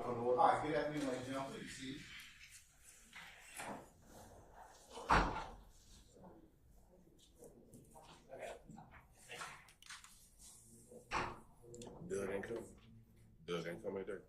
All right, good afternoon, ladies and gentlemen. Please see. Does income right there?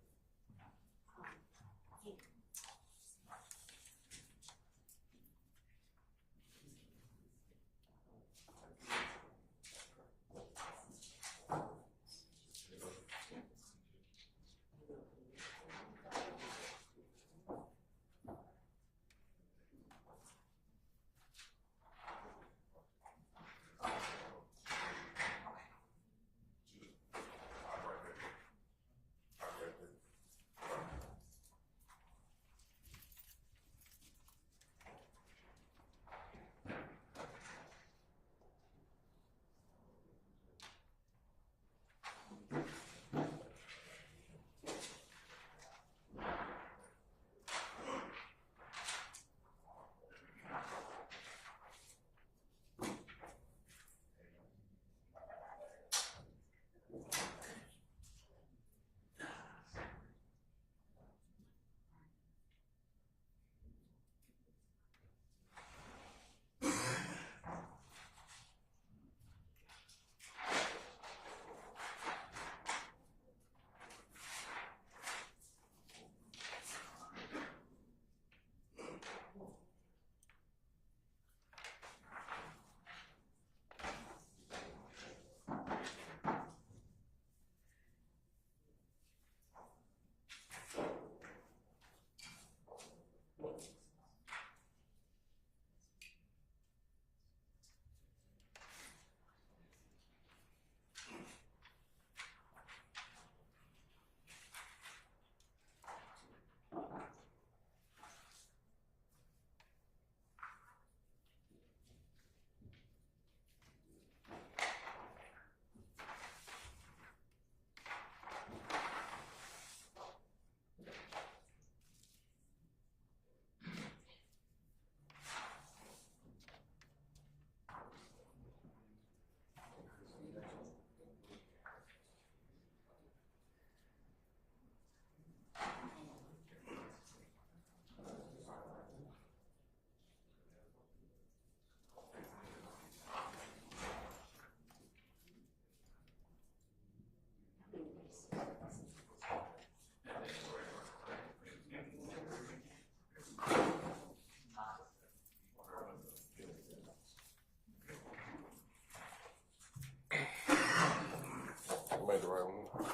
Made the right one.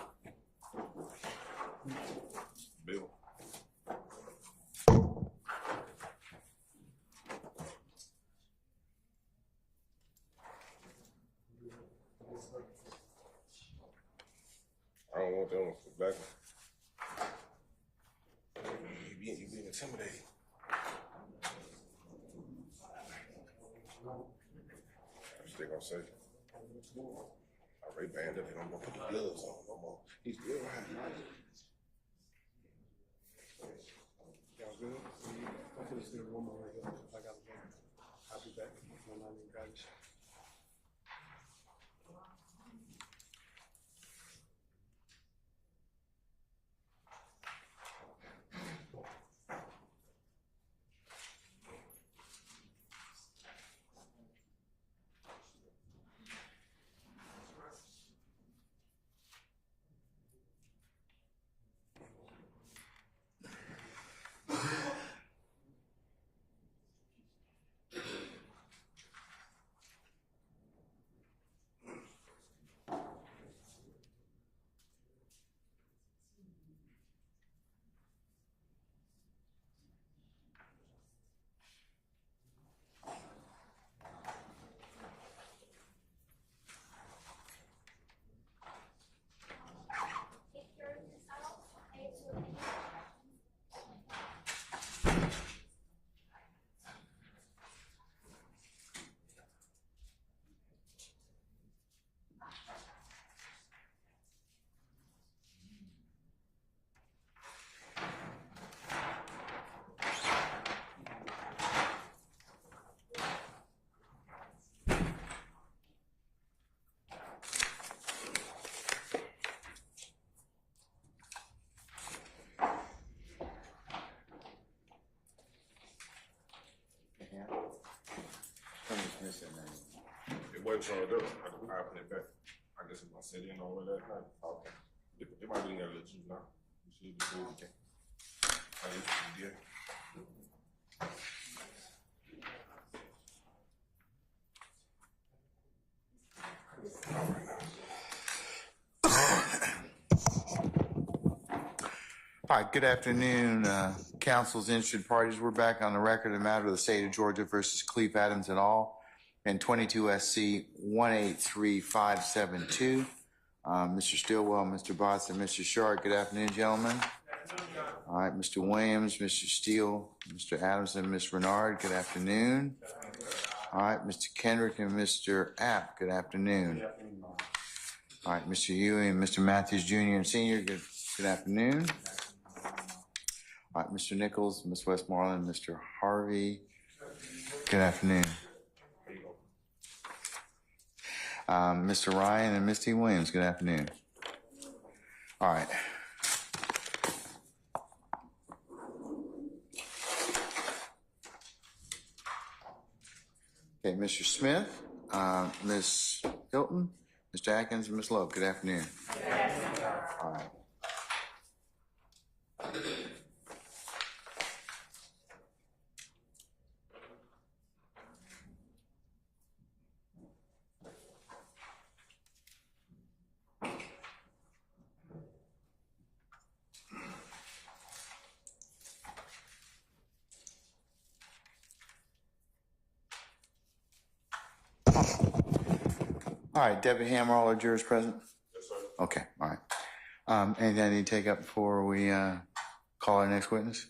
Bill. I don't want them back. You being intimidating. I'm still gonna say. I already banned it. They don't gonna put the gloves on no more. He's still right. Y'all good? I'm gonna do one more right here. I got one. I'll be back when I'm in college. It wasn't charged up. I put it back. I guess if I sent in over that night. Okay. It might be in there let you know. You should be good. Okay. I did. All right, good afternoon, council's interested parties. We're back on the record of the matter of the state of Georgia versus Cleve Adams et al. And 22 SC 183572. Mr. Stillwell, Mr. Botts, and Mr. Sharp. Good afternoon, gentlemen. All right, Mr. Williams, Mr. Steele, Mr. Adams, and Ms. Renard. Good afternoon. All right, Mr. Kendrick and Mr. App. Good afternoon. All right, Mr. Ewing and Mr. Matthews Jr. and Sr. Good afternoon. All right, Mr. Nichols, Ms. Westmoreland, Mr. Harvey. Good afternoon. Mr. Ryan and Misty Williams. Good afternoon. All right. Okay, Mr. Smith, Ms. Hilton, Mr. Atkins, and Ms. Love. Good afternoon. Good afternoon. All right. All right, Debbie Hammer, all our jurors present? Yes, sir. Okay, all right. Anything I need to take up before we call our next witness?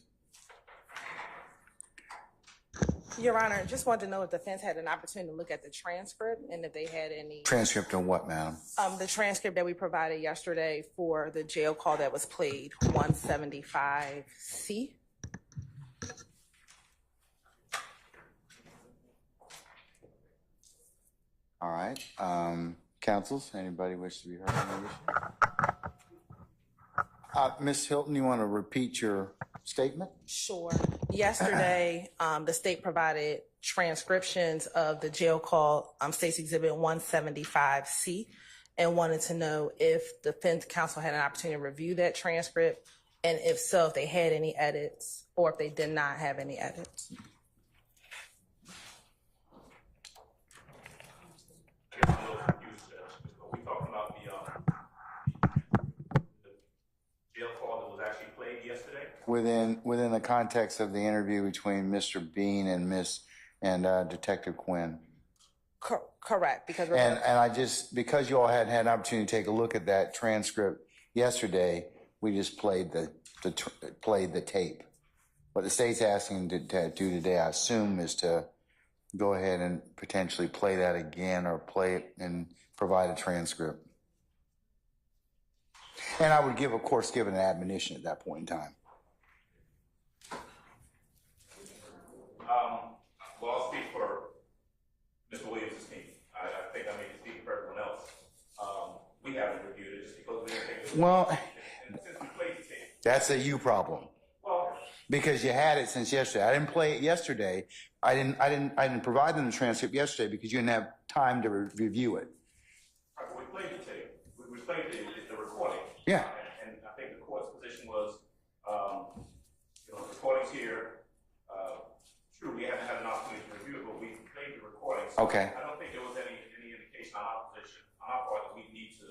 Your Honor, just wanted to know if the defense had an opportunity to look at the transcript and if they had any. Transcript on what, madam? The transcript that we provided yesterday for the jail call that was played, 175C. All right. Counsels, anybody wish to be heard on this? Ms. Hilton, you want to repeat your statement? Sure. Yesterday, the state provided transcriptions of the jail call, State's Exhibit 175C, and wanted to know if the defense counsel had an opportunity to review that transcript, and if so, if they had any edits, or if they did not have any edits. I'm a little confused, Judge. Are we talking about the jail call that was actually played yesterday? Within the context of the interview between Mr. Bean and Detective Quinn. Correct, because And I just, because you all had an opportunity to take a look at that transcript yesterday, we just played the tape. What the state's asking to do today, I assume, is to go ahead and potentially play that again, or play it and provide a transcript. And I would of course, give an admonition at that point in time. Well, I'll speak for Mr. Williams' team. I think I may speak for everyone else. We haven't reviewed it just because we didn't think it was. Well, and since we played the tape. that's a you problem. Well, Because you had it since yesterday. I didn't play it yesterday. I didn't provide them the transcript yesterday because you didn't have time to review it. right, we played the tape. We played the recording. Yeah. And I think the court's position was, the recording's here. True, we haven't had an opportunity to review it, but we played the recording. So Okay. I don't think there was any indication on our position, on our part, that we need to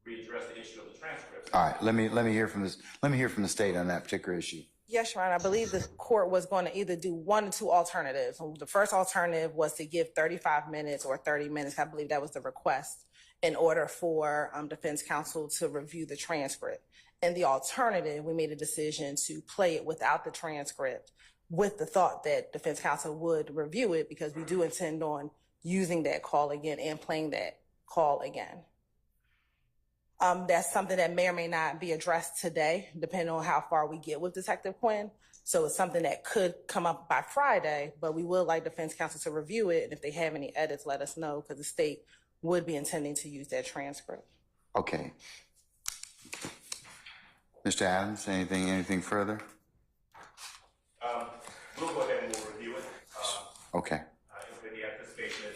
readdress the issue of the transcripts. All right. Let me hear from this. Let me hear from the state on that particular issue. yes, Your Honor, I believe the court was going to either do one or two alternatives. The first alternative was to give 35 minutes or 30 minutes. I believe that was the request in order for defense counsel to review the transcript. And the alternative, we made a decision to play it without the transcript, with the thought that defense counsel would review it, because we do intend on using that call again and playing that call again. That's something that may or may not be addressed today, depending on how far we get with Detective Quinn. So it's something that could come up by Friday, but we would like defense counsel to review it. And if they have any edits, let us know, because the state would be intending to use that transcript. Okay. Mr. Adams, anything further? We'll go ahead and we'll review it. Okay. In the anticipation that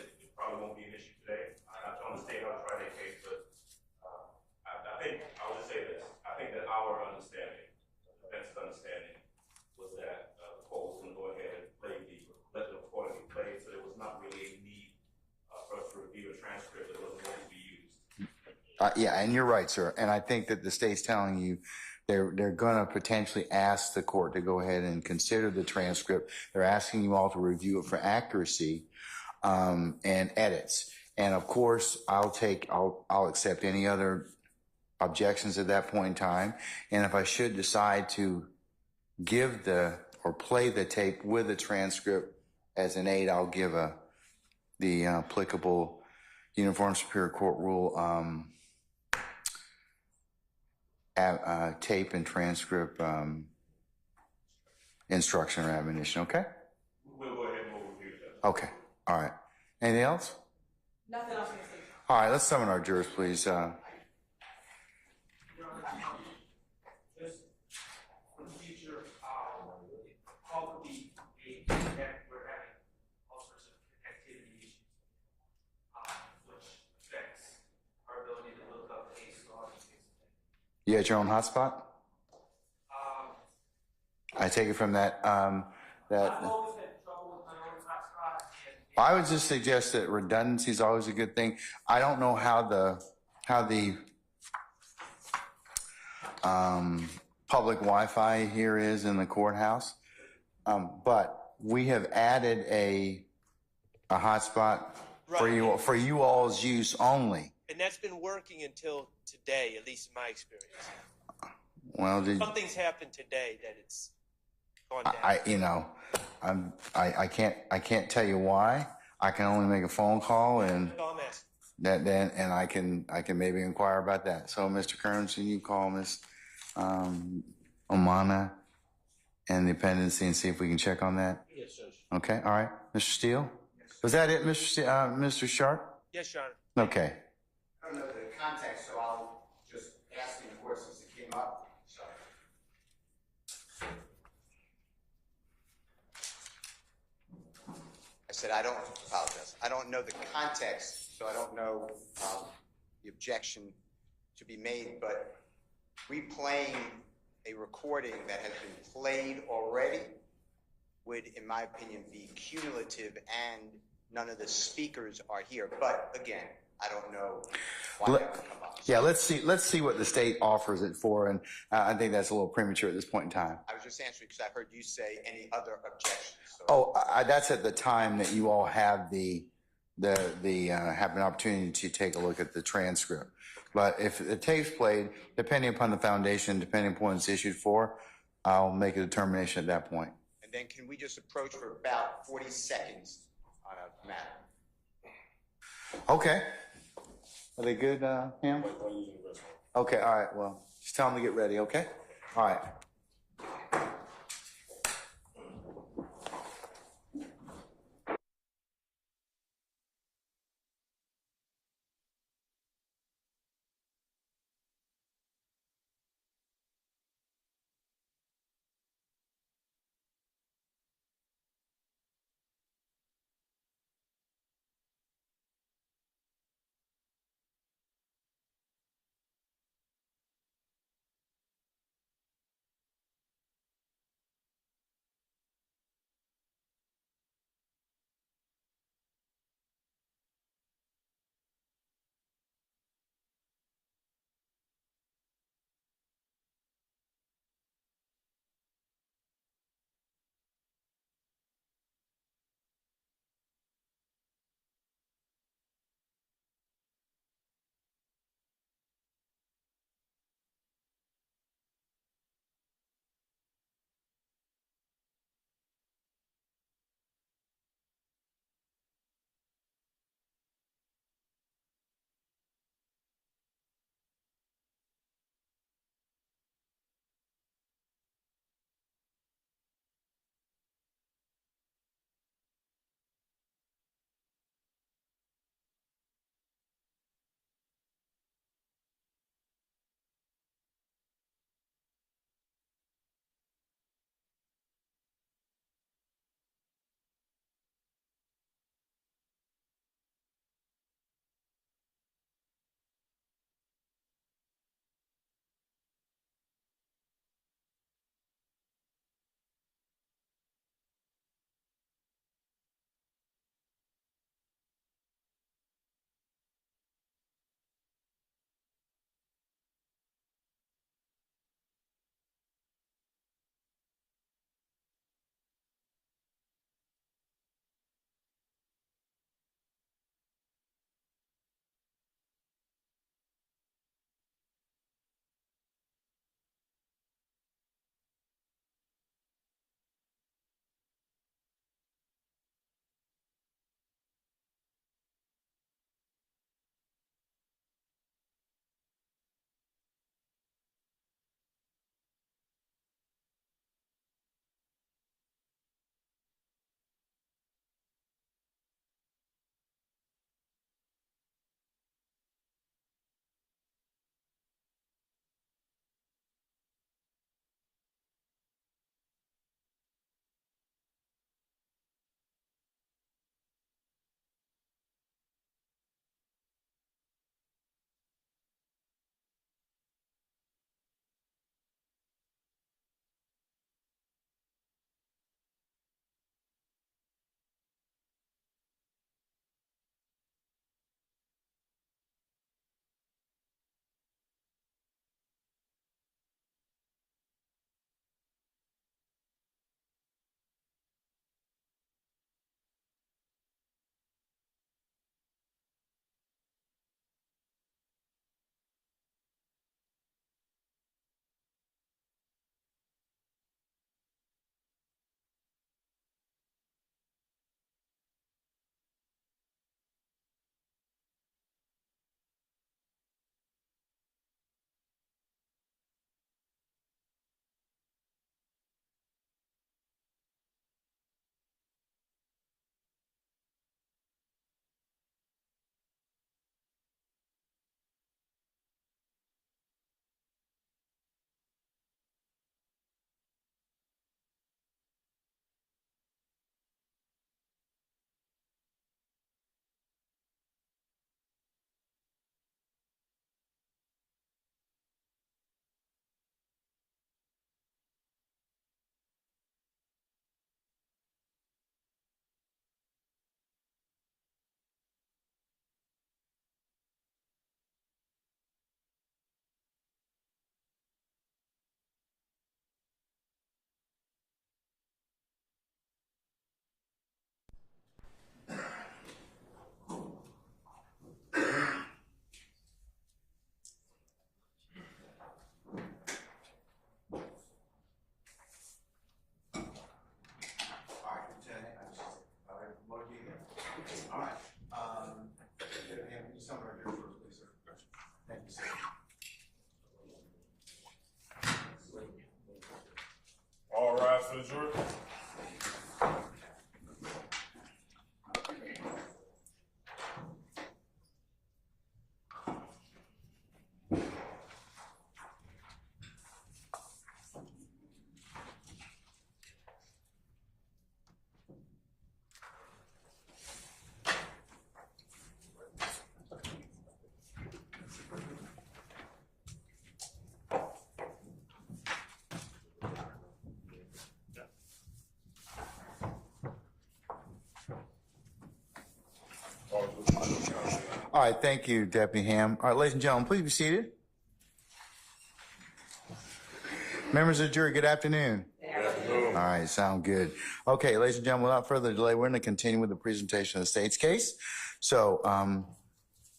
Yeah, and you're right, sir. And I think that the state's telling you they're going to potentially ask the court to go ahead and consider the transcript. They're asking you all to review it for accuracy and edits. And of course, I'll accept any other objections at that point in time. And if I should decide to give or play the tape with the transcript as an aid, I'll give the applicable Uniform Superior Court rule tape and transcript instruction or admonition. Okay. We'll go ahead and we'll review that. Okay. All right. Anything else? Nothing else. All right. Let's summon our jurors, please. Just for the future, call could be that we're having all sorts of connectivity issues, which affects our ability to look up case law and things like that. You got your own hotspot? I take it from that. I've always had trouble with my own hotspot, and I would just suggest that redundancy is always a good thing. I don't know how the public Wi-Fi here is in the courthouse, but we have added a hotspot for you all's use only. And that's been working until today, at least in my experience. Well, Something's happened today that it's gone down. I can't tell you why. I can only make a phone call and So I'm asking. and I can maybe inquire about that. So, Mr. Kearns, can you call Miss Omana and the dependency and see if we can check on that? yes, Judge. Okay, all right. Mr. Steele? Was that it, Mr. Sharp? Yes, Your Honor. Okay. I don't know the context, so I'll just ask the court since it came up. So. I said I don't apologize. I don't know the context, so I don't know the objection to be made. But replaying a recording that has been played already would, in my opinion, be cumulative, and none of the speakers are here. But again, I don't know why that would come up. Yeah, let's see what the state offers it for, and I think that's a little premature at this point in time. I was just answering because I heard you say any other objections. So. Oh, that's at the time that you all have have an opportunity to take a look at the transcript. But if the tape's played, depending upon the foundation, depending upon what it's issued for, I'll make a determination at that point. And then can we just approach for about 40 seconds on a matter? Okay. Are they good, Ham? Like, I'm using the restroom. Okay, all right. Well, just tell them to get ready, okay? All right. All right, thank you, Deputy Ham. All right, ladies and gentlemen, please be seated. Members of the jury, good afternoon. Good afternoon. All right, sound good. Okay, ladies and gentlemen, without further delay, we're going to continue with the presentation of the state's case. So,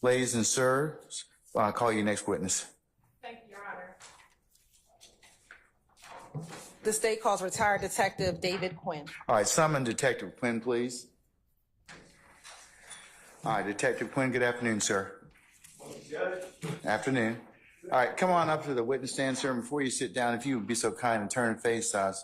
ladies and sirs, I'll call you next witness. Thank you, Your Honor. The state calls retired Detective David Quinn. All right, summon Detective Quinn, please. All right, Detective Quinn, good afternoon, sir. Judge. Afternoon. All right, come on up to the witness stand, sir. And before you sit down, if you would be so kind and turn and face us,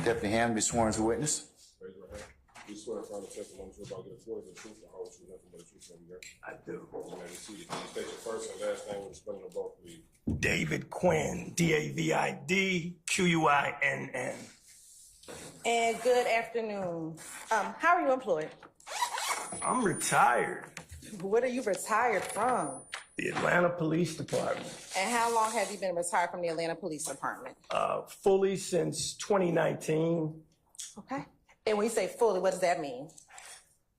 Deputy Ham, be sworn as a witness. Raise your hand. You swear to follow the testimony you're about to give forth the truth, the whole truth, nothing but the truth, so you got. I do. You may be seated. Can you state your first and last name and spelling of both, please? David Quinn, DAVID, QUINN. And good afternoon. How are you employed? I'm retired. What are you retired from? The Atlanta Police Department. And how long have you been retired from the Atlanta Police Department? Fully since 2019. Okay. And when you say fully, what does that mean?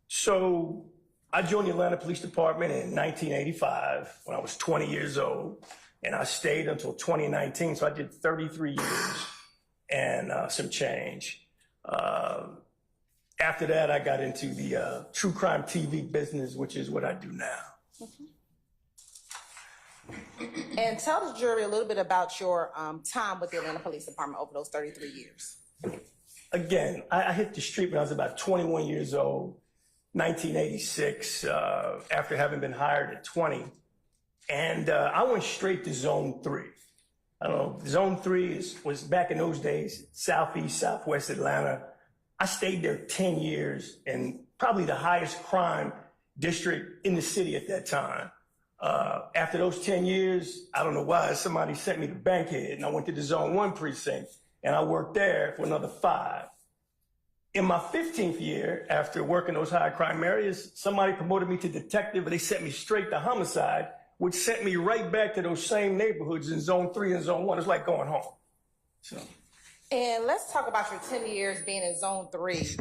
So I joined the Atlanta Police Department in 1985 when I was 20 years old, and I stayed until 2019. So I did 33 years and some change. After that, I got into the true crime TV business, which is what I do now. Mm-hmm. And tell the jury a little bit about your time with the Atlanta Police Department over those 33 years. Again, I hit the street when I was about 21 years old, 1986, after having been hired at 20. And I went straight to Zone 3. I don't know, Zone 3 was back in those days, Southeast, Southwest Atlanta. I stayed there 10 years and probably the highest crime district in the city at that time. After those 10 years, I don't know why, somebody sent me to Bankhead and I went to the Zone 1 precinct and I worked there for another 5. In my 15th year, after working those high crime areas, somebody promoted me to detective, but they sent me straight to homicide, which sent me right back to those same neighborhoods in Zone 3 and Zone 1. It's like going home. So. And let's talk about your 10 years being in Zone 3. Did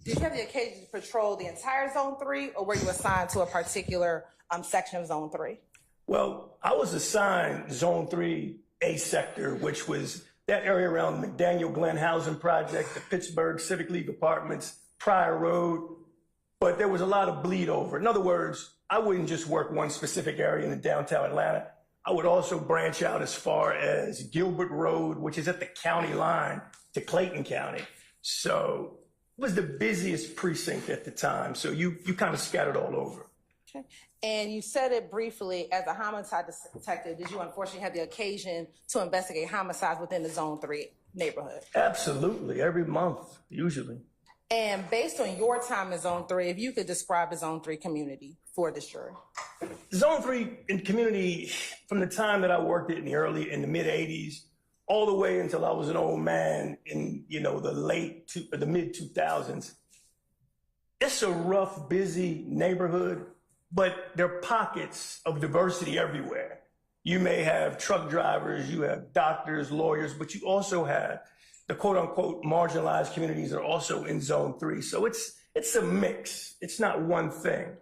you have the occasion to patrol the entire Zone 3, or were you assigned to a particular section of Zone 3? Well, I was assigned Zone 3 A sector, which was that area around McDaniel Glen Housing Project, the Pittsburgh Civic League Apartments, Pryor Road, but there was a lot of bleed over. In other words, I wouldn't just work one specific area in the downtown Atlanta. I would also branch out as far as Gilbert Road, which is at the county line, to Clayton County. So it was the busiest precinct at the time. So you kind of scattered all over. Okay. And you said it briefly, as a homicide detective, did you unfortunately have the occasion to investigate homicides within the Zone 3 neighborhood? Absolutely, every month, usually. And based on your time in Zone 3, if you could describe the Zone 3 community for this jury. Zone 3 in community, from the time that I worked it in the mid 80s, all the way until I was an old man in, the mid 2000s. It's a rough, busy neighborhood, but there are pockets of diversity everywhere. You may have truck drivers, you have doctors, lawyers, but you also have the quote unquote marginalized communities are also in Zone 3. So it's a mix. It's not one thing.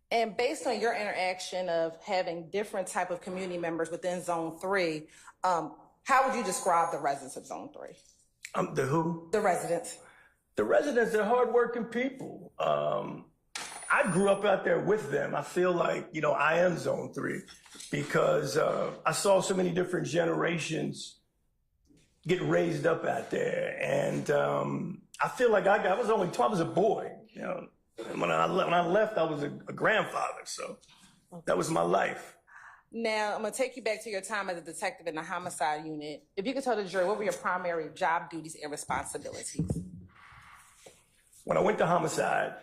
And based on your interaction of having different type of community members within Zone 3, how would you describe the residents of Zone 3? The who? The residents. The residents are hardworking people. I grew up out there with them. I feel like, I am Zone 3 because I saw so many different generations get raised up out there. And I feel like I was only 12, I was a boy. And when I left, I was a grandfather. So that was my life. Now, I'm going to take you back to your time as a detective in the homicide unit. If you could tell the jury, what were your primary job duties and responsibilities? When I went to homicide,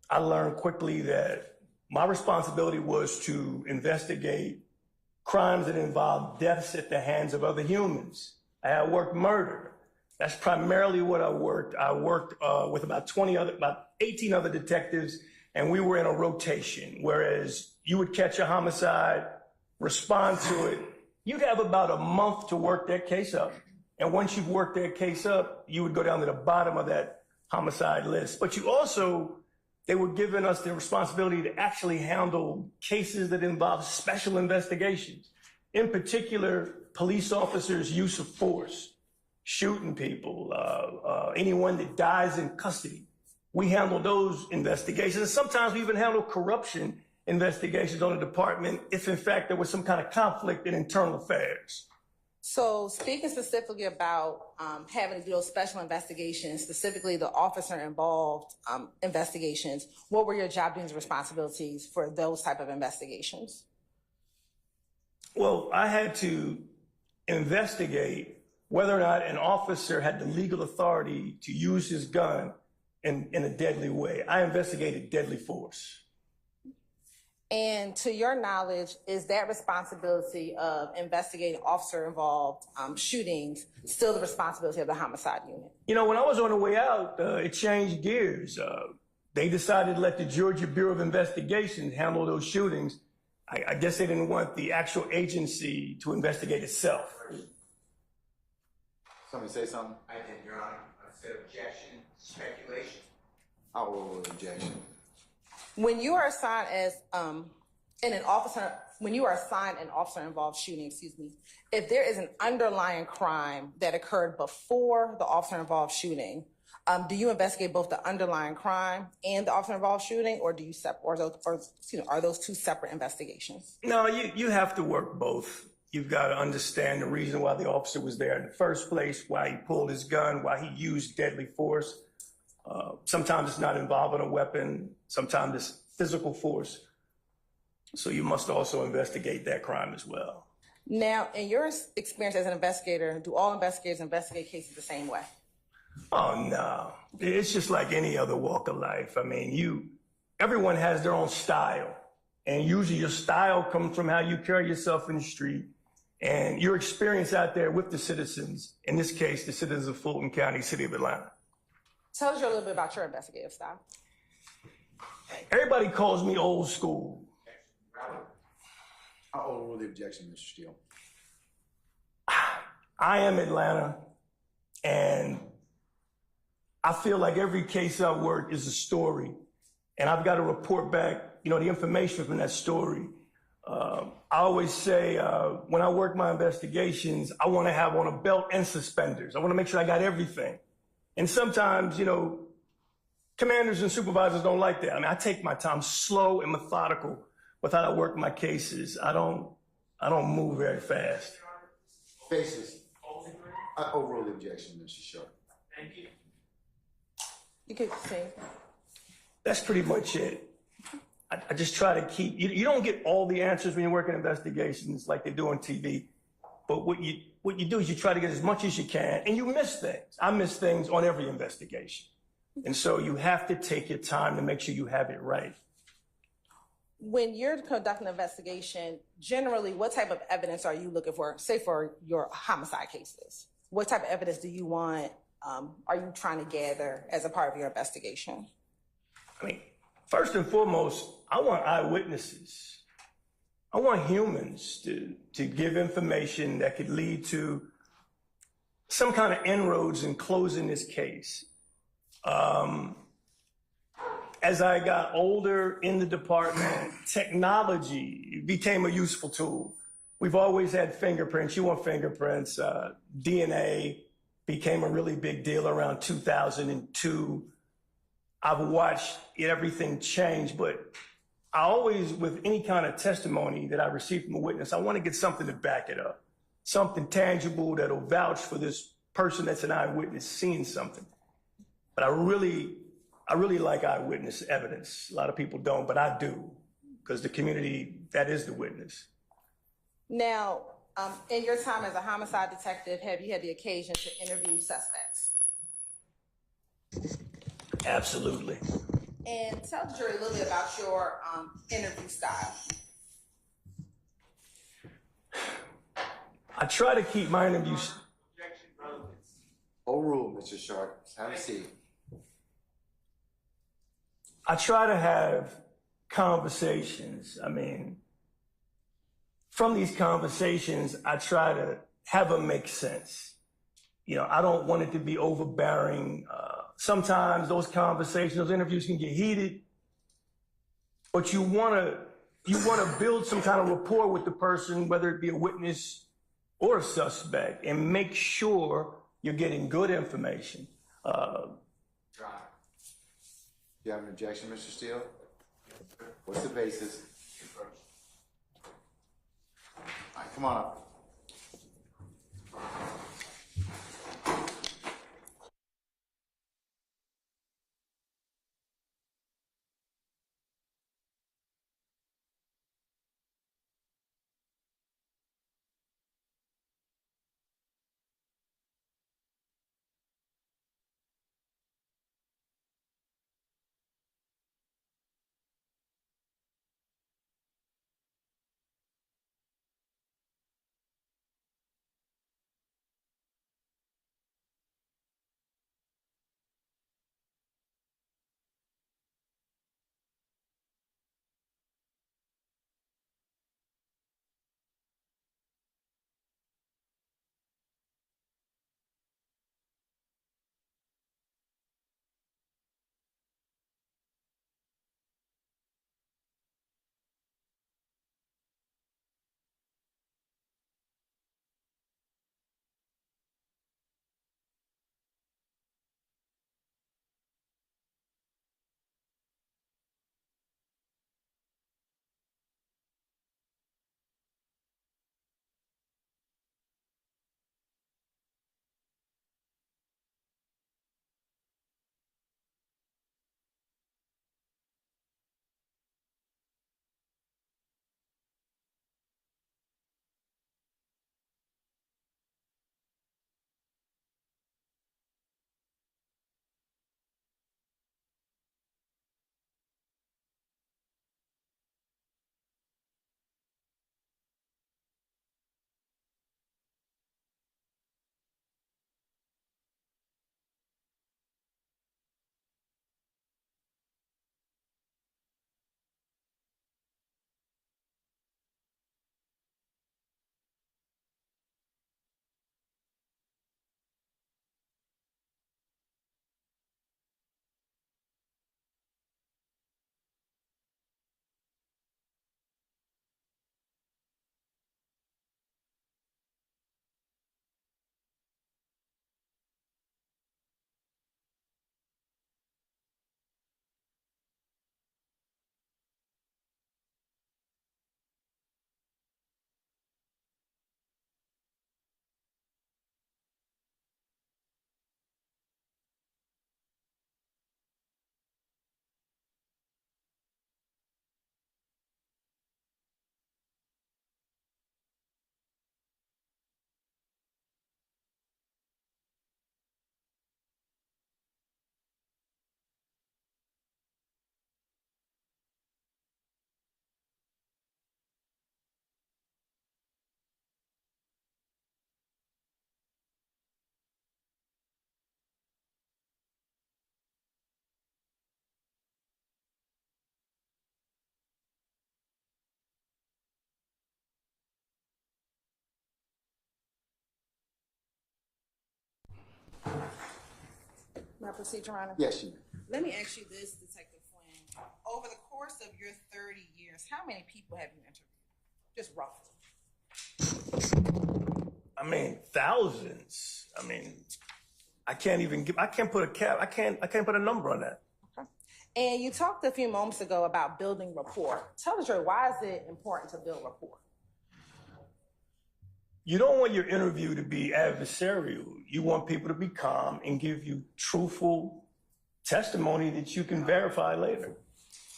I learned quickly that my responsibility was to investigate crimes that involved deaths at the hands of other humans. I had worked murder. That's primarily what I worked. I worked with about 18 other detectives, and we were in a rotation. Whereas you would catch a homicide, respond to it. You'd have about a month to work that case up. And once you've worked that case up, you would go down to the bottom of that homicide list. But you also they were giving us the responsibility to actually handle cases that involve special investigations. In particular, police officers' use of force, shooting people, anyone that dies in custody. We handle those investigations. And sometimes we even handle corruption investigations on the department if, in fact, there was some kind of conflict in internal affairs. So speaking specifically about having to do those special investigations, specifically the officer-involved investigations, what were your job duties and responsibilities for those type of investigations? Well, I had to investigate whether or not an officer had the legal authority to use his gun in a deadly way. I investigated deadly force. And to your knowledge, is that responsibility of investigating officer-involved shootings still the responsibility of the homicide unit? You know, when I was on the way out, it changed gears. They decided to let the Georgia Bureau of Investigation handle those shootings. I guess they didn't want the actual agency to investigate itself. Somebody say something? I did, Your Honor. I said objection, speculation. I will objection. When you are assigned as when you are assigned an officer-involved shooting, if there is an underlying crime that occurred before the officer-involved shooting, do you investigate both the underlying crime and the officer-involved shooting, or are those two separate investigations? No, you have to work both. You've got to understand the reason why the officer was there in the first place, why he pulled his gun, why he used deadly force. Sometimes it's not involving a weapon. Sometimes it's physical force. So you must also investigate that crime as well. Now, in your experience as an investigator, do all investigators investigate cases the same way? Oh, no. It's just like any other walk of life. I mean, everyone has their own style. And usually your style comes from how you carry yourself in the street and your experience out there with the citizens, in this case, the citizens of Fulton County, City of Atlanta. Tell us a little bit about your investigative style. Everybody calls me old school. I overrule the objection, Mr. Steele. I am Atlanta, and I feel like every case I work is a story, and I've got to report back, the information from that story. I always say when I work my investigations, I want to have on a belt and suspenders. I want to make sure I got everything. And sometimes, commanders and supervisors don't like that. I mean, I take my time, slow and methodical, with how I work my cases. I don't move very fast. Faces. I overrule the objection, Mr. Sharp. Thank you. You could say. That's pretty much it. I just try to keep, you don't get all the answers when you're working investigations like they do on TV. But what you do is you try to get as much as you can, and you miss things. I miss things on every investigation. And so you have to take your time to make sure you have it right. When you're conducting an investigation, generally, what type of evidence are you looking for, say for your homicide cases? What type of evidence do you want, are you trying to gather as a part of your investigation? I mean, first and foremost, I want eyewitnesses. I want humans to give information that could lead to some kind of inroads in closing this case. As I got older in the department, technology became a useful tool. We've always had fingerprints. You want fingerprints. DNA became a really big deal around 2002. I've watched everything change, but I always, with any kind of testimony that I receive from a witness, I want to get something to back it up, something tangible that'll vouch for this person that's an eyewitness seeing something. But I really like eyewitness evidence. A lot of people don't, but I do, because the community, that is the witness. Now, in your time as a homicide detective, have you had the occasion to interview suspects? Absolutely. And tell the jury a little bit about your interview style. I try to keep my interviews. Objection, relevance. Overrule, Mr. Sharp. Have a seat. I try to have conversations. I mean, from these conversations, I try to have them make sense. I don't want it to be overbearing. Sometimes those conversations, those interviews can get heated, but you wanna build some kind of rapport with the person, whether it be a witness or a suspect, and make sure you're getting good information. Do you have an objection, Mr. Steele? What's the basis? All right, come on up. May I proceed, Your Honor? Yes, you. Let me ask you this, Detective Flynn. Over the course of your 30 years, how many people have you interviewed? Just roughly. I mean, thousands. I mean, I can't put a number on that. Okay. And you talked a few moments ago about building rapport. Tell the jury, why is it important to build rapport? You don't want your interview to be adversarial. You want people to be calm and give you truthful testimony that you can verify later.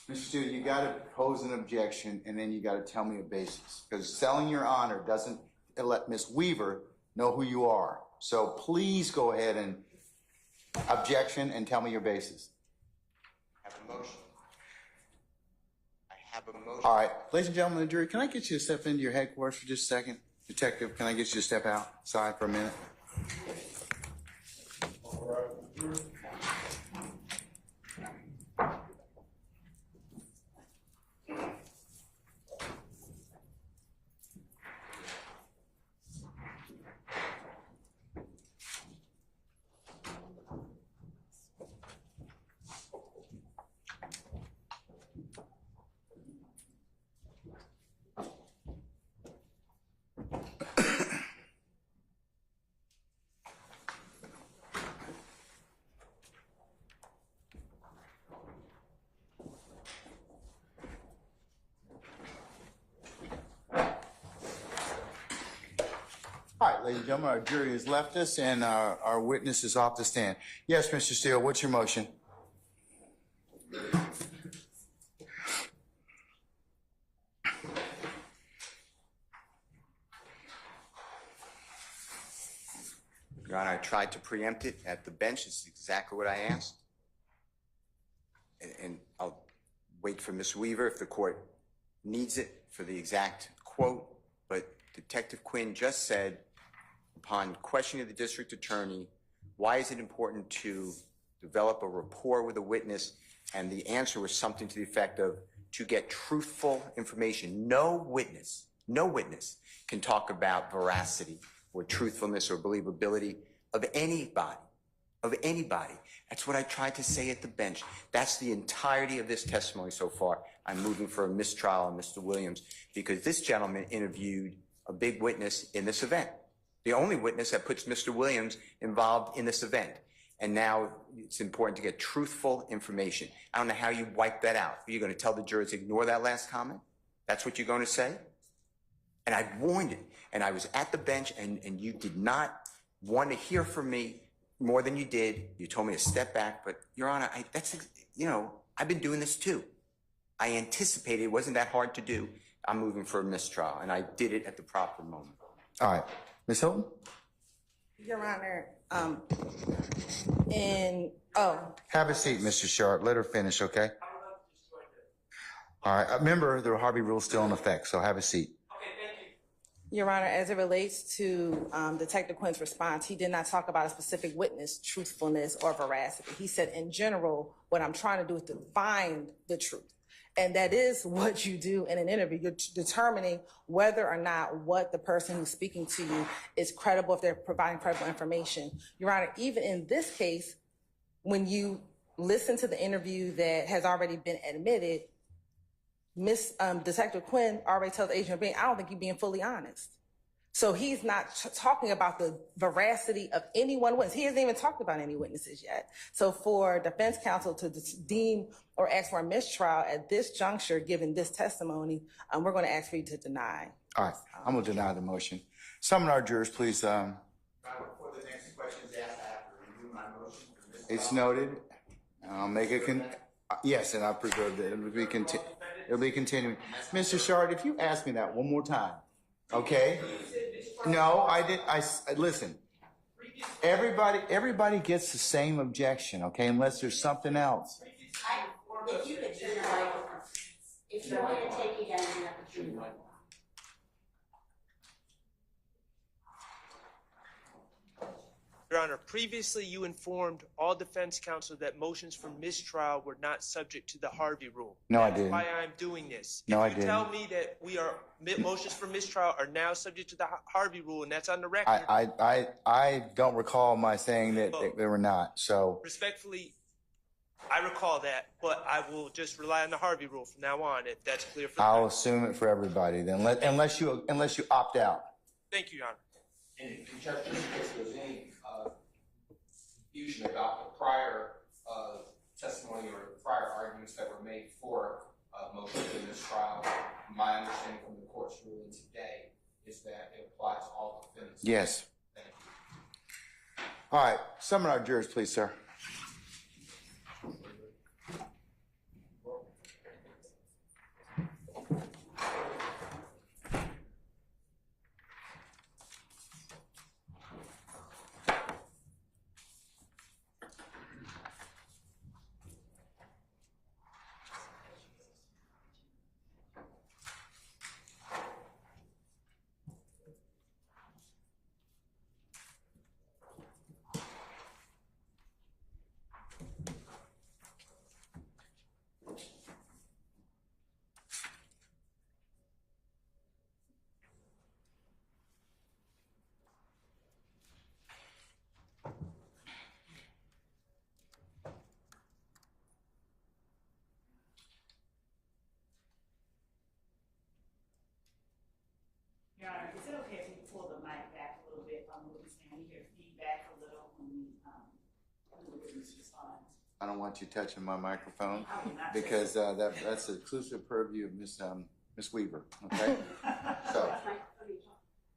Mr. Steele, you got to pose an objection, and then you got to tell me a basis. Because selling your honor doesn't let Ms. Weaver know who you are. So please go ahead and objection and tell me your basis. I have a motion. I have a motion. All right, ladies and gentlemen of the jury, can I get you to step into your headquarters for just a second? Detective, can I get you to step outside for a minute? ladies and gentlemen, our jury has left us and our witness is off the stand. Yes, Mr. Steele, what's your motion? Your Honor, I tried to preempt it at the bench. It's exactly what I asked. And I'll wait for Ms. Weaver if the court needs it for the exact quote. But Detective Quinn just said, upon questioning the district attorney, why is it important to develop a rapport with a witness? And the answer was something to the effect of, to get truthful information. No witness can talk about veracity or truthfulness or believability of anybody. That's what I tried to say at the bench. That's the entirety of this testimony so far. I'm moving for a mistrial on Mr. Williams because this gentleman interviewed a big witness in this event. The only witness that puts Mr. Williams involved in this event. And now it's important to get truthful information. I don't know how you wipe that out. Are you going to tell the jurors, ignore that last comment? That's what you're going to say? And I warned it. And I was at the bench, and you did not want to hear from me more than you did. You told me to step back. But, Your Honor, I've been doing this too. I anticipated it wasn't that hard to do. I'm moving for a mistrial, and I did it at the proper moment. All right. Ms. Hilton? Your Honor, Have a seat, Mr. Sharp. Let her finish, okay? All right. Remember, the Harvey Rule is still in effect, so have a seat. Your Honor, as it relates to Detective Quinn's response, he did not talk about a specific witness, truthfulness, or veracity. He said, in general, what I'm trying to do is to find the truth. And that is what you do in an interview. You're determining whether or not what the person who's speaking to you is credible, if they're providing credible information. Your Honor, even in this case, when you listen to the interview that has already been admitted, Detective Quinn already tells Agent Bain, I don't think you're being fully honest. So he's not talking about the veracity of any one witness. He hasn't even talked about any witnesses yet. So for defense counsel to deem or ask for a mistrial at this juncture, given this testimony, we're going to ask for you to deny. All right. I'm going to deny the motion. Summon our jurors, please. Before the next question is asked, I have to review my motion. It's noted. I'll make a yes, and I'll preserve it. It'll be continuing. Mr. Shard, if you ask me that one more time, okay? No, I didn't. Listen. Everybody gets the same objection, okay? Unless there's something else. If you could turn the microphone, if you want to take it down, you have to turn the microphone. Your Honor, previously you informed all defense counsel that motions for mistrial were not subject to the Harvey Rule. No, I didn't. That's why I'm doing this. No, I If you didn't. tell me that motions for mistrial are now subject to the Harvey Rule, and that's on the record. I don't recall my saying that they were not. So Respectfully, I recall that, but I will just rely on the Harvey Rule from now on, if that's clear for the I'll record. assume it for everybody then, unless you opt out. Thank you, Your Honor. And Judge, just in case there's any confusion about the prior testimony or prior arguments that were made for motion in this trial, my understanding from the court's ruling today is that it applies to all defendants. Yes. Thank you. All right. Summon our jurors, please, sir. Your Honor, is it okay if we pull the mic back a little bit from what we're saying? We hear feedback a little when we do the witness response. I don't want you touching my microphone I will not because that's the exclusive purview of Miss Weaver. Okay. So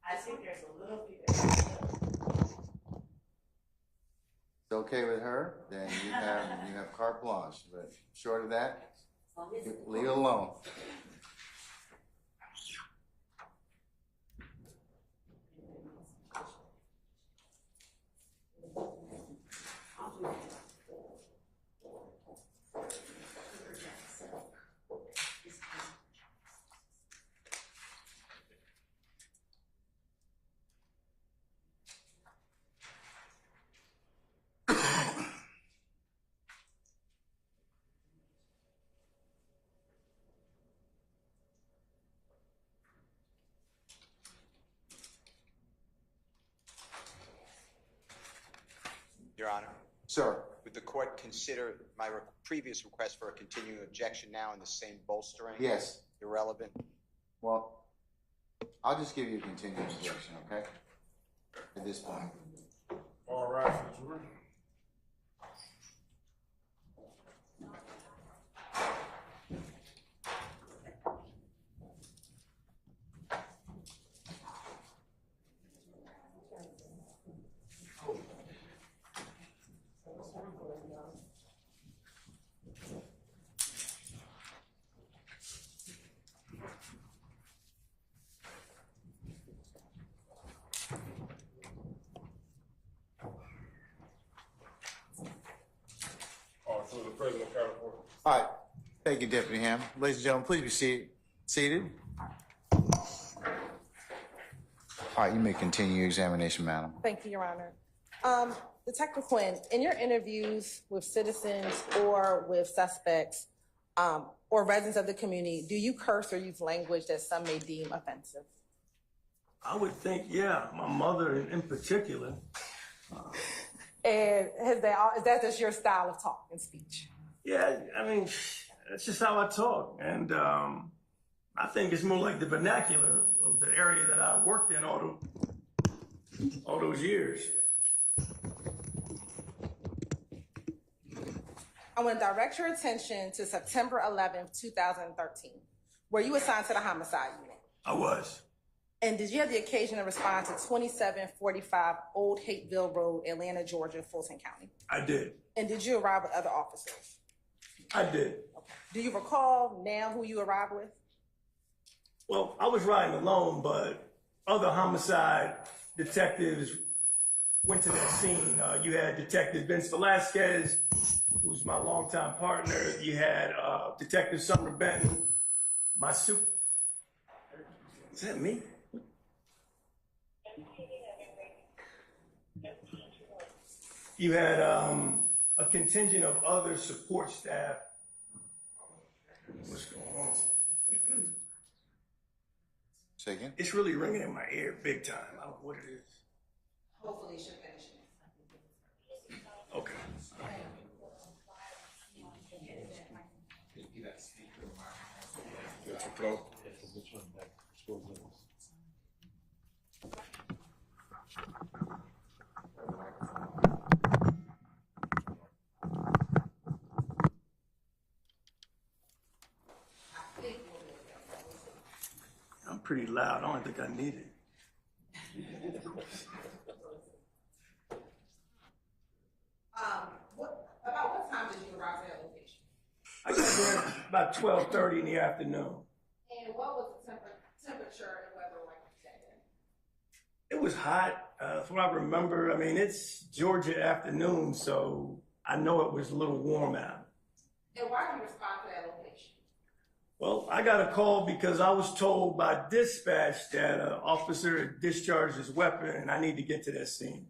I think there's a little feedback. it's okay with her, then you have carte blanche. But short of that, leave it alone. Your Honor, Sir, would the court consider my previous request for a continuing objection now in the same bolstering? yes. Irrelevant? Well, I'll just give you a continuing objection, okay? At this point. All right, for the jury. To the President of California. All right. Thank you, Deputy Ham. Ladies and gentlemen, please be seated. All right, you may continue your examination, madam. Thank you, Your Honor. Detective Quinn, in your interviews with citizens or with suspects or residents of the community, do you curse or use language that some may deem offensive? I would think, yeah, my mother in particular. And is that just your style of talk and speech? Yeah, I mean, that's just how I talk. And I think it's more like the vernacular of the area that I worked in all those years. I want to direct your attention to September 11th, 2013. Were you assigned to the homicide unit? I was. And did you have the occasion to respond to 2745 Old Hateville Road, Atlanta, Georgia, Fulton County? I did. And did you arrive with other officers? I did. Okay. Do you recall now who you arrived with? Well, I was riding alone, but other homicide detectives went to that scene. You had Detective Vince Velasquez, who's my longtime partner. You had Detective Summer Benton, my super. Is that me? You had a contingent of other support staff. What's going on? Say again? It's really ringing in my ear big time. I don't know what it is. Hopefully, you should finish it. Okay. That's a flow. I'm pretty loud. I don't think I need it. About what time did you arrive at that location? I got there about 12:30 in the afternoon. And what was the temperature and weather like that day? It was hot. From what I remember, I mean, it's Georgia afternoon, so I know it was a little warm out. And why did you respond to that location? Well, I got a call because I was told by dispatch that an officer had discharged his weapon and I need to get to that scene.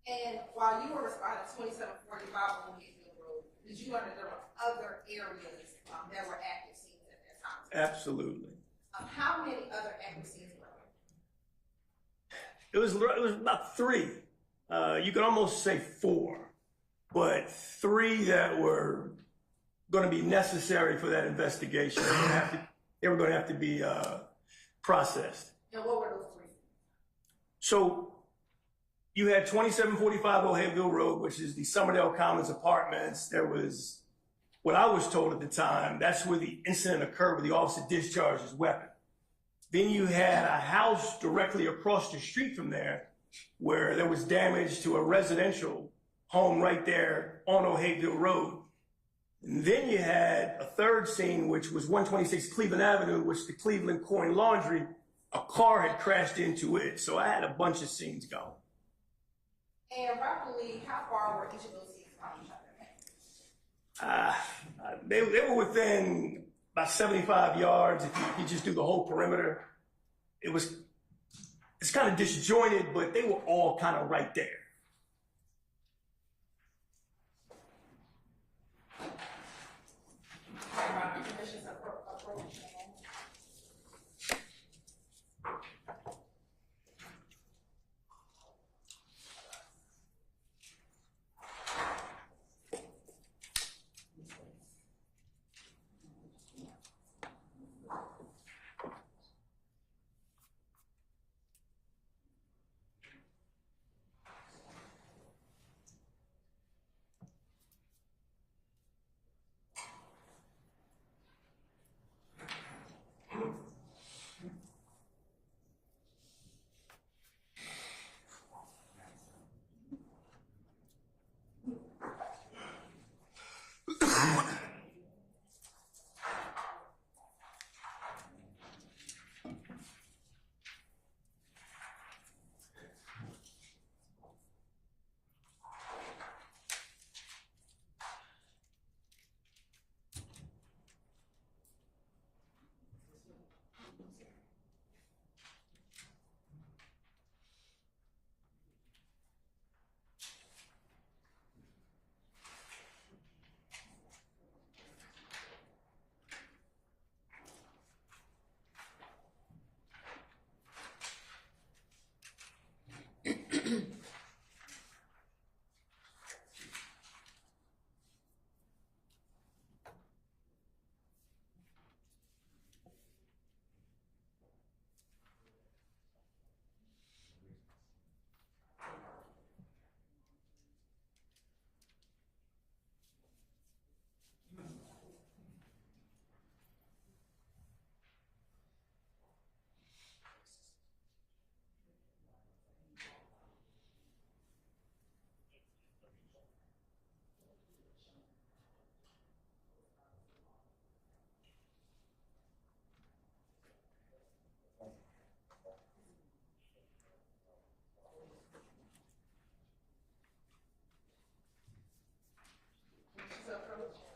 And while you were responding to 2745 on Hateville Road, did you learn that there were other areas that were active scenes at that time? Absolutely. How many other active scenes were there? It was about 3. You could almost say 4, but 3 that were going to be necessary for that investigation. They were going to have to be processed. And what were those 3? So you had 2745 Old Hateville Road, which is the Summerdale Commons apartments. There was, what I was told at the time, that's where the incident occurred where the officer discharged his weapon. Then you had a house directly across the street from there where there was damage to a residential home right there on O'Hayville Road. And then you had a third scene, which was 126 Cleveland Avenue, which the Cleveland Coin Laundry, a car had crashed into it. So I had a bunch of scenes going. And roughly, how far were each of those scenes from each other? They were within about 75 yards if you just do the whole perimeter. It's kind of disjointed, but they were all kind of right there.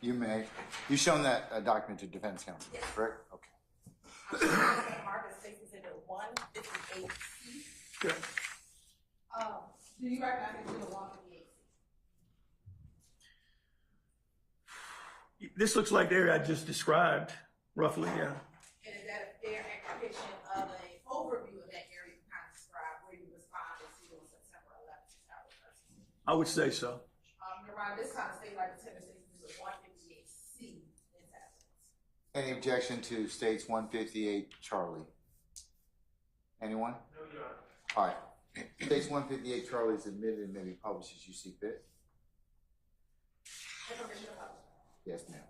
You may. You've shown that document to defense counsel, correct? Okay. Marcus takes us into 158C. Good. Do you recognize it as 158C? This looks like the area I just described, roughly, yeah. And is that a fair depiction of an overview of that area you kind of described where you responded to on September 11th, 2013? I would say so. Around this time, state like the Tennessee is a 158C in evidence. Any objection to states 158 Charlie? Anyone? No, Your Honor. All right. States 158 Charlie is admitted and may be published as you see fit. Yes, ma'am.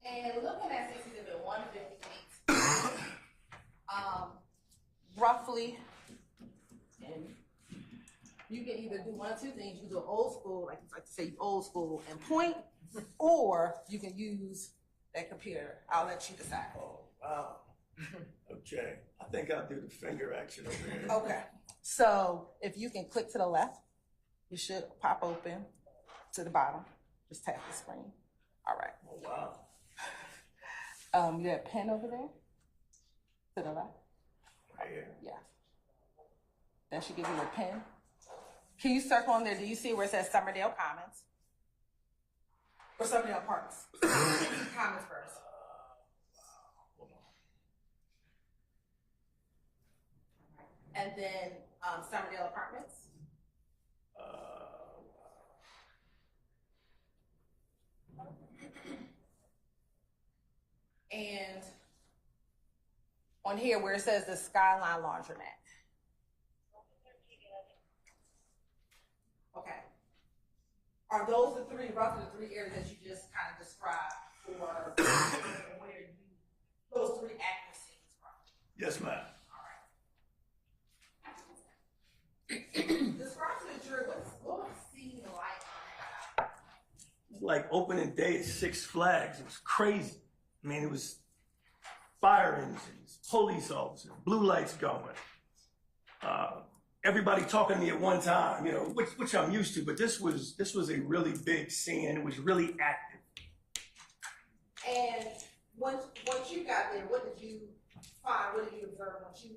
And looking at 158, roughly, you can either do one or two things. You do old school, like you like to say old school and point, or you can use that computer. I'll let you decide. Oh, wow. Okay. I think I'll do the finger action over here. Okay. So if you can click to the left, you should pop open to the bottom. Just tap the screen. All right. Oh, wow. You have a pen over there to the left. Right here. Yeah. That should give you a pen. Can you circle on there? Do you see where it says Summerdale Commons? Or Summerdale Apartments? Commons first. Hold on. And then Summerdale Apartments. And on here where it says the Skyline Laundromat. Okay. Are those the three, roughly the three areas that you just kind of described for where you, those three active scenes from? Yes, ma'am. All right. like opening day at Six Flags. It was crazy. I mean, it was fire engines, police officers, blue lights going. Everybody talking to me at one time, you know, which I'm used to, but this was a really big scene, and it was really active. And once you got there, what did you find? What did you observe once you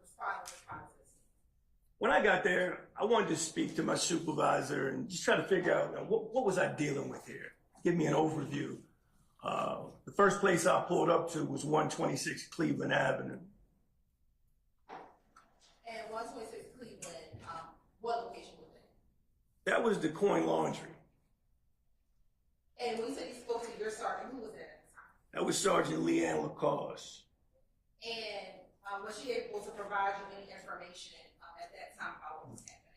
responded to the process? When I got there, I wanted to speak to my supervisor and just try to figure out, you know, what was I dealing with here? Give me an overview. The first place I pulled up to was 126 Cleveland Avenue. And 126 Cleveland, what location was that? That was the Coin Laundry. And when you said you spoke to your sergeant, who was that at the time? That was Sergeant Leanne Lacoste. And was she able to provide you any information at that time about what was happening?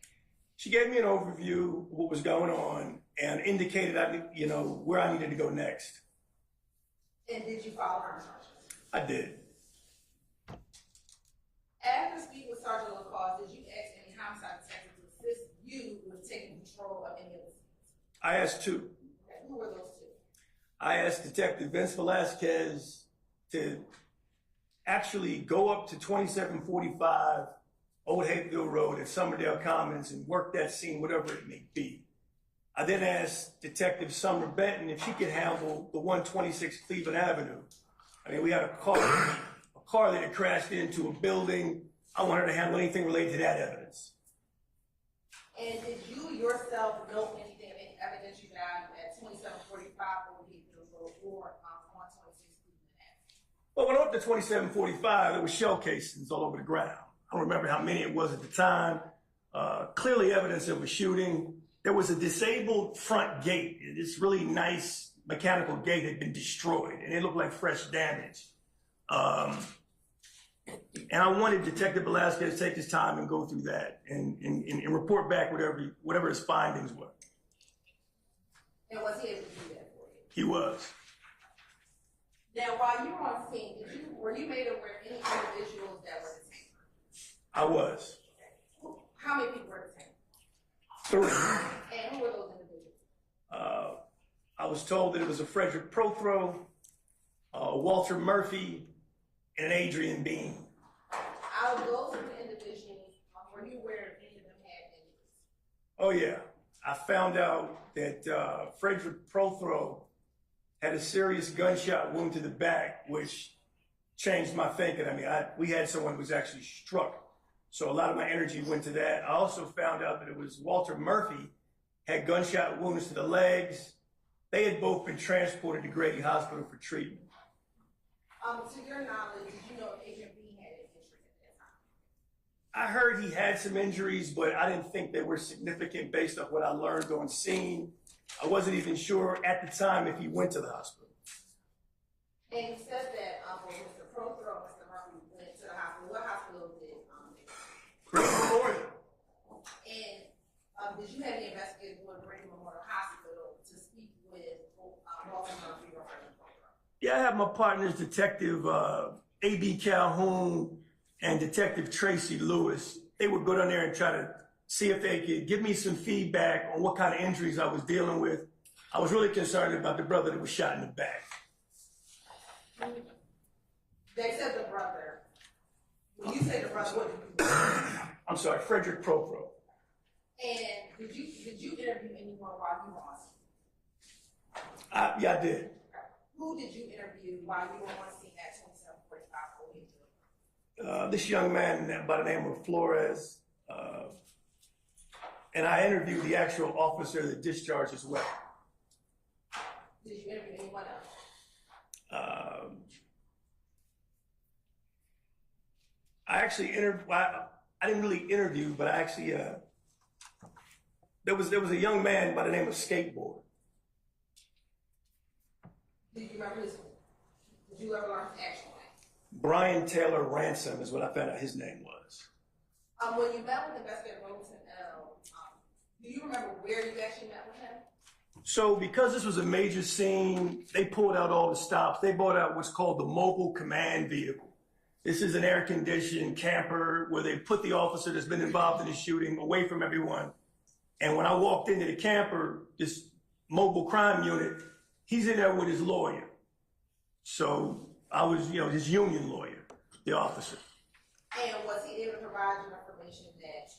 She gave me an overview of what was going on and indicated, where I needed to go next. And did you follow her instructions? I did. After speaking with Sergeant Lacoste, did you ask any homicide detective to assist you with taking control of any of the scenes? I asked two. Okay, who were those two? I asked Detective Vince Velasquez to actually go up to 2745 Old Hapeville Road at Summerdale Commons and work that scene, whatever it may be. I then asked Detective Summer Benton if she could handle the 126 Cleveland Avenue. I mean, we had a car that had crashed into a building. I want her to handle anything related to that evidence. And did you yourself note anything of any evidentiary value at 2745 Old Hapeville Road or on 126 Cleveland Avenue? Well, when I went up to 2745, there were shell casings all over the ground. I don't remember how many it was at the time. Clearly evidence of a shooting. There was a disabled front gate. This really nice mechanical gate had been destroyed, and it looked like fresh damage. And I wanted Detective Velasquez to take his time and go through that and report back whatever his findings were. And was he able to do that for you? He was. Now, while you were on scene, were you made aware of any individuals that were detained? I was. How many people were detained? 3. And who were those individuals? I was told that it was a Frederick Prothrow, Walter Murphy, and an Adrian Bean. Out of those 3 individuals, were you aware of any of them had injuries? Oh, yeah. I found out that Frederick Prothrow had a serious gunshot wound to the back, which changed my thinking. I mean, we had someone who was actually struck. So a lot of my energy went to that. I also found out that it was Walter Murphy had gunshot wounds to the legs. They had both been transported to Grady Hospital for treatment. To your knowledge, did you know if Adrian Bean had any injuries at that time? I heard he had some injuries, but I didn't think they were significant based on what I learned on scene. I wasn't even sure at the time if he went to the hospital. And you said that Mr. Prothrow and Mr. Murphy went to the hospital. What hospital did they? Grady Memorial. And did you have any investigators go to Grady Memorial Hospital to speak with Walter Murphy or Frederick Prothrow? Yeah, I have my partners, Detective A.B. Calhoun and Detective Tracy Lewis. They would go down there and try to see if they could give me some feedback on what kind of injuries I was dealing with. I was really concerned about the brother that was shot in the back. They said the brother. When you say the brother, what did you do? I'm sorry, Frederick Prothrow. And did you interview anyone while you were on scene? Yeah, I did. Who did you interview while you were on scene at 2745 Old Hapeville? This young man by the name of Flores, and I interviewed the actual officer that discharged as well. Did you interview anyone else? I actually interviewed. I didn't really interview, but I actually there was a young man by the name of Skateboard. Did you remember his? Did you ever learn his actual name? Brian Taylor Ransom is what I found out his name was. When you met with Investigator Robertson L., do you remember where you actually met with him? So because this was a major scene, they pulled out all the stops. They brought out what's called the mobile command vehicle. This is an air-conditioned camper where they put the officer that's been involved in the shooting away from everyone. And when I walked into the camper, this mobile crime unit, he's in there with his lawyer. So I was, his union lawyer, the officer. And was he able to provide you information that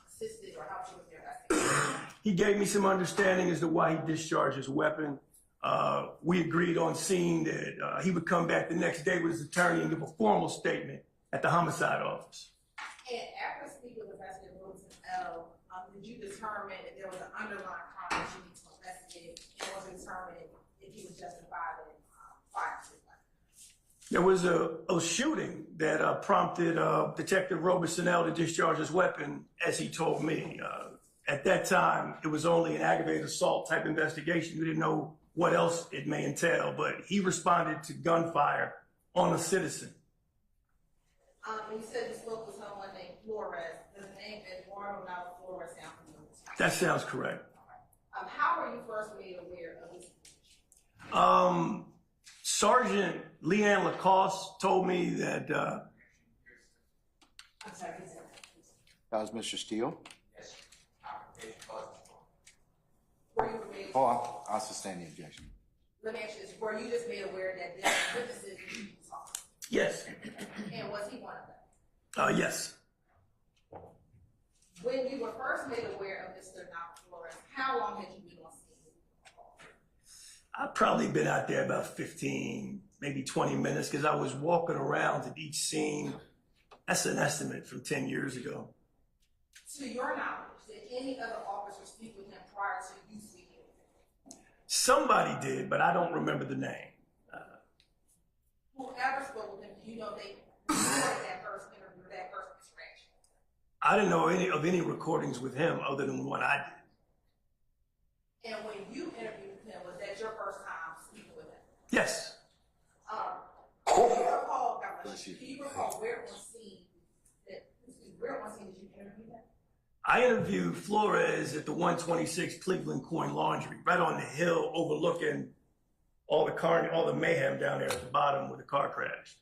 assisted or helped you with your investigation? He gave me some understanding as to why he discharged his weapon. We agreed on scene that he would come back the next day with his attorney and give a formal statement at the homicide office. And after speaking with President Wilson L., did you determine if there was an underlying crime that you need to investigate, and was it determined if he was justified in firing his weapon? There was a shooting that prompted Detective Robertson L. to discharge his weapon, as he told me. At that time, it was only an aggravated assault type investigation. We didn't know what else it may entail, but he responded to gunfire on a citizen. You said you spoke with someone named Flores. Does the name Eduardo now Flores sound familiar? That sounds correct. How were you first made aware of this? Sergeant Leanne Lacoste told me that. I'm sorry, That was Mr. Steele. Yes. Application cause. were you made? Oh, I'll sustain the objection. Let me ask you this: were you just made aware that this witnesses you talked? Yes. And was he one of them? Yes. When you were first made aware of Mr. Flores, how long had you been on scene? I've probably been out there about 15, maybe 20 minutes because I was walking around at each scene. That's an estimate from 10 years ago. To your knowledge, did any other officer speak with him prior to you speaking with him? Somebody did, but I don't remember the name. Whoever spoke with him, do you know they recorded that first interview, that first interaction? I didn't know any recordings with him other than one I did. And when you interviewed him, was that your first time speaking with him? Yes. Do you recall, God bless you, do you recall where on scene did you interview him? I interviewed Flores at the 126 Cleveland Coin Laundry, right on the hill overlooking all the mayhem down there at the bottom where the car crashed.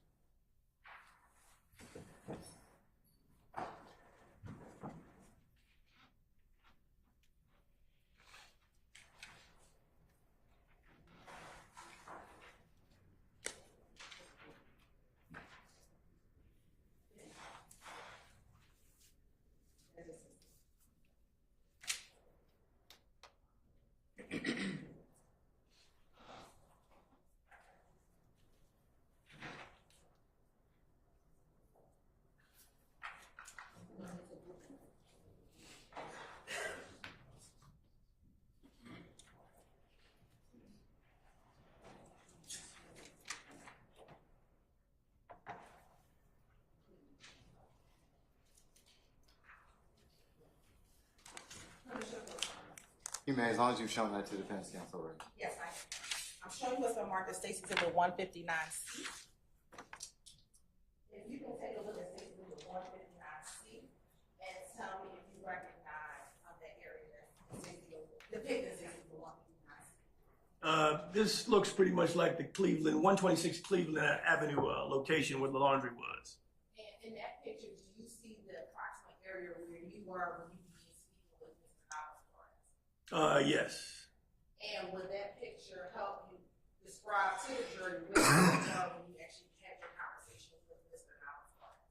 You may, as long as you've shown that to the defense counsel already. Yes, I'm showing you what's been marked as Stacy Exhibit 159C. If you can take a look at Stacy Exhibit 159C and tell me if you recognize that area that's depicted in Stacy Exhibit 159C. This looks pretty much like the 126 Cleveland Avenue location where the laundry was. And in that picture, do you see the approximate area where you were when you began speaking with Mr. Flores? Yes. And would that picture help you describe to the jury where you were when you actually had your conversation with Mr. Flores?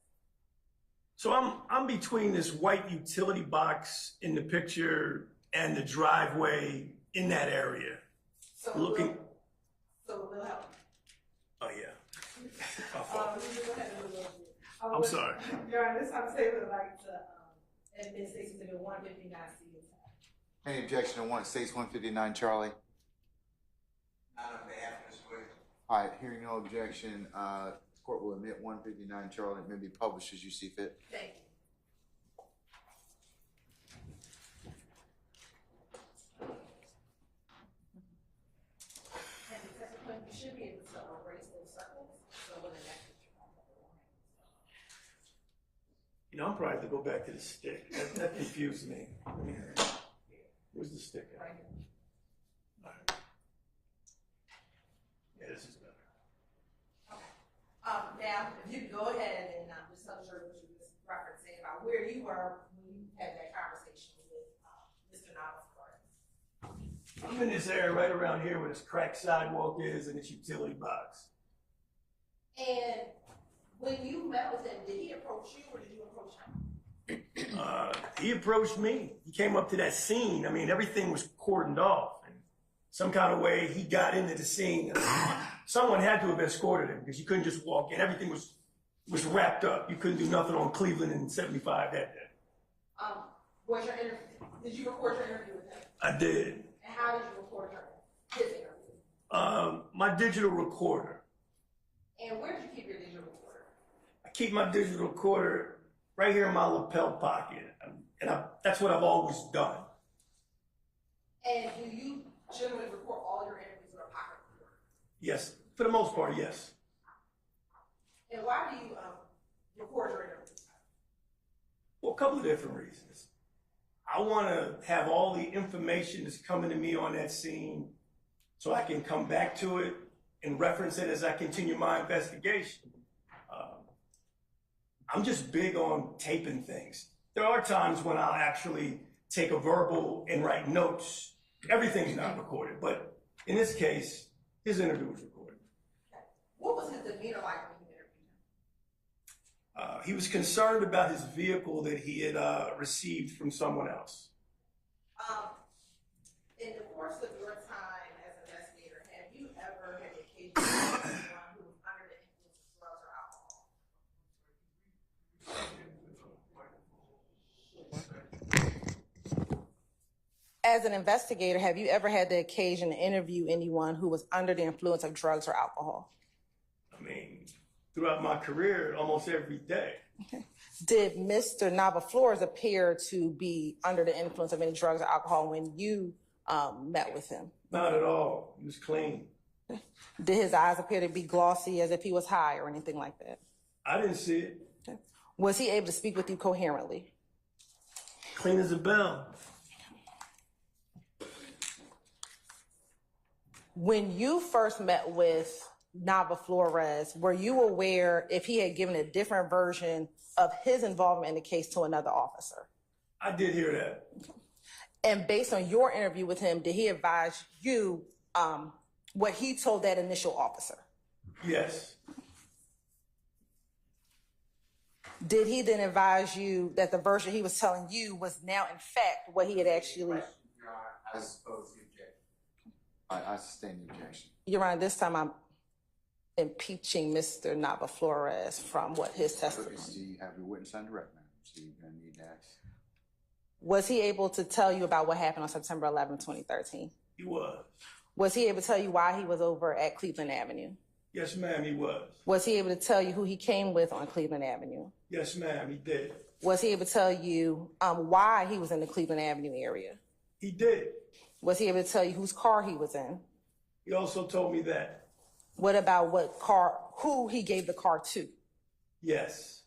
So I'm between this white utility box in the picture and the driveway in that area. So looking. We'll help. Oh yeah. I'm sorry. Your Honor, this I'm saying would like to admit Stacy to the 159C. Any objection to States 159, Charlie? None on behalf of Ms. Williams. All right, hearing no objection, the court will admit 159, Charlie. It may be published as you see fit. Thank you. And because you should be able to erase those circles, so when the next picture comes up, I'm probably have to go back to the stick. That confused me. Where's the stick at? right here. All right. Yeah, this is better. Okay. Now, if you could go ahead and just tell the jury what you were referencing about where you were when you had that conversation with Mr. Flores. I'm in this area right around here where this cracked sidewalk is and this utility box. And when you met with him, did he approach you or did you approach him? He approached me. He came up to that scene. I mean, everything was cordoned off. And some kind of way he got into the scene. Someone had to have escorted him because you couldn't just walk in. Everything was wrapped up. You couldn't do nothing on Cleveland in 75 that day. Was your interview? Did you record your interview with him? I did. And how did you record his interview? My digital recorder. And where did you keep your digital recorder? I keep my digital recorder right here in my lapel pocket. That's what I've always done. And do you generally record all your interviews with a pocket recorder? Yes, for the most part, yes. And why do you record your interviews? Well, a couple of different reasons. I want to have all the information that's coming to me on that scene so I can come back to it and reference it as I continue my investigation. I'm just big on taping things. There are times when I'll actually take a verbal and write notes. Everything's not recorded, but in this case, his interview was recorded. What was his demeanor like when you interviewed him? He was concerned about his vehicle that he had received from someone else. In the course of your time as an investigator, have you ever had the occasion of someone who was under the influence of drugs or alcohol? As an investigator, have you ever had the occasion to interview anyone who was under the influence of drugs or alcohol? I mean, throughout my career, almost every day. Okay. Did Mr. Nava Flores appear to be under the influence of any drugs or alcohol when you met with him? Not at all. He was clean. Did his eyes appear to be glossy as if he was high or anything like that? I didn't see it. Okay. Was he able to speak with you coherently? Clean as a bell. When you first met with Nava Flores, were you aware if he had given a different version of his involvement in the case to another officer? I did hear that. Okay. And based on your interview with him, did he advise you what he told that initial officer? Yes. Did he then advise you that the version he was telling you was now in fact what he had actually... I suppose the objection. I sustain the objection. Your Honor, this time I'm impeaching Mr. Nava Flores from what his testimony. Do you have your witness on direct, ma'am? So you're going to need to ask. Was he able to tell you about what happened on September 11, 2013? He was. Was he able to tell you why he was over at Cleveland Avenue? Yes, ma'am, he was. Was he able to tell you who he came with on Cleveland Avenue? Yes, ma'am, he did. Was he able to tell you why he was in the Cleveland Avenue area? He did. Was he able to tell you whose car he was in? He also told me that. What about what car, who he gave the car to? Yes.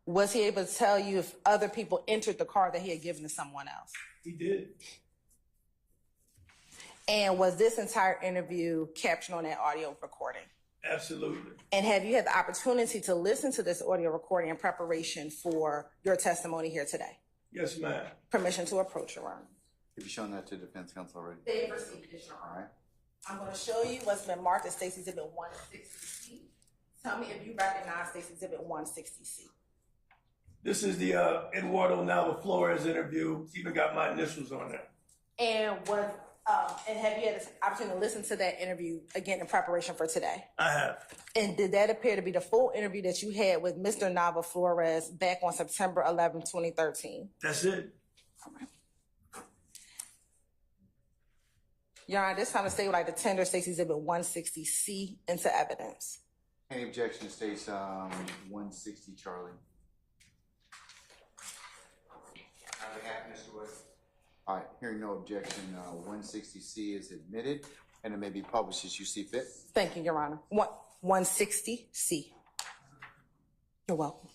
Was he able to tell you if other people entered the car that he had given to someone else? He did. And was this entire interview captioned on that audio recording? Absolutely. And have you had the opportunity to listen to this audio recording in preparation for your testimony here today? Yes, ma'am. Permission to approach, Your Honor. Have you shown that to defense counsel already? They've received it, Your All Honor. right. I'm going to show you what's been marked as State's Exhibit 160C. Tell me if you recognize State's Exhibit 160C. This is the Eduardo Nava Flores interview. It's even got my initials on there. And have you had the opportunity to listen to that interview again in preparation for today? I have. And did that appear to be the full interview that you had with Mr. Nava Flores back on September 11, 2013? That's it. Your Honor, this time the state would like to tender State's Exhibit 160C into evidence. Any objection to states 160, Charlie? On behalf of Mr. Wood. All right, hearing no objection, 160C is admitted, and it may be published as you see fit. Thank you, Your Honor. 160C. You're welcome.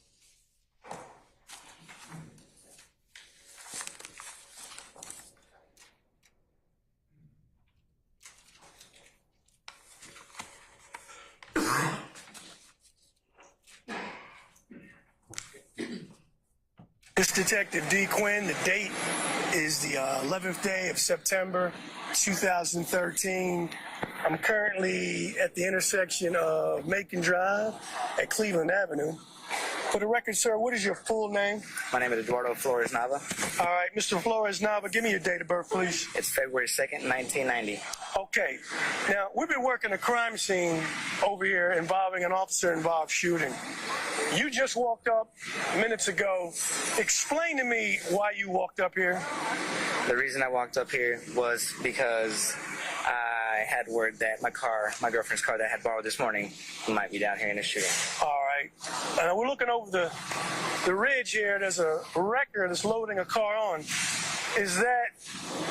This Detective D. Quinn, the date is the 11th day of September 2013. I'm currently at the intersection of Macon Drive at Cleveland Avenue. For the record, sir, what is your full name? My name is Eduardo Flores Nava. All right, Mr. Flores Nava, give me your date of birth, please. It's February 2nd, 1990. Okay. Now, we've been working a crime scene over here involving an officer-involved shooting. You just walked up minutes ago. Explain to me why you walked up here. The reason I walked up here was because I had word that my girlfriend's car that I had borrowed this morning, might be down here in a shooting. All right. We're looking over the ridge here. There's a wrecker that's loading a car on. Is that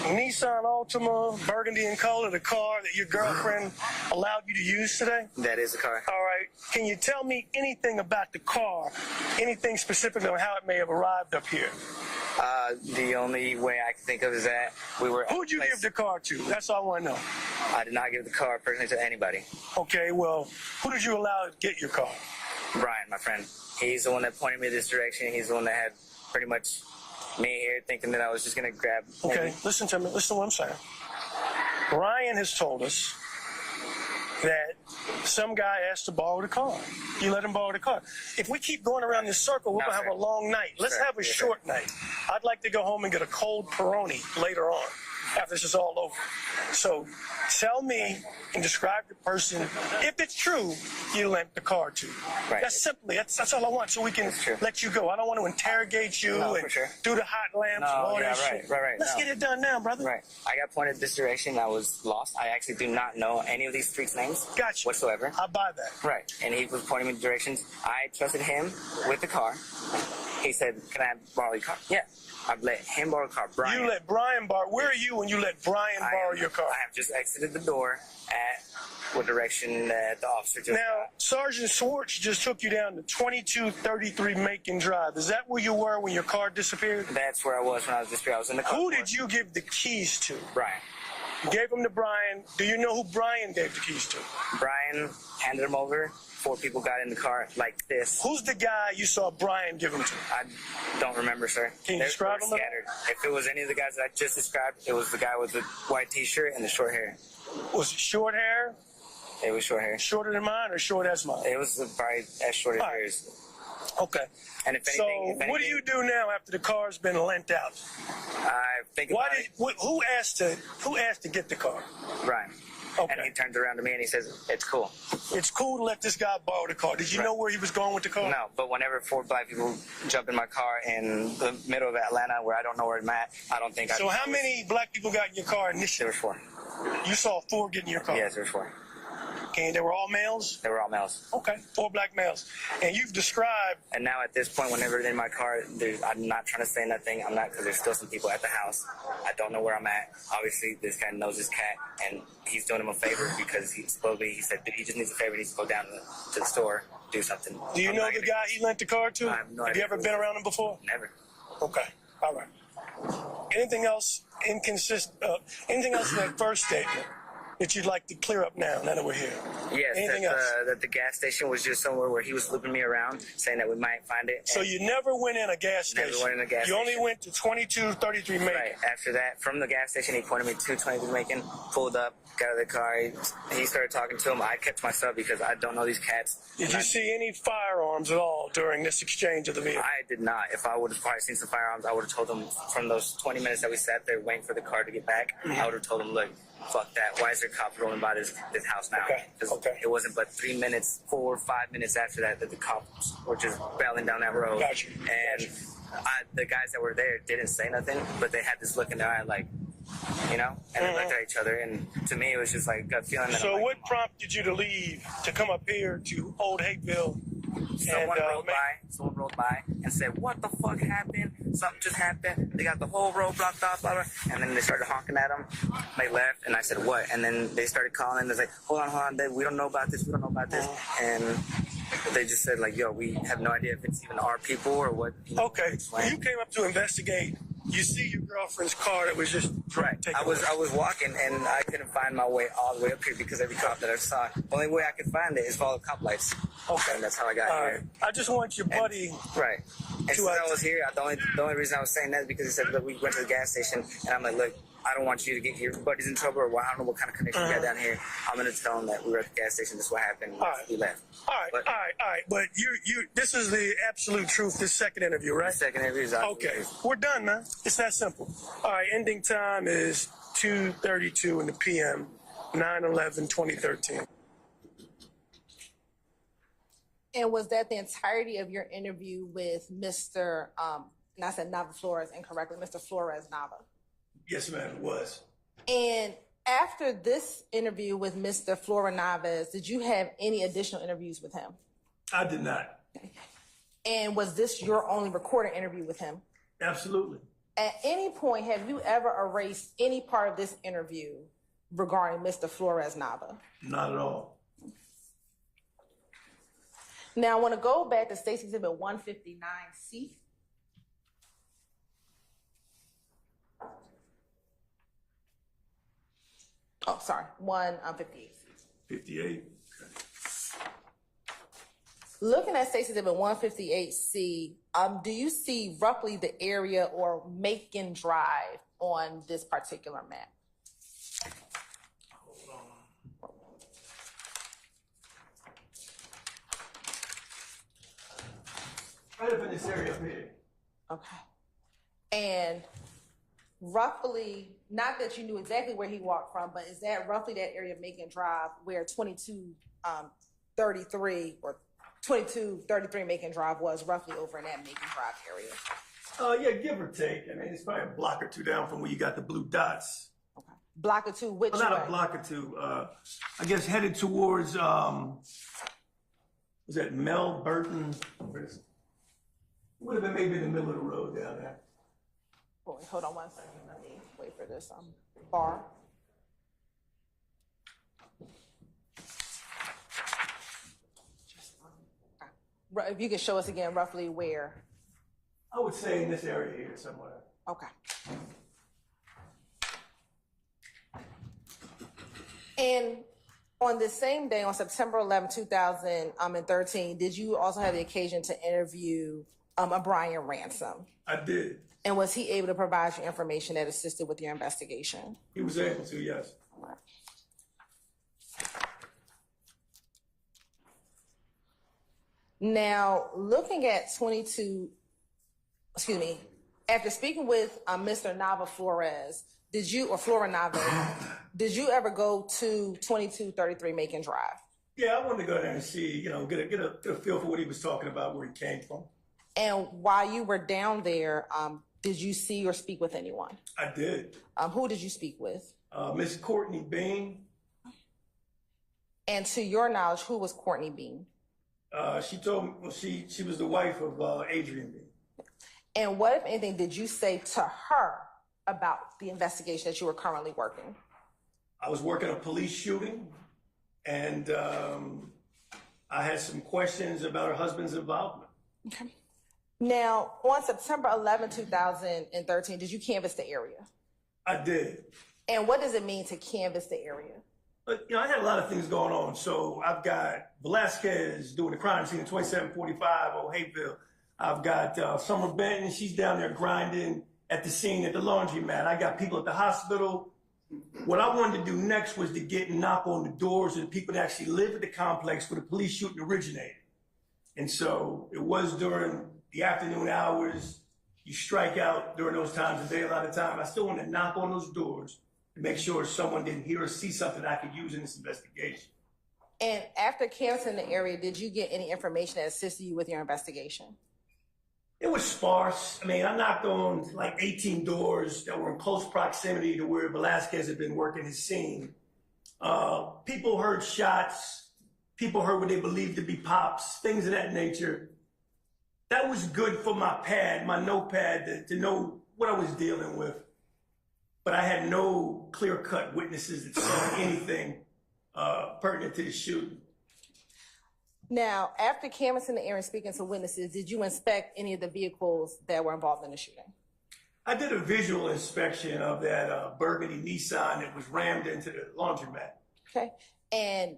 Nissan Altima, burgundy in color, the car that your girlfriend allowed you to use today? That is the car. All right. Can you tell me anything about the car? Anything specific on how it may have arrived up here? The only way I can think of is that we were... Who'd you give the car to? That's all I want to know. I did not give the car personally to anybody. Okay, well, who did you allow to get your car? Brian, my friend. He's the one that pointed me this direction. He's the one that had pretty much me here thinking that I was just going to grab... Okay, listen to me. Listen to what I'm saying. Brian has told us that some guy asked to borrow the car. You let him borrow the car. If we keep going around this circle, we're going to have a long night. Let's have a short night. I'd like to go home and get a cold Peroni later on, after this is all over. So tell me and describe the person, if it's true, you lent the car to. Right. That's all I want, so we can let you go. I don't want to interrogate you and do the hot lamps and all that shit. Right. Let's get it done now, brother. Right. I got pointed this direction. I was lost. I actually do not know any of these streets' names whatsoever. I buy that. Right. And he was pointing me in directions. I trusted him with the car. He said, "Can I borrow your car?" Yeah. I let him borrow the car. Brian. You let Brian borrow. Where are you when you let Brian borrow your car? I have just exited the door at what direction that the officer just... Now, Sergeant Swartz just took you down to 2233 Macon Drive. Is that where you were when your car disappeared? That's where I was when I was disappeared. I was in the car. Who did you give the keys to? Brian. You gave them to Brian. Do you know who Brian gave the keys to? Brian handed them over. 4 people got in the car like this. Who's the guy you saw Brian give them to? I don't remember, sir. Can you describe them? Scattered. If it was any of the guys that I just described, it was the guy with the white T-shirt and the short hair. Was it short hair? It was short hair. Shorter than mine or short as mine? It was probably as short as yours. Okay. And if anything, what do you do now after the car's been lent out? I think about who asked to get the car? Brian. Okay. And he turns around to me and he says, "It's cool. It's cool to let this guy borrow the car." Did you know where he was going with the car? No, but whenever 4 black people jump in my car in the middle of Atlanta where I don't know where I'm at, I don't think So how many black people got in your car initially? There were 4. You saw 4 get in your car? Yes, there were 4. Okay, they were all males? They were all males. Okay, 4 black males. And you've described... And now at this point, whenever they're in my car, I'm not trying to say nothing. I'm not, because there's still some people at the house. I don't know where I'm at. Obviously, this guy knows his cat, and he's doing him a favor because he said that he just needs a favor. He needs to go down to the store, do something. Do you know the guy he lent the car to? I have no idea. Have you ever been around him before? Never. Okay, all right. Anything else anything else in that first statement that you'd like to clear up now that we're here? Yes, Anything else? that the gas station was just somewhere where he was looping me around, saying that we might find it. So you never went in a gas station? Never went in a gas station. You only went to 2233 Macon? Right. After that, from the gas station, he pointed me to 22 Macon, pulled up, got out of the car. He started talking to him. I kept myself because I don't know these cats. Did you see any firearms at all during this exchange of the vehicle? I did not. If I would have probably seen some firearms, I would have told them from those 20 minutes that we sat there waiting for the car to get back, I would have told them, look, fuck that. Why is there cops rolling by this house now? Because it wasn't but 4 or 5 minutes after that the cops were just barreling down that road. Gotcha. And the guys that were there didn't say nothing, but they had this look in their eye like, you know, and they looked at each other. And to me, it was just like a gut feeling. So what prompted you to leave to come up here to Old Hateville? Someone rolled by and said, "What the fuck happened? Something just happened. They got the whole road blocked off." Blah, blah. And then they started honking at them. They left, and I said, "What?" And then they started calling. They're like, hold on, we don't know about this. We don't know about this. And they just said, like, yo, we have no idea if it's even our people or what. Okay. You came up to investigate. You see your girlfriend's car that was just taken. I was walking and I couldn't find my way all the way up here because every cop that I saw, the only way I could find it is follow cop lights. Okay. And that's how I got here. I just want your buddy And since I was here, the only reason I was saying that is because he said, look, we went to the gas station, and I'm like, look, I don't want you to get your buddies in trouble, or I don't know what kind of connection we got down here. I'm going to tell them that we were at the gas station, this is what happened, we left. All right. But this is the absolute truth, this second interview, right? The second interview is okay. We're done, man. It's that simple. All right, ending time is 2:32 in the p.m., 9/11/2013. And was that the entirety of your interview with Mr. And I said Nava Flores incorrectly, Mr. Flores Nava? Yes, ma'am, it was. And after this interview with Mr. Flora Naves, did you have any additional interviews with him? I did not. And was this your only recorded interview with him? Absolutely. At any point, have you ever erased any part of this interview regarding Mr. Flores Nava? Not at all. Now, I want to go back to State's Exhibit 159C. Oh, sorry, 158. 58. Looking at State's Exhibit 158C, do you see roughly the area or Macon Drive on this particular map? Right up in this area up here. Okay. And roughly, not that you knew exactly where he walked from, but is that roughly that area of Macon Drive where 2233 or 2233 Macon Drive was, roughly over in that Macon Drive area? Yeah, give or take. I mean, it's probably a block or two down from where you got the blue dots. Okay. Block or two, which way? Not a block or two. I guess headed towards, was that Mel Burton? Would have been maybe in the middle of the road down there. Oh, wait, hold on one second. Let me wait for this bar. If you could show us again roughly where. I would say in this area here somewhere. Okay. And on the same day, on September 11, 2013, did you also have the occasion to interview Brian Ransom? I did. And was he able to provide you information that assisted with your investigation? He was able to, yes. All right. Now, looking at after speaking with Mr. Nava Flores, Flora Nava, did you ever go to 2233 Macon Drive? Yeah, I wanted to go there and see, get a feel for what he was talking about, where he came from. And while you were down there, did you see or speak with anyone? I did. Who did you speak with? Miss Courtney Bean. And to your knowledge, who was Courtney Bean? She told me, she was the wife of Adrian Bean. And what, if anything, did you say to her about the investigation that you were currently working? I was working a police shooting, and I had some questions about her husband's involvement. Okay. Now, on September 11, 2013, did you canvass the area? I did. And what does it mean to canvass the area? But, I had a lot of things going on. So I've got Velasquez doing the crime scene in 2745 Old Hayville. I've got Summer Benton, she's down there grinding at the scene at the laundromat. I got people at the hospital. What I wanted to do next was to get and knock on the doors of the people that actually live at the complex where the police shooting originated. And so it was during the afternoon hours. You strike out during those times of day a lot of time. I still want to knock on those doors to make sure someone didn't hear or see something I could use in this investigation. And after canvassing the area, did you get any information that assisted you with your investigation? It was sparse. I mean, I knocked on like 18 doors that were in close proximity to where Velasquez had been working his scene. People heard shots. People heard what they believed to be pops, things of that nature. That was good for my notepad, to know what I was dealing with. But I had no clear-cut witnesses that saw anything pertinent to the shooting. Now, after canvassing the area and speaking to witnesses, did you inspect any of the vehicles that were involved in the shooting? I did a visual inspection of that burgundy Nissan that was rammed into the laundromat. Okay. And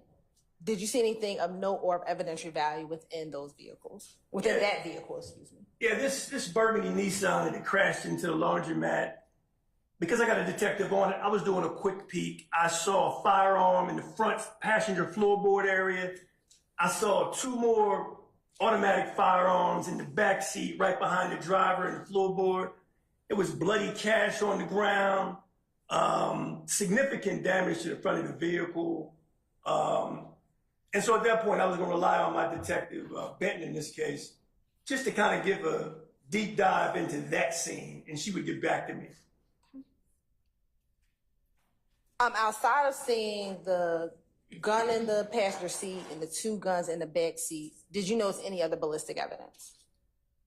did you see anything of note or of evidentiary value within those vehicles? Within that vehicle, excuse me. Yeah, this burgundy Nissan that crashed into the laundromat. Because I got a detective on it, I was doing a quick peek. I saw a firearm in the front passenger floorboard area. I saw 2 more automatic firearms in the back seat right behind the driver and the floorboard. It was bloody cash on the ground, significant damage to the front of the vehicle. And so at that point, I was going to rely on my detective, Benton in this case, just to kind of give a deep dive into that scene, and she would get back to me. Outside of seeing the gun in the passenger seat and the 2 guns in the back seat, did you notice any other ballistic evidence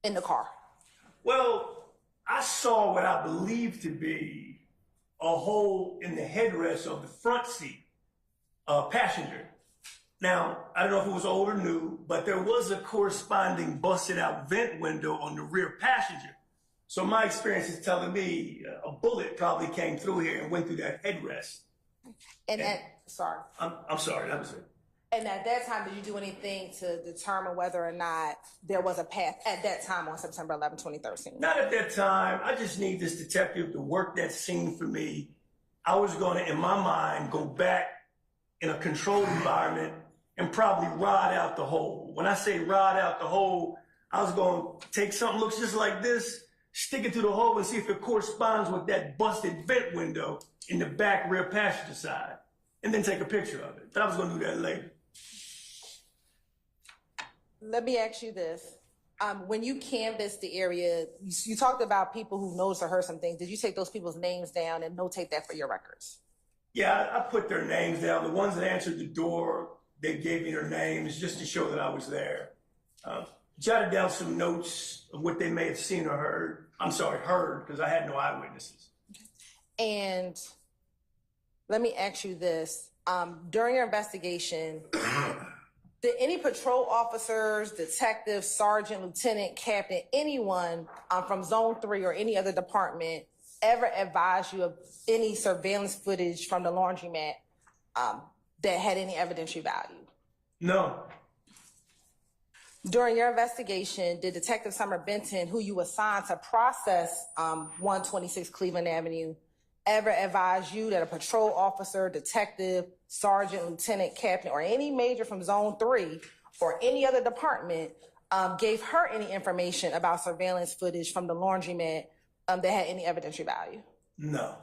in the car? Well, I saw what I believed to be a hole in the headrest of the front seat, passenger. Now, I don't know if it was old or new, but there was a corresponding busted out vent window on the rear passenger. So my experience is telling me a bullet probably came through here and went through that headrest. I'm sorry, that was it. And at that time, did you do anything to determine whether or not there was a path at that time on September 11, 2013? Not at that time. I just need this detective to work that scene for me. I was going to, in my mind, go back in a controlled environment and probably rod out the hole. When I say rod out the hole, I was going to take something that looks just like this, stick it through the hole and see if it corresponds with that busted vent window in the back rear passenger side, and then take a picture of it. But I was going to do that later. Let me ask you this. When you canvassed the area, you talked about people who noticed or heard some things. Did you take those people's names down and notate that for your records? Yeah, I put their names down. The ones that answered the door, they gave me their names just to show that I was there. Jotted down some notes of what they may have seen or heard. Heard, because I had no eyewitnesses. And let me ask you this. During your investigation, did any patrol officers, detectives, sergeant, lieutenant, captain, anyone from Zone 3 or any other department ever advise you of any surveillance footage from the laundromat that had any evidentiary value? No. During your investigation, did Detective Summer Benton, who you assigned to process 126 Cleveland Avenue, ever advise you that a patrol officer, detective, sergeant, lieutenant, captain, or any major from Zone 3 or any other department gave her any information about surveillance footage from the laundromat that had any evidentiary value? No.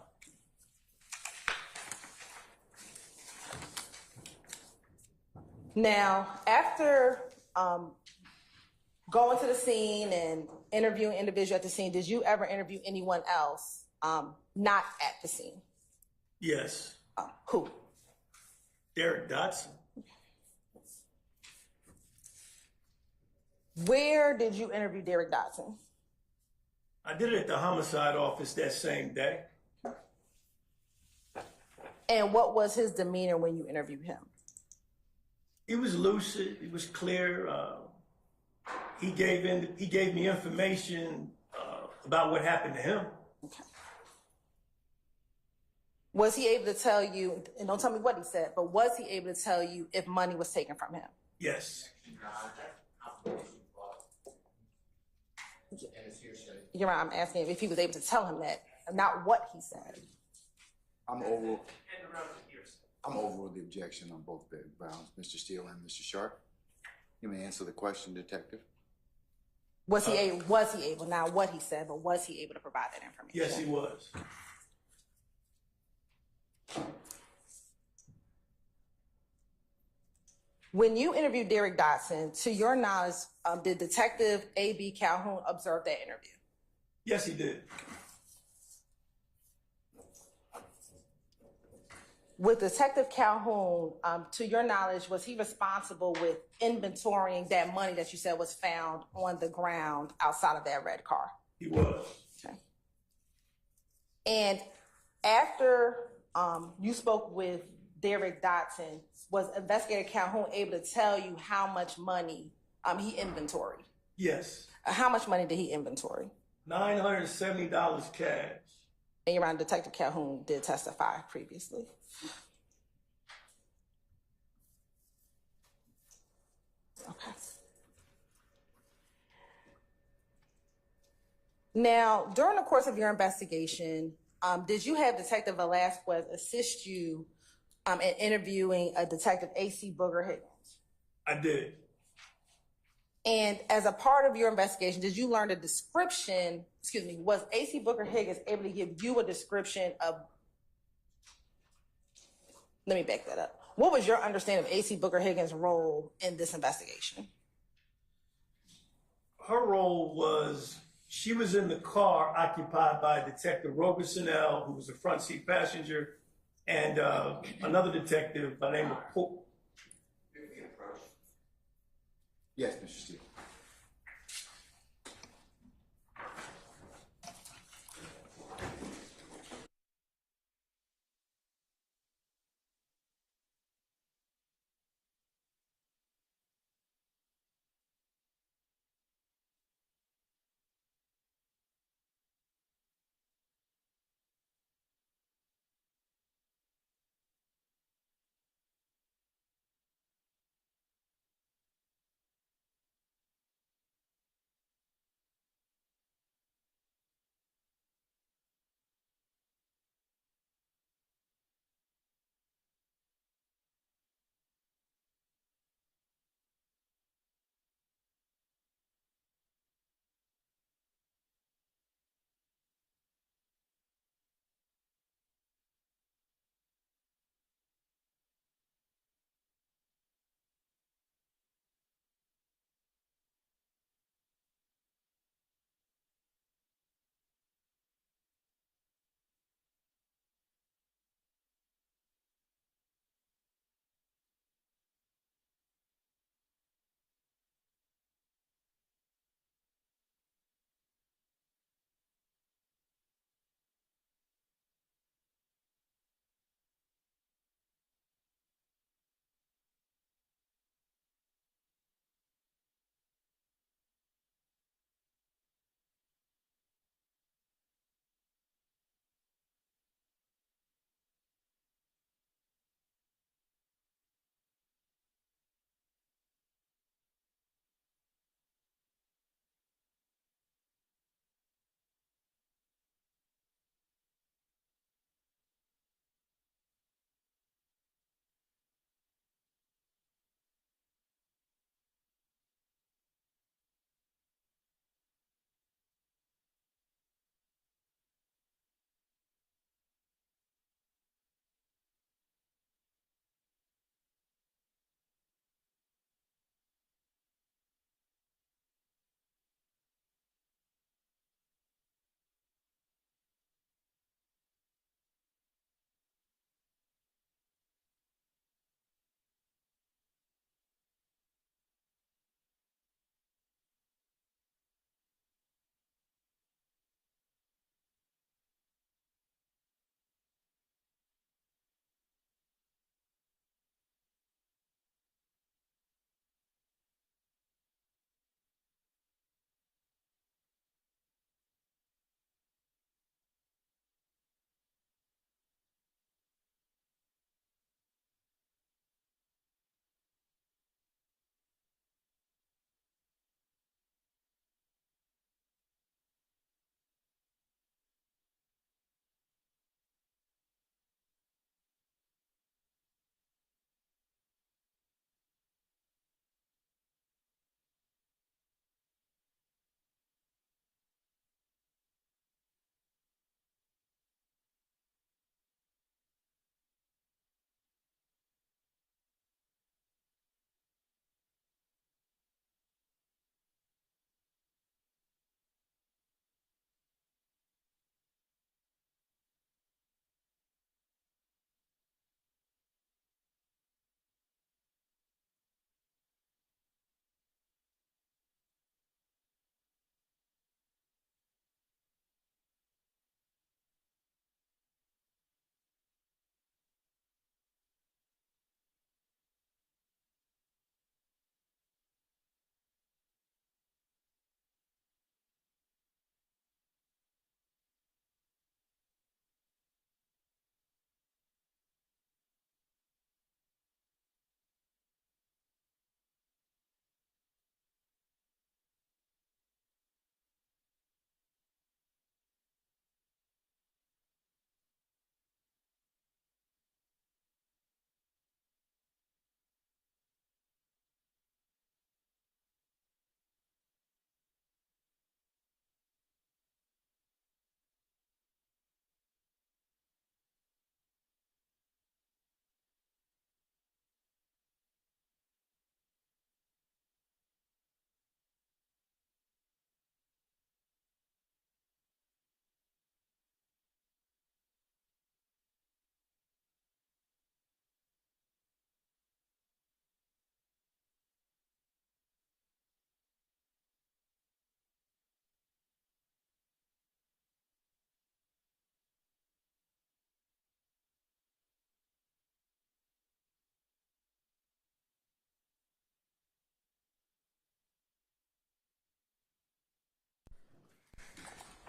Now, after going to the scene and interviewing individuals at the scene, did you ever interview anyone else not at the scene? Yes. Who? Derek Dotson. Where did you interview Derek Dotson? I did it at the homicide office that same day. And what was his demeanor when you interviewed him? He was lucid. He was clear. He gave me information about what happened to him. Okay. Was he able to tell you, and don't tell me what he said, but was he able to tell you if money was taken from him? Yes. You're right, I'm asking if he was able to tell him that, not what he said. I'm over the objection on both grounds, Mr. Steele and Mr. Sharp. You may answer the question, Detective. Was he able, not what he said, but was he able to provide that information? Yes, he was. When you interviewed Derek Dotson, to your knowledge, did Detective A.B. Calhoun observe that interview? Yes, he did. With Detective Calhoun, to your knowledge, was he responsible with inventorying that money that you said was found on the ground outside of that red car? He was. Okay. And after you spoke with Derek Dotson, was Investigator Calhoun able to tell you how much money he inventoried? Yes. How much money did he inventory? $970 cash. And your Honor, Detective Calhoun did testify previously. Okay. Now, during the course of your investigation, did you have Detective Velasquez assist you in interviewing a Detective A.C. Booger Higgins? I did. And as a part of your investigation, did you learn the description, was A.C. Booger Higgins able to give you a description of, let me back that up. What was your understanding of A.C. Booger Higgins' role in this investigation? Her role was, she was in the car occupied by Detective Roberson L., who was a front seat passenger, and another detective by the name of Yes, Mr. Steele.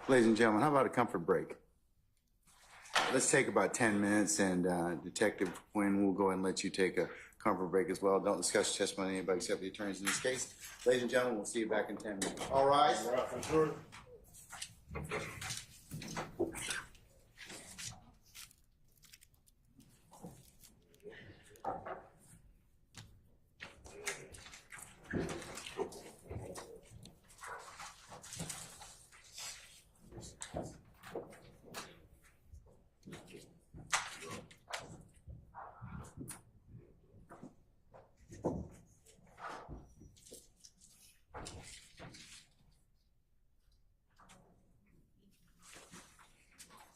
Ladies and gentlemen, how about a comfort break? Let's take about 10 minutes, and Detective Quinn will go ahead and let you take a comfort break as well. Don't discuss testimony of anybody except the attorneys in this case. Ladies and gentlemen, we'll see you back in 10 minutes. All rise. All right, for sure.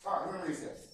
All right, we're going to recess.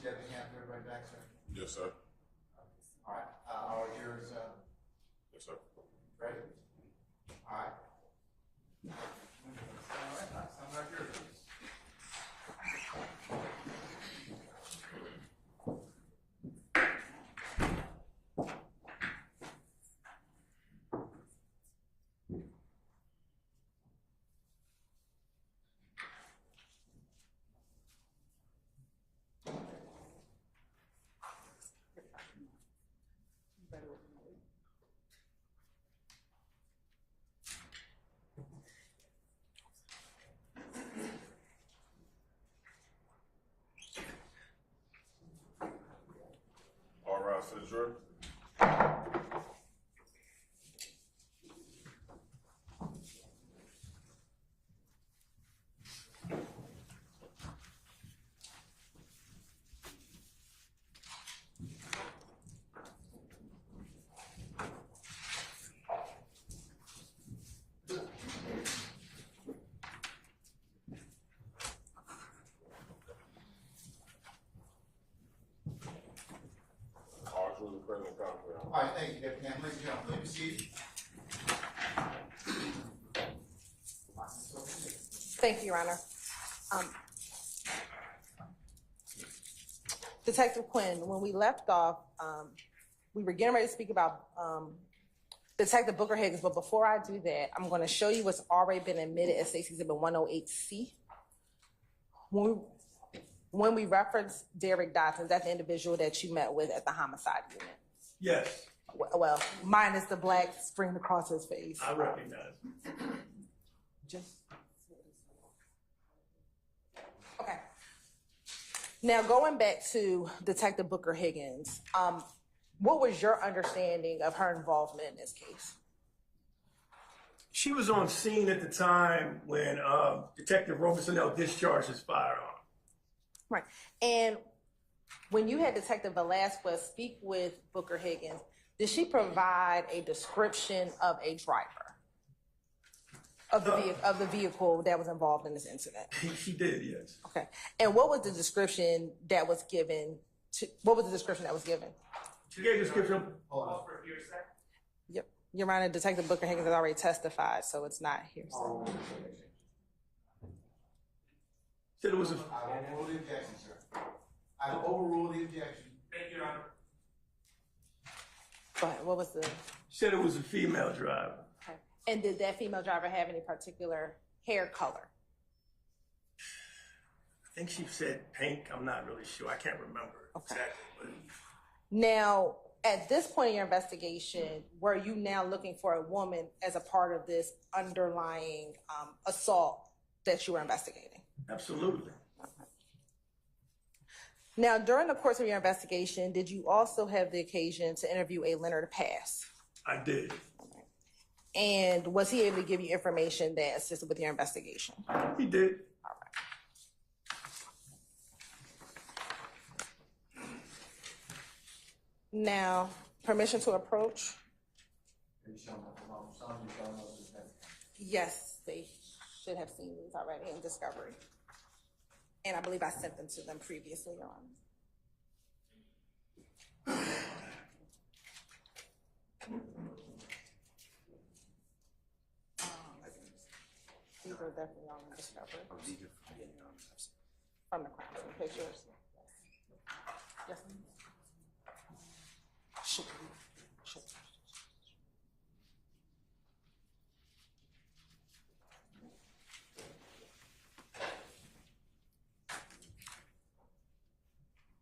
Deputy, have everybody back, sir? Yes, sir. All right, all jurors, Yes, sir. ready? All right. All right, some of yours. All rise for the jury. All jury present and competent. All right, thank you, Deputy. Ladies and gentlemen, please be seated. Thank you, Your Honor. Detective Quinn, when we left off, we were getting ready to speak about Detective Booker Higgins, but before I do that, I'm going to show you what's already been admitted as State's Exhibit 108C. When we reference Derek Dotson, that's the individual that you met with at the homicide unit. Yes, Well, minus the black spring across his face. I recognize. Okay. Now, going back to Detective Booker Higgins, what was your understanding of her involvement in this case? She was on scene at the time when Detective Robinson discharged his firearm. Right. And when you had Detective Velasquez speak with Booker Higgins, did she provide a description of a driver of the vehicle that was involved in this incident? She did, yes. Okay. And what was the description that was given? What was the description that was given? She gave a description. Yep. Your Honor, Detective Booker Higgins has already testified, so it's not here. Said it was a. I overrule the objection, sir. I overrule the objection. Thank you, Your Honor. Go ahead, what was the, She said it was a female driver. okay. And did that female driver have any particular hair color? I think she said pink. I'm not really sure. I can't remember exactly. But Now, at this point in your investigation, were you now looking for a woman as a part of this underlying assault that you were investigating? absolutely. Now, during the course of your investigation, did you also have the occasion to interview a Leonard Pass? I did. And was he able to give you information that assisted with your investigation? He did. Now, permission to approach? Yes, they should have seen these already in discovery. And I believe I sent them to them previously, Your Honor. These are definitely on the discovery. From the crime, some pictures. Yes, ma'am. Sure. Sure.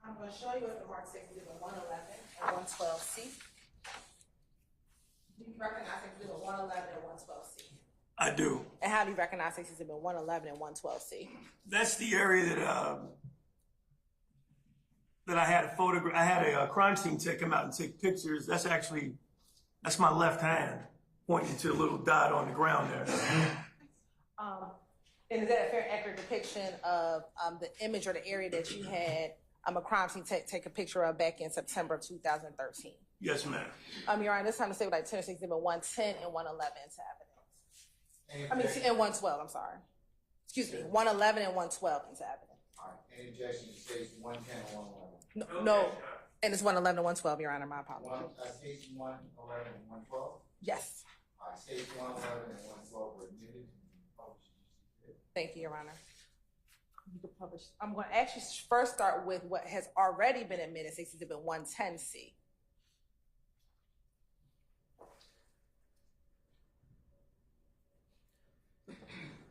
I'm going to show you what the mark 6 is in 111 and 112C. Do you recognize Exhibit 111 and 112C? I do. And how do you recognize Exhibit 111 and 112C? That's the area that I had a photograph. I had a crime scene tech come out and take pictures. That's my left hand pointing to a little dot on the ground there. And is that a fair, accurate depiction of the image or the area that you had a crime scene take a picture of back in September of 2013? Yes, ma'am. Your Honor, this time to say what I turned Exhibit 110 and 111 into evidence. I mean, and 112, I'm sorry. Excuse me, 111 and 112 into evidence. All right, any objection to stage 110 or 111? No, and it's 111 and 112, Your Honor, my apologies. Stage 111 and 112? Yes, All right, stage 111 and 112 were admitted and published. thank you, Your Honor. You can publish. I'm going to actually first start with what has already been admitted, Exhibit 110C.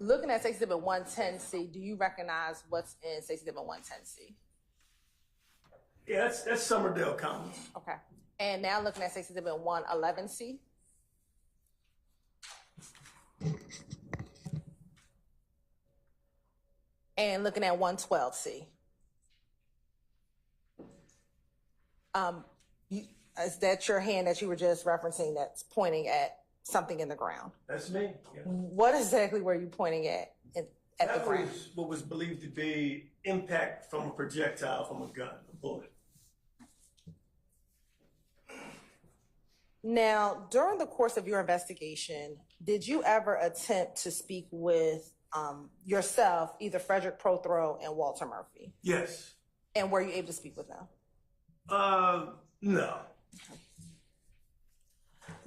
Looking at Exhibit 110C, do you recognize what's in Exhibit 110C? Yeah, that's Somerdale County. Okay. And now looking at Exhibit 111C. And looking at 112C. Is that your hand that you were just referencing that's pointing at something in the ground? That's me. Yeah. What exactly were you pointing at the That ground? was what was believed to be impact from a projectile from a gun, a bullet. Now, during the course of your investigation, did you ever attempt to speak with yourself, either Frederick Prothrow and Walter Murphy? Yes. And were you able to speak with them? No.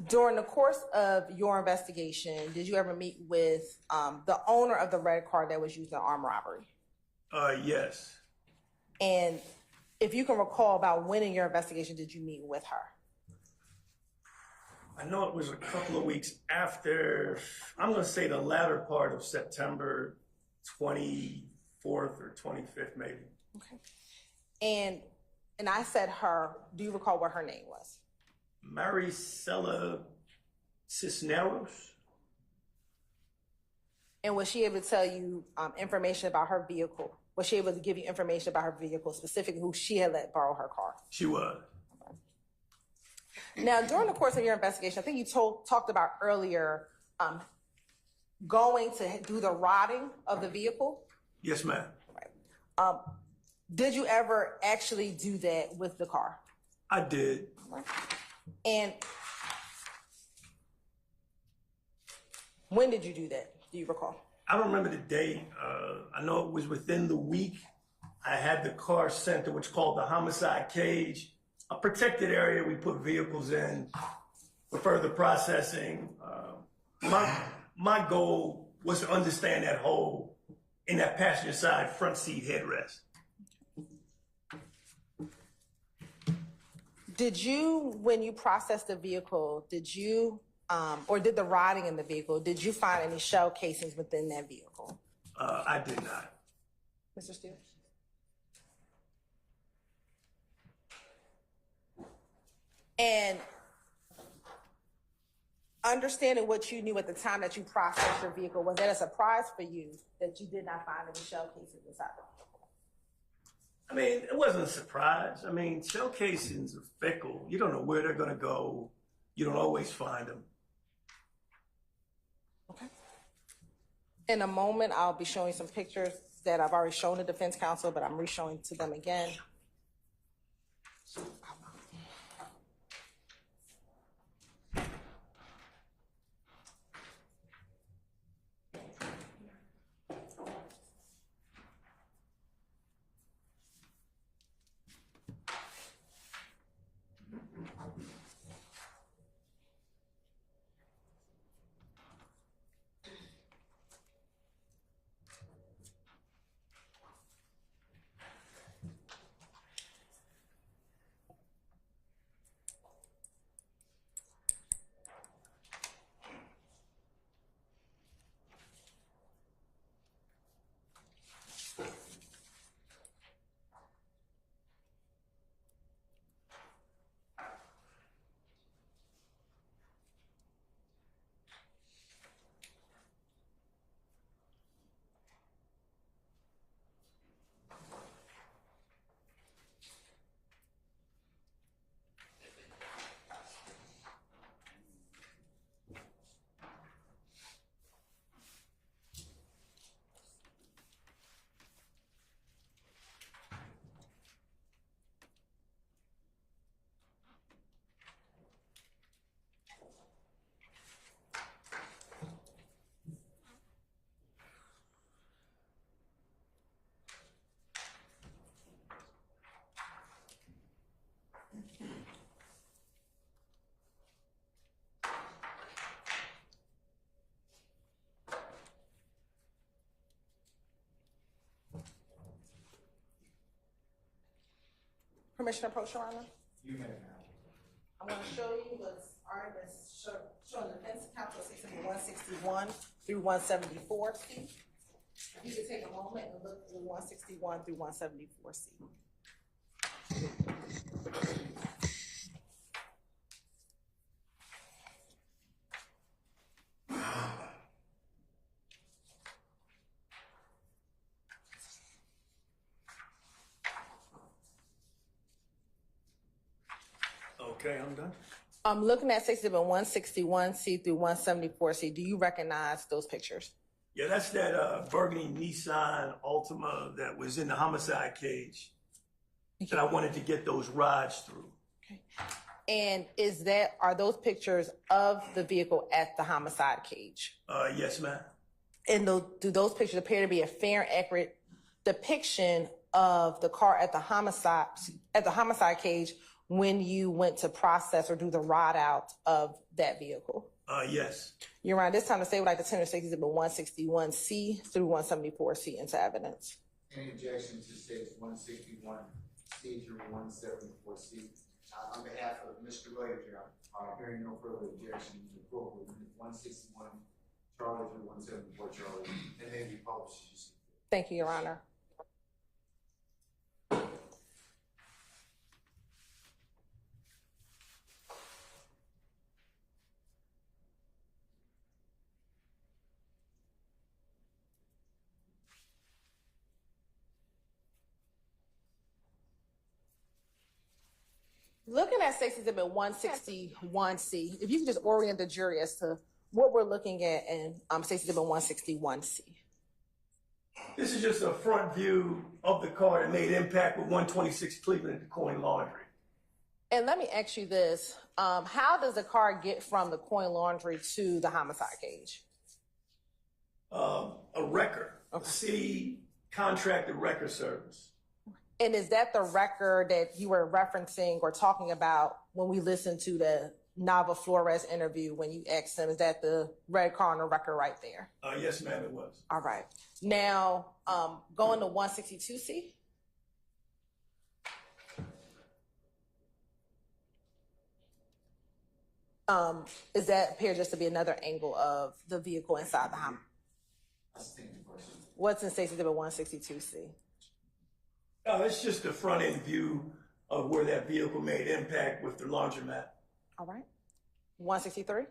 During the course of your investigation, did you ever meet with the owner of the red car that was used in the armed robbery? Yes. And if you can recall, about when in your investigation did you meet with her? I know it was a couple of weeks after, I'm going to say the latter part of September 24th or 25th, maybe. Okay. And I said her, do you recall what her name was? Maricela Cisneros. And was she able to tell you information about her vehicle? Was she able to give you information about her vehicle, specifically who she had let borrow her car? She was. Now, during the course of your investigation, I think you talked about earlier going to do the rodding of the vehicle. Yes, ma'am. Right. Did you ever actually do that with the car? I did. And when did you do that? Do you recall? I don't remember the date. I know it was within the week. I had the car sent to what's called the homicide cage, a protected area we put vehicles in for further processing. My goal was to understand that hole in that passenger side front seat headrest. Did you, when you processed the vehicle, did you, or did the rotting in the vehicle, did you find any shell casings within that vehicle? I did not. Mr. Steele? And understanding what you knew at the time that you processed your vehicle, was that a surprise for you that you did not find any shell casings inside the vehicle? I mean, it wasn't a surprise. I mean, shell casings are fickle. You don't know where they're going to go. You don't always find them. Okay. In a moment, I'll be showing some pictures that I've already shown the defense counsel, but I'm re-showing to them again. Permission to approach, Your Honor? You may now. I'm going to show you what's already been shown the defense counsel, section 161 through 174C. You can take a moment and look through 161 through 174C. Okay, I'm done. I'm looking at section 161C through 174C. Do you recognize those pictures? Yeah, that's that burgundy Nissan Altima that was in the homicide cage that I wanted to get those rods through. Okay. And are those pictures of the vehicle at the homicide cage? Yes, ma'am. And do those pictures appear to be a fair and accurate depiction of the car at the homicide cage when you went to process or do the rod out of that vehicle? Yes. Your Honor, this time the state would like to turn Exhibit 161C through 174C into evidence. Any objection to states 161C through 174C? On behalf of Mr. Williams, Your Honor, hearing no further objection, the court will read 161 Charlie through 174 Charlie, and they be published as you see. Thank you, Your Honor. Looking at State's Exhibit 161C, if you could just orient the jury as to what we're looking at in State's Exhibit 161C. This is just a front view of the car that made impact with 126 Cleveland at the Coin Laundry. And let me ask you this. How does the car get from the Coin Laundry to the homicide cage? A wrecker, a city contracted wrecker service. And is that the record that you were referencing or talking about when we listened to the Nava Flores interview when you asked him, is that the red car on the record right there? Yes, ma'am, it was. All right. Now, going to 162C. Is that appear just to be another angle of the vehicle inside the home? What's in Safety Exhibit 162C? Oh, it's just the front end view of where that vehicle made impact with the laundromat. All right. 163?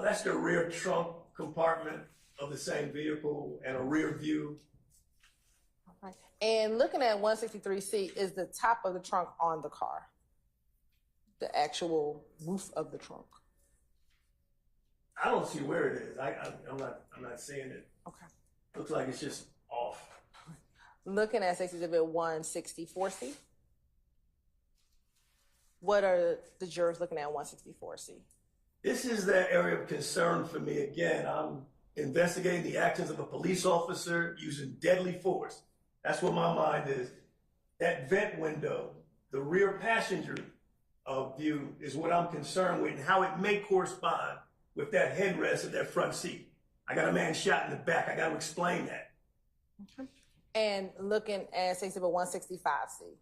That's the rear trunk compartment of the same vehicle and a rear view. All right. And looking at 163C, is the top of the trunk on the car? The actual roof of the trunk? I don't see where it is. I'm not seeing it. Okay. Looks like it's just off. Looking at Safety Exhibit 164C, what are the jurors looking at 164C? This is that area of concern for me. Again, I'm investigating the actions of a police officer using deadly force. That's what my mind is. That vent window, the rear passenger view is what I'm concerned with and how it may correspond with that headrest of that front seat. I got a man shot in the back. I got to explain that. Okay. And looking at Safety Exhibit 165C.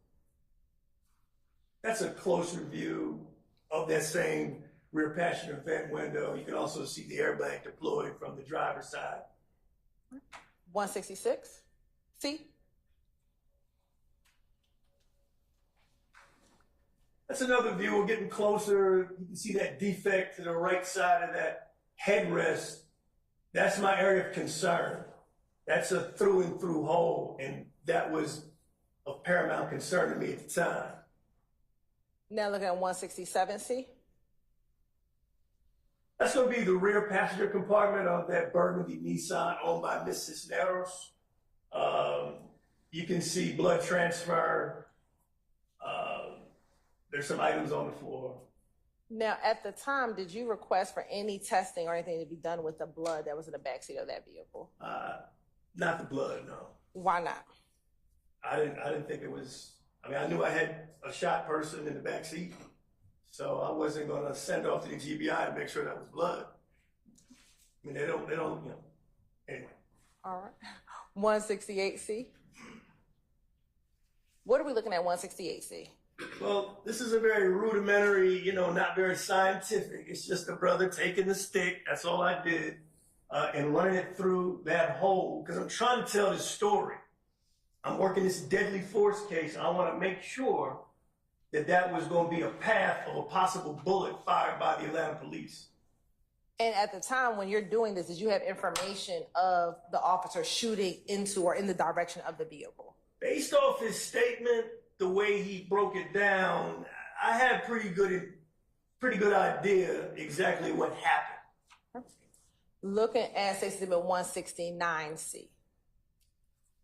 That's a closer view of that same rear passenger vent window. You can also see the airbag deployed from the driver's side. 166C. That's another view. We're getting closer. You can see that defect to the right side of that headrest. That's my area of concern. That's a through and through hole, and that was of paramount concern to me at the time. Now looking at 167C. That's going to be the rear passenger compartment of that burgundy Nissan owned by Miss Cisneros. You can see blood transfer. There's some items on the floor. Now, at the time, did you request for any testing or anything to be done with the blood that was in the backseat of that vehicle? Not the blood, no. Why not? I didn't think it was. I mean, I knew I had a shot person in the back seat, so I wasn't going to send off to the GBI to make sure that was blood. I mean, they don't, you know. Anyway. All right. 168C. What are we looking at 168C? Well, this is a very rudimentary, not very scientific. It's just a brother taking the stick. That's all I did, and running it through that hole because I'm trying to tell this story. I'm working this deadly force case. And I want to make sure that was going to be a path of a possible bullet fired by the Atlanta police. And at the time when you're doing this, did you have information of the officer shooting into or in the direction of the vehicle? Based off his statement, the way he broke it down, I had pretty good idea exactly what happened. Looking at Safety Exhibit 169C.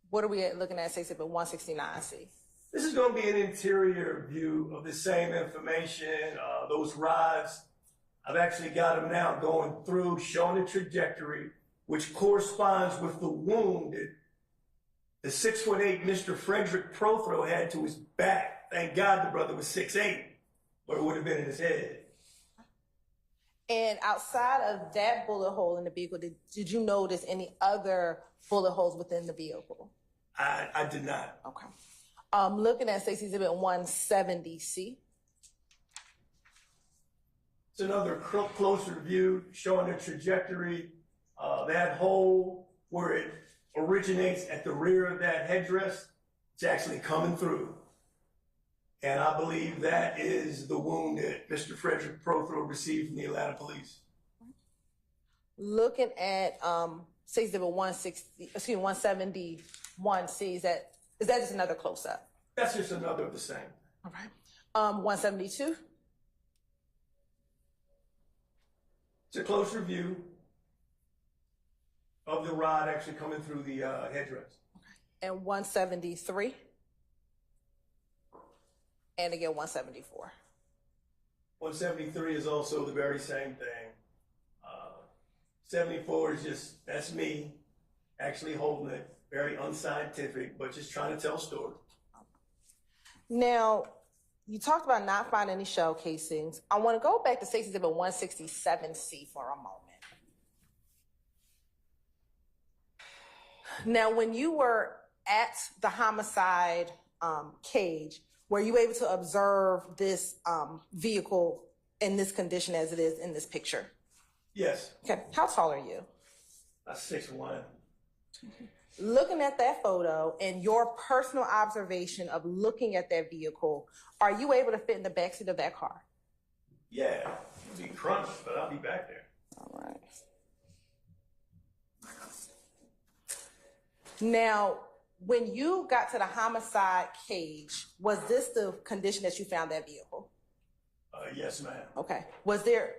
What are we looking at Safety Exhibit 169C? This is going to be an interior view of the same information. Those rods, I've actually got them now going through, showing the trajectory, which corresponds with the wound that the 6'8" Mr. Frederick Prothro had to his back. Thank God the brother was 6'8", or it would have been in his head. And outside of that bullet hole in the vehicle, did you notice any other bullet holes within the vehicle? I did not. Okay. Looking at Safety Exhibit 170C. It's another closer view showing the trajectory. That hole where it originates at the rear of that headdress, it's actually coming through. And I believe that is the wound that Mr. Frederick Prothro received from the Atlanta police. Looking at Safety Exhibit 171C, is that just another close-up? That's just another of the same. All right. 172? It's a closer view of the rod actually coming through the headdress. Okay. And 173? And again, 174. 173 is also the very same thing. 74 is that's me actually holding it. Very unscientific, but just trying to tell a story. Now, you talked about not finding any shell casings. I want to go back to Safety Exhibit 167C for a moment. Now, when you were at the homicide cage, Were you able to observe this vehicle in this condition as it is in this picture? Yes. Okay. How tall are you? 6'1". Looking at that photo and your personal observation of looking at that vehicle, are you able to fit in the backseat of that car? Yeah, it'll be crunched, but I'll be back there. All right. Now, when you got to the homicide cage, was this the condition that you found that vehicle? Yes, ma'am. Okay. Was there,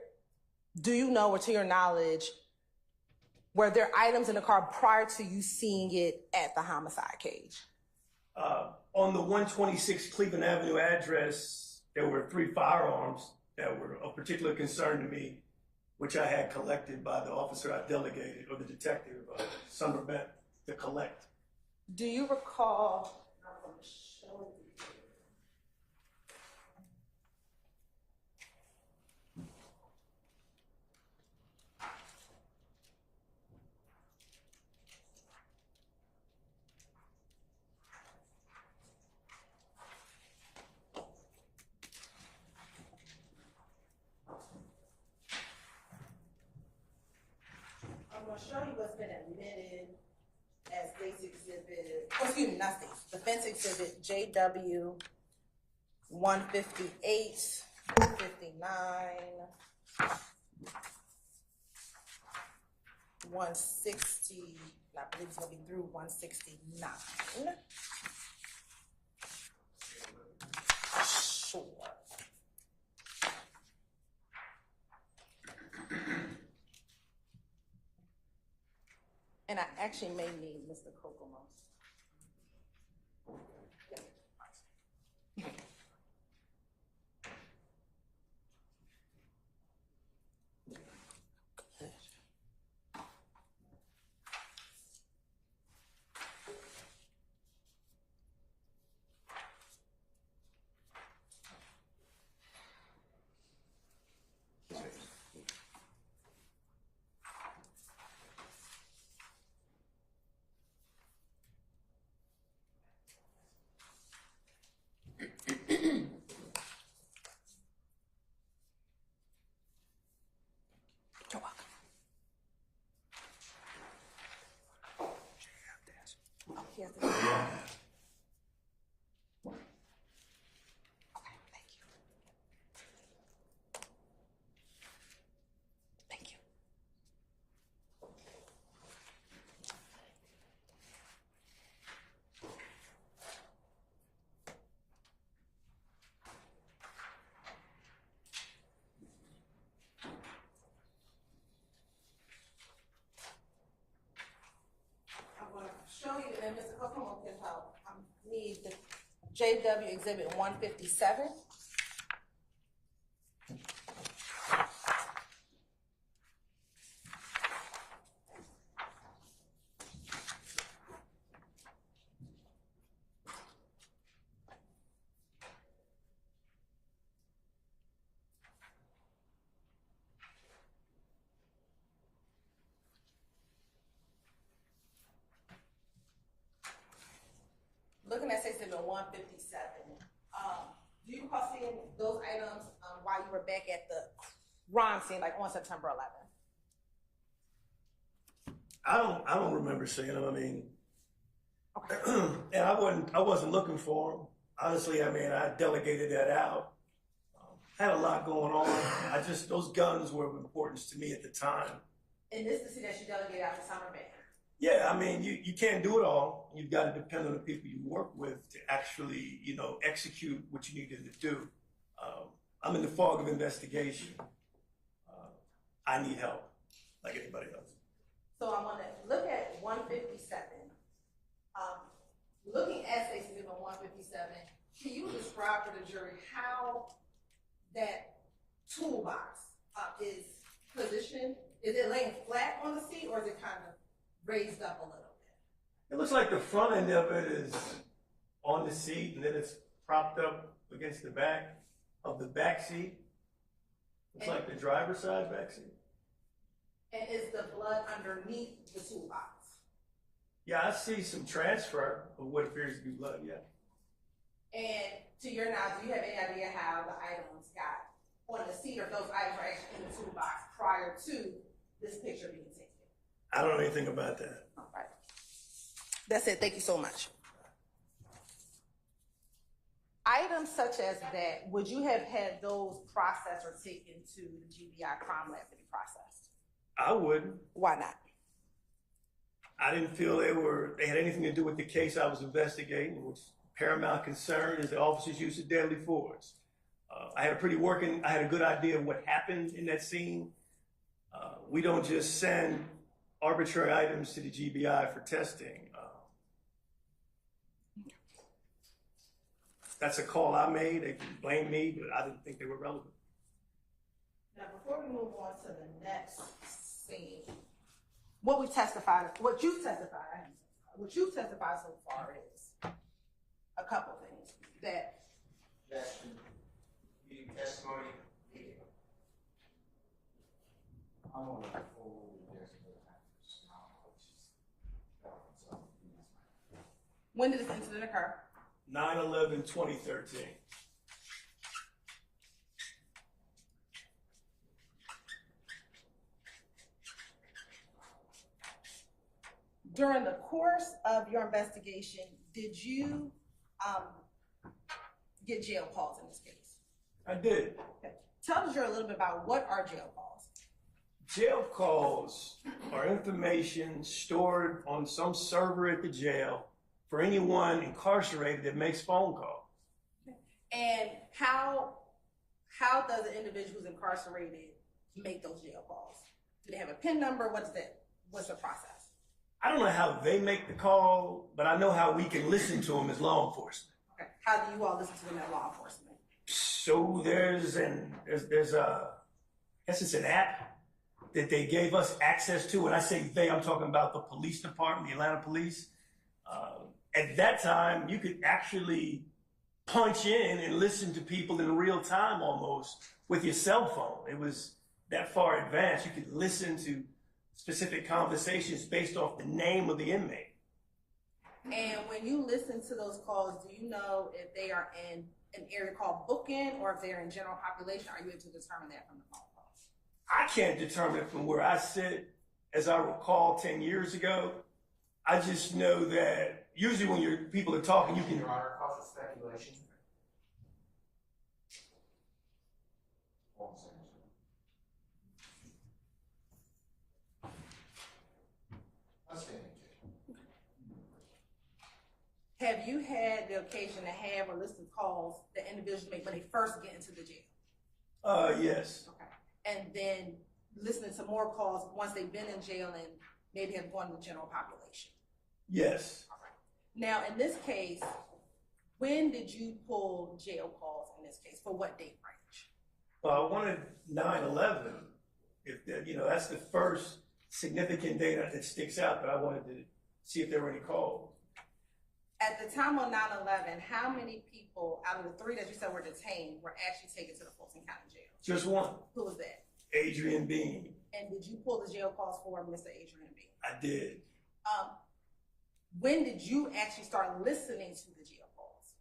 do you know, or to your knowledge, were there items in the car prior to you seeing it at the homicide cage? On the 126 Cleveland Avenue address, there were 3 firearms that were of particular concern to me, which I had collected by the officer I delegated, or the detective, Summerbent, to collect. Do you recall? I'm going to show you. I'm going to show you what's been admitted as State's Exhibit, not State's, Defense Exhibit JW 158, 59, 160, I believe it's going to be through 169. Sure. And I actually may need Mr. Kokomo. Yes. Okay, thank you. Thank you. I'm going to show you, and Mr. Kokomo can help. I need the JW Exhibit 157. Looking at Exhibit 157, do you recall seeing those items while you were back at the crime scene, like on September 11th? I don't remember seeing them. I mean, Okay. and I wasn't looking for them. Honestly, I mean, I delegated that out. Had a lot going on. Those guns were of importance to me at the time. And this is the that you delegate out to Summerbent. Yeah, I mean, you can't do it all. You've got to depend on the people you work with to actually, execute what you needed to do. I'm in the fog of investigation. I need help, like anybody else. So I'm going to look at 157. Looking at Exhibit 157, can you describe for the jury how that toolbox is positioned? Is it laying flat on the seat, or is it kind of raised up a little bit? It looks like the front end of it is on the seat, and then it's propped up against the back of the back seat. Looks like the driver's side back seat. And is the blood underneath the toolbox? Yeah, I see some transfer of what appears to be blood, yeah. And To your knowledge, do you have any idea how the items got on the seat, or if those items were actually in the toolbox prior to this picture being taken? I don't know anything about that. All right. That's it. Thank you so much. Items such as that, would you have had those processed or taken to the GBI crime lab to be processed? I wouldn't. Why not? I didn't feel they had anything to do with the case I was investigating, which paramount concern is the officer's use of deadly force. I had a good idea of what happened in that scene. We don't just send arbitrary items to the GBI for testing. That's a call I made. They can blame me, but I didn't think they were relevant. Now, before we move on to the next scene, what you testified so far is a couple things that. That's reading testimony. I'm on the full When did this incident occur? 9/11/2013. During the course of your investigation, did you get jail calls in this case? I did. Okay. Tell the jury a little bit about what are jail calls. Jail calls are information stored on some server at the jail for anyone incarcerated that makes phone calls. And how does an individual who's incarcerated make those jail calls? Do they have a PIN number? What's the process? I don't know how they make the call, but I know how we can listen to them as law enforcement. Okay. How do you all listen to them as law enforcement? So there's I guess it's an app that they gave us access to. When I say they, I'm talking about the police department, the Atlanta police. At that time, you could actually punch in and listen to people in real time almost with your cell phone. It was that far advanced. You could listen to specific conversations based off the name of the inmate. And when you listen to those calls, do you know if they are in an area called booking or if they're in general population? Are you able to determine that from the phone calls? I can't determine it from where I sit. As I recall 10 years ago, I just know that usually when people are talking, you can. Your Honor, cause of speculation. Have you had the occasion to have a list of calls that individuals make when they first get into the jail? Yes. Okay. And then listening to more calls once they've been in jail and maybe have gone to the general population? Yes. All right. Now, in this case, when did you pull jail calls in this case? For what date range? I wanted 9/11. If that's the first significant date that sticks out, but I wanted to see if there were any calls. At the time of 9/11, how many people out of the 3 that you said were detained were actually taken to the Fulton County Jail? Just one. Who was that? Adrian Bean. And did you pull the jail calls for Mr. Adrian Bean? I did. When did you actually start listening to the jail calls?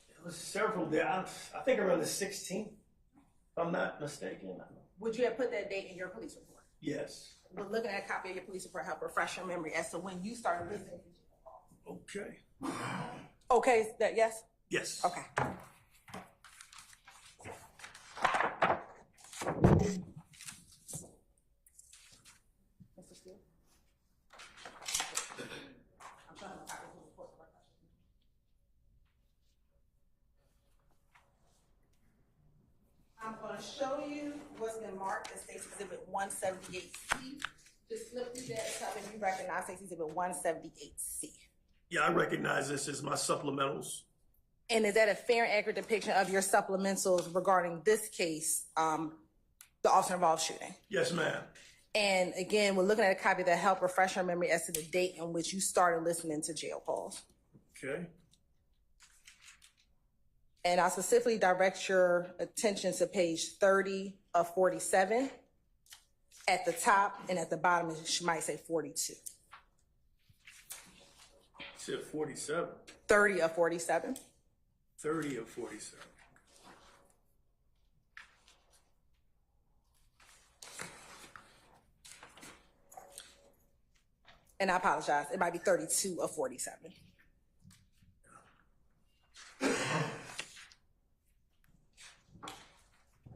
It was several days. I think around the 16th, if I'm not mistaken. Would you have put that date in your police report? Yes. We're looking at a copy of your police report, help refresh your memory as to when you started listening to jail calls. Okay. Okay, is that yes? Yes. Okay. Mr. Steele? I'm trying to have a copy of the report to refresh your memory. I'm going to show you what's been marked as State's Exhibit 178C. Just flip through that and tell me if you recognize State's Exhibit 178C. Yeah, I recognize this as my supplementals. And is that a fair and accurate depiction of your supplementals regarding this case, the officer-involved shooting? Yes, ma'am. And again, we're looking at a copy that help refresh your memory as to the date in which you started listening to jail calls. Okay. And I'll specifically direct your attention to page 30 of 47. At the top and at the bottom, it might say 42. said 47. 30 of 47. 30 of 47. And I apologize, it might be 32 of 47.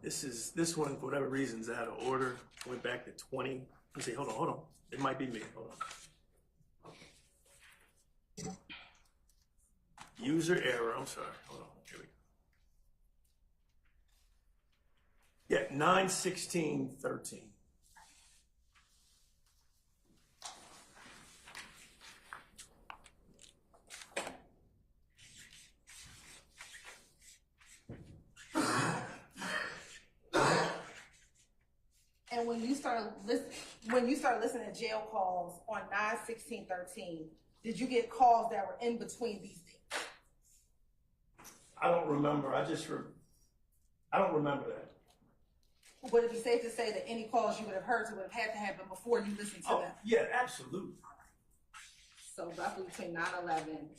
This one, for whatever reasons, out of order. Went back to 20. Let's see, hold on. It might be me. Hold on. User error. I'm sorry. Hold on. Here we go. Yeah, 9/16/13. And when you start listening to jail calls on 9/16/13, did you get calls that were in between these dates? I don't remember. I don't remember that. Would it be safe to say that any calls you would have heard would have had to happen before you listened to them? Yeah, absolutely. So roughly between 9/11.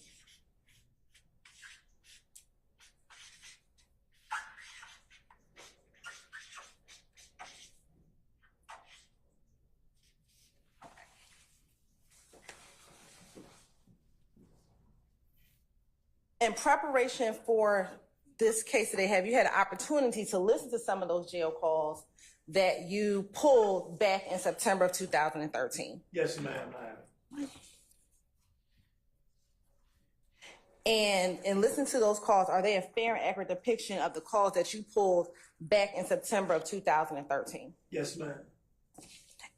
In preparation for this case that they have, you had an opportunity to listen to some of those jail calls that you pulled back in September of 2013. Yes, ma'am, I have. And listen to those calls. Are they a fair and accurate depiction of the calls that you pulled back in September of 2013? Yes, ma'am.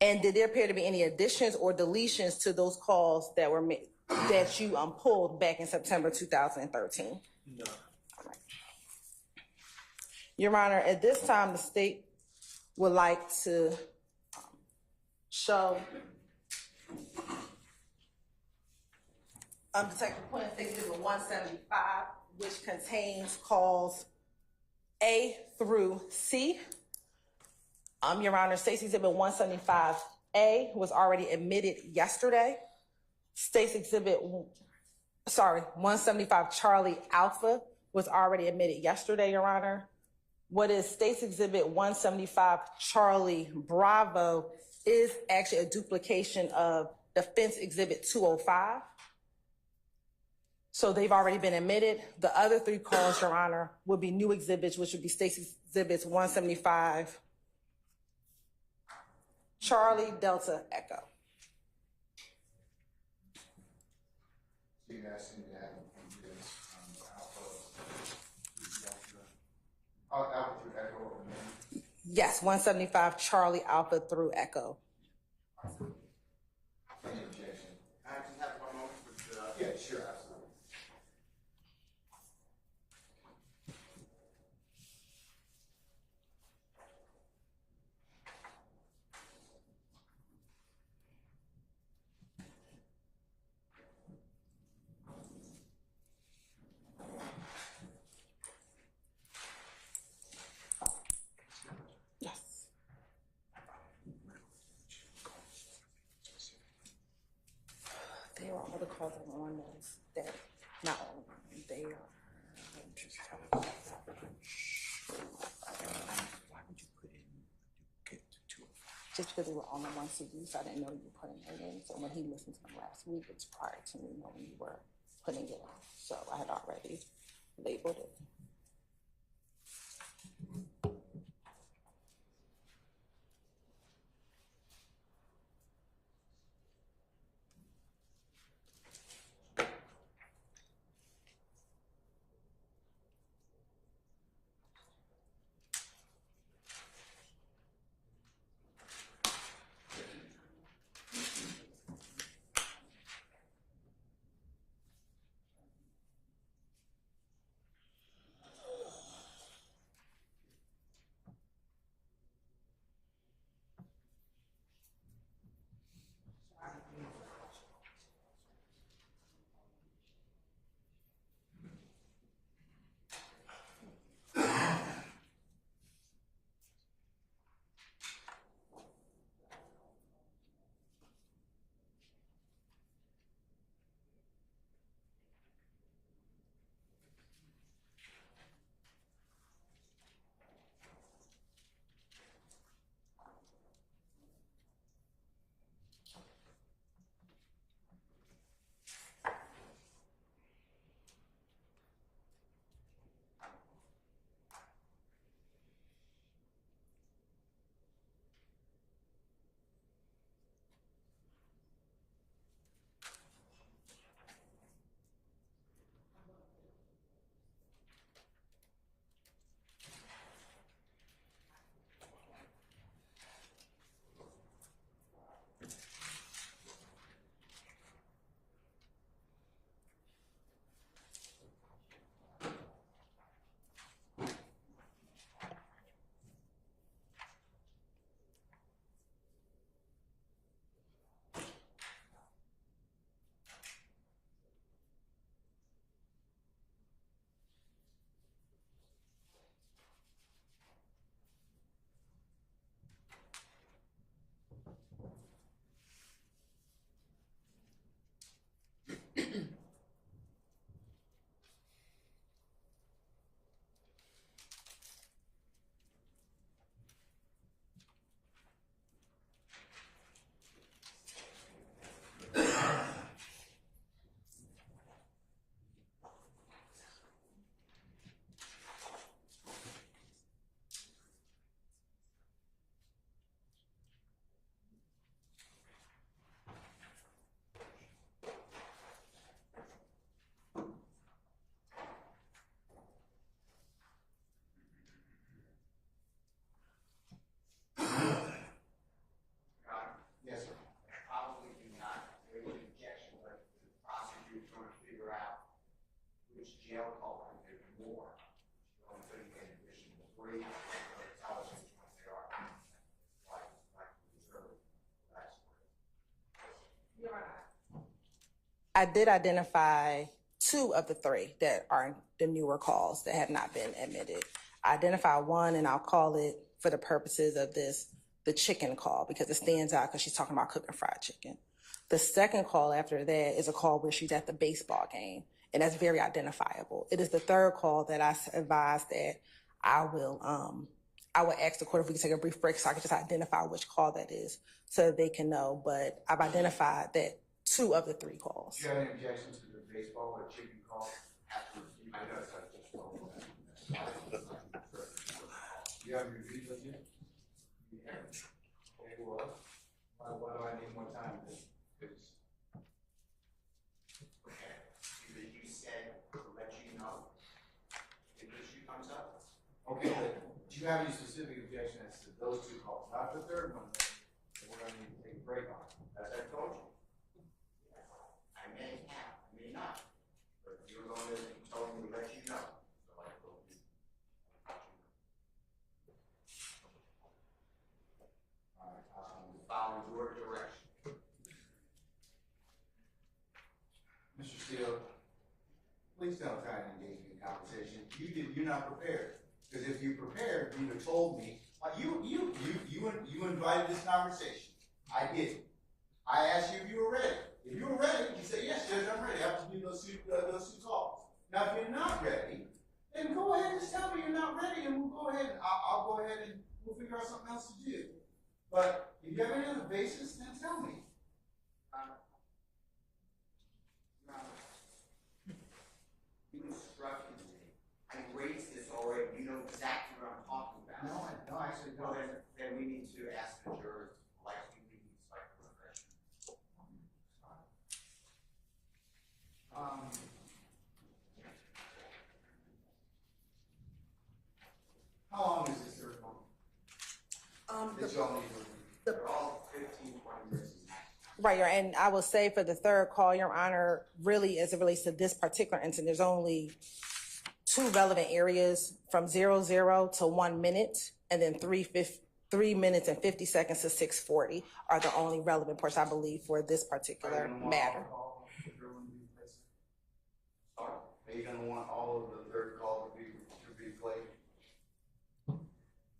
And did there appear to be any additions or deletions to those calls that were made, that you pulled back in September 2013? No. All right. Your Honor, at this time, the state would like to show Detective Quinn Exhibit 175, which contains calls A through C. Your Honor, State's Exhibit 175A was already admitted yesterday. State's Exhibit 175 Charlie Alpha was already admitted yesterday, Your Honor. What is State's Exhibit 175 Charlie Bravo is actually a duplication of Defense Exhibit 205. So they've already been admitted. The other three calls, Your Honor, would be new exhibits, which would be State's Exhibits 175 Charlie Delta Echo. So you're asking that Alpha through Echo? Yes, 175 Charlie Alpha through Echo. Any objection? I just have one moment with, yeah, sure, absolutely. Yes. They are all the calls that are on those. That not all of them. They are. Just because they were on the one CD, so I didn't know you were putting it in. So when he listened to them last week, it's prior to me knowing you were putting it on. So I had already labeled it. I did identify 2 of the 3 that are the newer calls that have not been admitted. I identified one, and I'll call it, for the purposes of this, the chicken call, because it stands out because she's talking about cooking fried chicken. The second call after that is a call where she's at the baseball game, and that's very identifiable. It is the third call that I advised that I will ask the court if we can take a brief break so I can just identify which call that is so that they can know. But I've identified that 2 of the 3 calls. Do you have any objections to the baseball or chicken call? After I know it's not just call. You haven't reviewed those yet? Yeah. Okay, well, why do I need more time? Because Okay, you said to let you know if the issue comes up. okay, but do you have any specific objection as to those 2 calls? Not the third one that we're gonna need to take a break on, as I told you. I may have, I may not, but you're going to, you told me to let you know. So I told you. All right, Follow your direction. Mr. Steele, please don't try to engage me in conversation. You're not prepared. Because if you prepared, you'd have told me. You invited this conversation. I didn't. I asked you if you were ready. If you were ready, you say, yes, Judge, I'm ready. I have to do those two calls. Now, if you're not ready, then go ahead and just tell me you're not ready, and we'll go ahead. I'll go ahead and we'll figure out something else to do. But if you have any other basis, then tell me. You instructed me. I raised this already. You know exactly what I'm talking about. No, I actually don't. Well, then we need to ask the jurors to likely leave site for refreshment. How long is this third one? It's only They're all 15, 20 minutes. Right, and I will say for the third call, Your Honor, really as it relates to this particular incident, there's only 2 relevant areas from 00 to 1 minute, and then 3 minutes and 50 seconds to 6:40 are the only relevant portions, I believe, for this particular matter. Are you going to want all of the third call to be played?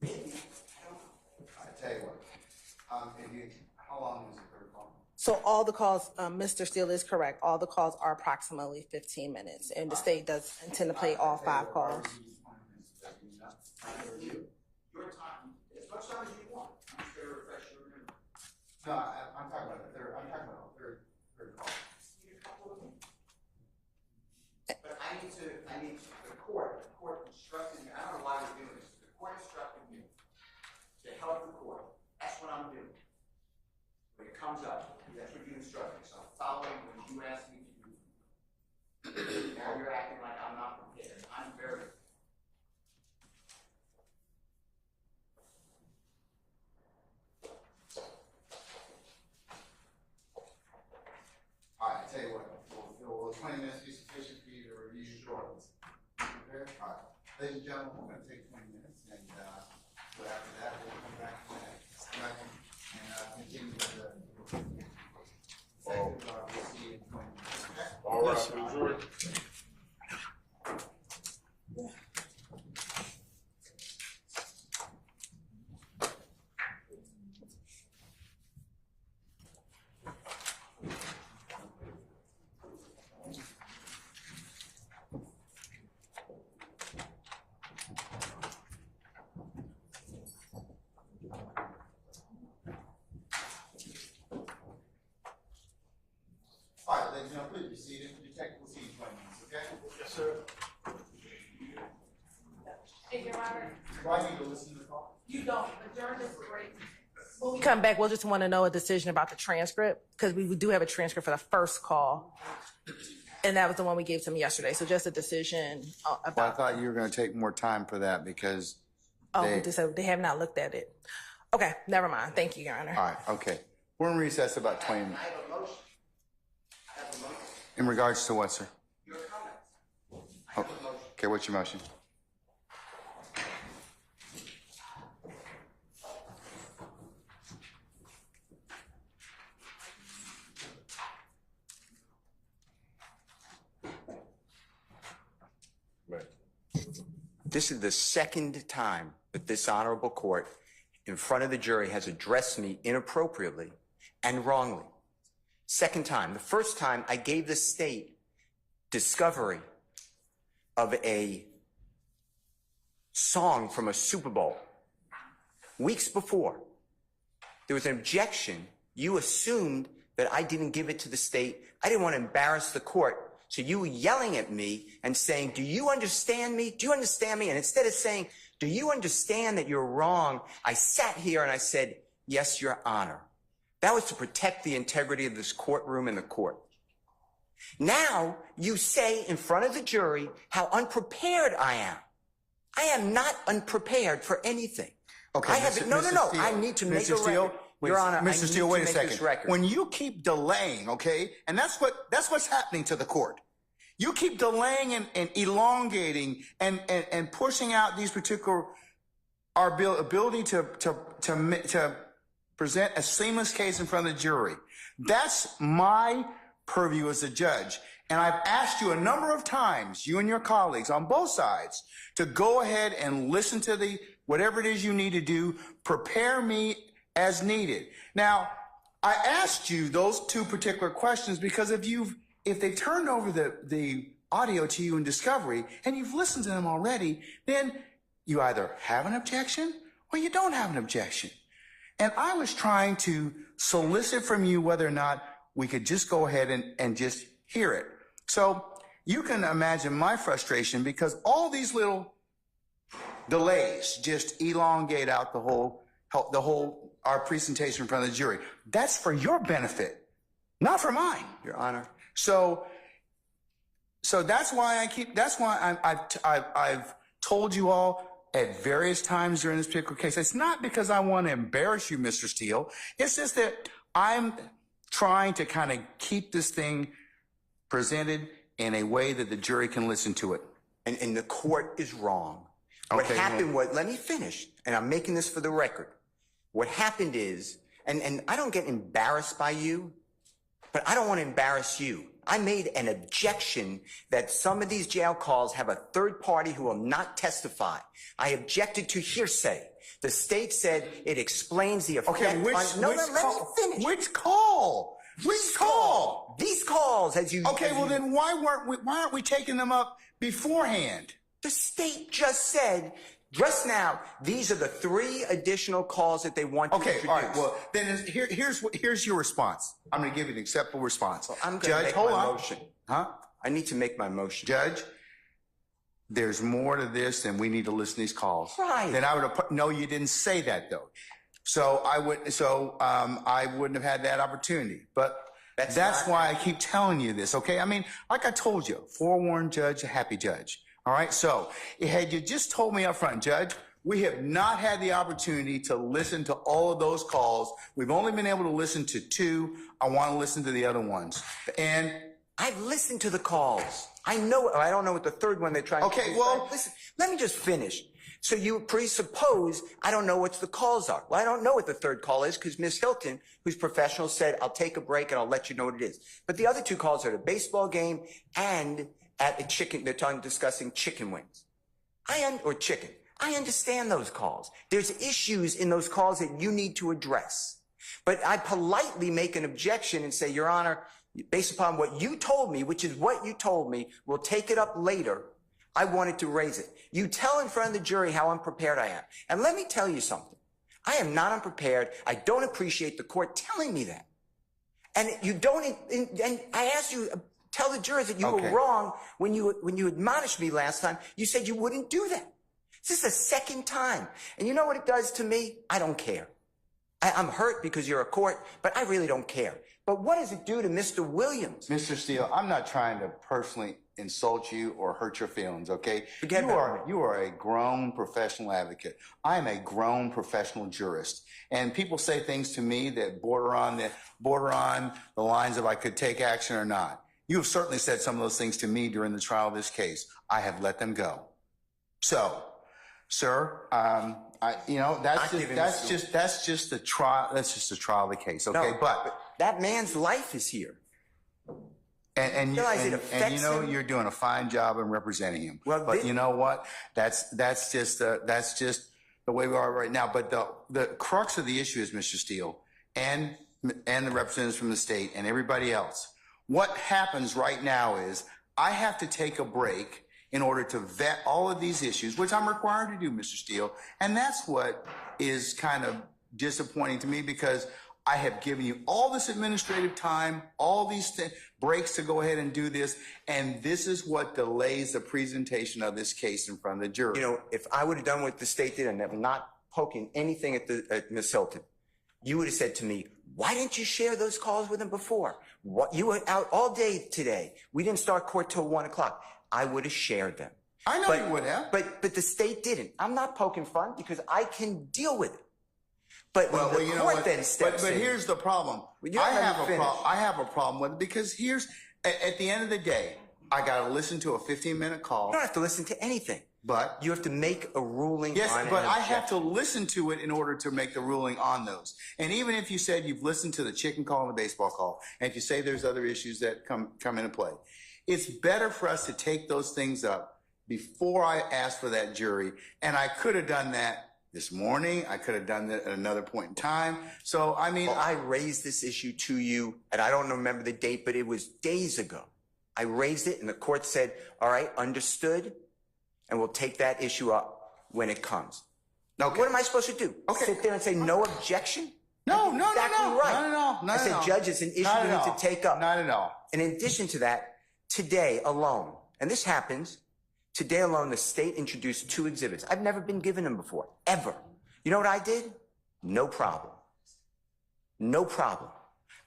I tell you what. How long is the third call? So all the calls, Mr. Steele is correct. All the calls are approximately 15 minutes, and the state does intend to play all 5 calls. Your time, as much time as you want. I'm sure to refresh your memory. No, I'm talking about the third. I'm talking about the third call. But I need the court instructed me, I don't know why we're doing this, the court instructed me to help the court. That's what I'm doing. When it comes up, that's what you instructed me, so I'm following what you asked me to do. Now you're acting like I'm not prepared. I'm very. All right, I tell you what. Will 20 minutes be sufficient for you to review shortly? Prepared? All right. Ladies and gentlemen, we're going to take 20 minutes, and after that, we'll come back and continue with the we'll see you in 20 minutes. Okay? All right, please, jury. All right, ladies and gentlemen, please be seated. Your technical seat in 20 minutes, okay? Yes, sir. Hey, Your Honor, Do I need to listen to the call? you don't, adjourn this break. When we come back, we'll just want to know a decision about the transcript, because we do have a transcript for the first call, and that was the one we gave to them yesterday. So just a decision Well, I about. thought you were going to take more time for that because Oh, they have not looked at it. Okay, never mind. Thank you, Your Honor. all right, okay. We're in recess about 20 minutes. I have a motion. I have a motion. In regards to what, sir? Your comments. I have a motion. Okay, what's your motion? This is the second time that this honorable court in front of the jury has addressed me inappropriately and wrongly. Second time. The first time I gave the state discovery of a song from a Super Bowl. Weeks before, there was an objection. You assumed that I didn't give it to the state. I didn't want to embarrass the court. So you were yelling at me and saying, do you understand me? Do you understand me? And instead of saying, do you understand that you're wrong? I sat here and I said, yes, Your Honor. That was to protect the integrity of this courtroom and the court. Now you say in front of the jury how unprepared I am. I am not unprepared for anything. Okay, I have no. I need to make a record. Your Honor, Mr. Steele, wait a second. When you keep delaying, okay, and that's what's happening to the court. You keep delaying and elongating and pushing out these particular our ability to present a seamless case in front of the jury. That's my purview as a judge. And I've asked you a number of times, you and your colleagues on both sides, to go ahead and listen to whatever it is you need to do, prepare me as needed. Now, I asked you those two particular questions because if they turned over the audio to you in discovery and you've listened to them already, then you either have an objection or you don't have an objection. And I was trying to solicit from you whether or not we could just go ahead and just hear it. So you can imagine my frustration because all these little delays just elongate out our presentation in front of the jury. That's for your benefit, not for mine, Your Honor. So that's why I've told you all at various times during this particular case. It's not because I want to embarrass you, Mr. Steele. It's just that I'm trying to kind of keep this thing presented in a way that the jury can listen to it. And the court is wrong. What happened was, let me finish, and I'm making this for the record. What happened is, and I don't get embarrassed by you, but I don't want to embarrass you. I made an objection that some of these jail calls have a third party who will not testify. I objected to hearsay. The state said it explains the effect let me finish. Which call? Which call? These calls, as you... Okay, well then why aren't we taking them up beforehand? The state just said, just now, these are the 3 additional calls that they want to introduce. All right, well, then here's your response. I'm going to give you an acceptable response. Well, I'm going to make my motion. Huh? I need to make my motion. Judge, there's more to this than we need to listen to these calls. Right. Then I would have no, you didn't say that though. So I wouldn't have had that opportunity. But that's why I keep telling you this, okay? I mean, like I told you, forewarned judge, a happy judge. All right, so had you just told me up front, Judge, we have not had the opportunity to listen to all of those calls. We've only been able to listen to 2. I want to listen to the other ones. And I've listened to the calls. I know, I don't know what the third one they're trying to do. Okay, well, listen, let me just finish. So you presuppose I don't know what the calls are. Well, I don't know what the third call is because Ms. Hilton, who's professional, said, I'll take a break and I'll let you know what it is. But the other 2 calls are the baseball game and at the chicken, they're discussing chicken wings. Or chicken. I understand those calls. There's issues in those calls that you need to address. But I politely make an objection and say, Your Honor, based upon what you told me, which is what you told me, we'll take it up later. I wanted to raise it. You tell in front of the jury how unprepared I am. And let me tell you something. I am not unprepared. I don't appreciate the court telling me that. And you don't, and I asked you, tell the jurors that you were wrong when you admonished me last time. You said you wouldn't do that. This is the second time. And you know what it does to me? I don't care. I'm hurt because you're a court, but I really don't care. But what does it do to Mr. Williams? Mr. Steele, I'm not trying to personally insult you or hurt your feelings, okay? You are a grown professional advocate. I am a grown professional jurist. And people say things to me that border on the lines of I could take action or not. You have certainly said some of those things to me during the trial of this case. I have let them go. So, sir, that's just the trial. That's just the trial of the case, okay? No, but that man's life is here. And realize it you affects know, him? you're doing a fine job in representing him. Well, but you know what? That's just the way we are right now. But the crux of the issue is, Mr. Steele, and the representatives from the state and everybody else. What happens right now is I have to take a break in order to vet all of these issues, which I'm required to do, Mr. Steele. And that's what is kind of disappointing to me, because I have given you all this administrative time, all these breaks to go ahead and do this, and this is what delays the presentation of this case in front of the jury. You know, if I would have done what the state did, and I'm not poking anything at Ms. Hilton, you would have said to me, why didn't you share those calls with him before? What, you were out all day today. We didn't start court till 1 o'clock. I would have shared them. I know you would have. But the state didn't. I'm not poking fun because I can deal with it. But when the court then steps in. But here's the problem. I have a problem with it, because here's, at the end of the day, I got to listen to a 15-minute call. You don't have to listen to anything. But you have to make a ruling yes, on it. Yes, but I have to listen to it in order to make the ruling on those. And even if you said you've listened to the chicken call and the baseball call, and if you say there's other issues that come into play, it's better for us to take those things up before I ask for that jury. And I could have done that this morning. I could have done that at another point in time. So, I mean, I raised this issue to you, and I don't remember the date, but it was days ago. I raised it, and the court said, all right, understood, and we'll take that issue up when it comes. Okay. What am I supposed to do? Okay. Sit there and say no objection? No, exactly right. Not at all. I said, Judge, it's an issue we need to take up. Not at all. And in addition to that, today alone, and this happens, today alone, the state introduced 2 exhibits. I've never been given them before, ever. You know what I did? No problem. No problem.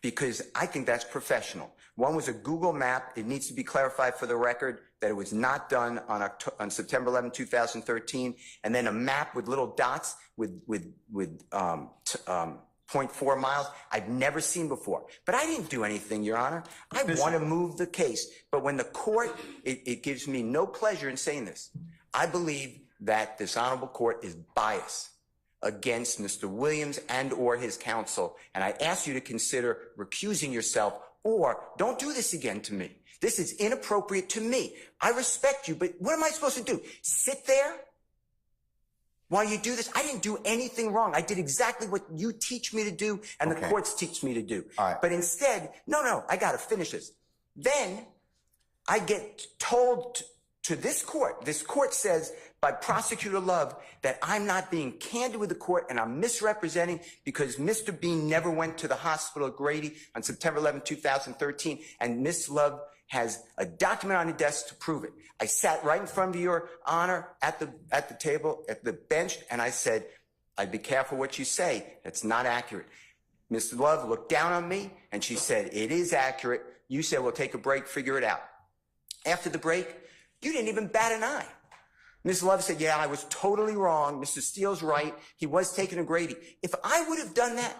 Because I think that's professional. One was a Google map. It needs to be clarified for the record that it was not done on September 11, 2013. And then a map with little dots with 0.4 miles I've never seen before. But I didn't do anything, Your Honor. I want to move the case. But when the court, it gives me no pleasure in saying this. I believe that this honorable court is biased against Mr. Williams and or his counsel. And I ask you to consider recusing yourself, or don't do this again to me. This is inappropriate to me. I respect you, but what am I supposed to do? Sit there while you do this? I didn't do anything wrong. I did exactly what you teach me to do and the courts teach me to do. All right. But instead, no, I got to finish this. Then I get told to this court says by Prosecutor Love that I'm not being candid with the court and I'm misrepresenting because Mr. Bean never went to the hospital at Grady on September 11, 2013, and Miss Love has a document on the desk to prove it. I sat right in front of Your Honor at the table, at the bench, and I said, I'd be careful what you say. That's not accurate. Miss Love looked down on me and she said, it is accurate. You said, we'll take a break, figure it out. After the break, you didn't even bat an eye. Ms. Love said, yeah, I was totally wrong. Mr. Steele's right. He was taken to Grady. If I would have done that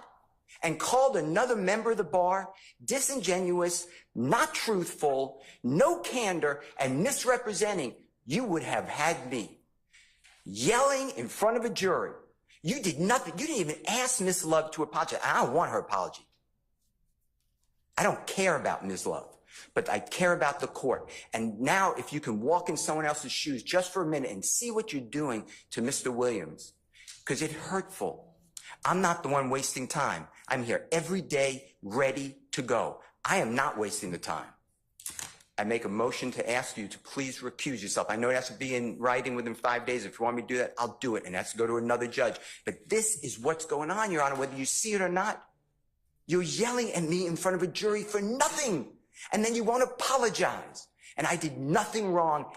and called another member of the bar disingenuous, not truthful, no candor, and misrepresenting, you would have had me yelling in front of a jury. You did nothing. You didn't even ask Ms. Love to apologize. I don't want her apology. I don't care about Ms. Love. But I care about the court. And now if you can walk in someone else's shoes just for a minute and see what you're doing to Mr. Williams, because it's hurtful. I'm not the one wasting time. I'm here every day ready to go. I am not wasting the time. I make a motion to ask you to please recuse yourself. I know it has to be in writing within 5 days. If you want me to do that, I'll do it. And that's to go to another judge. But this is what's going on, Your Honor, whether you see it or not. You're yelling at me in front of a jury for nothing. And then you won't apologize. And I did nothing wrong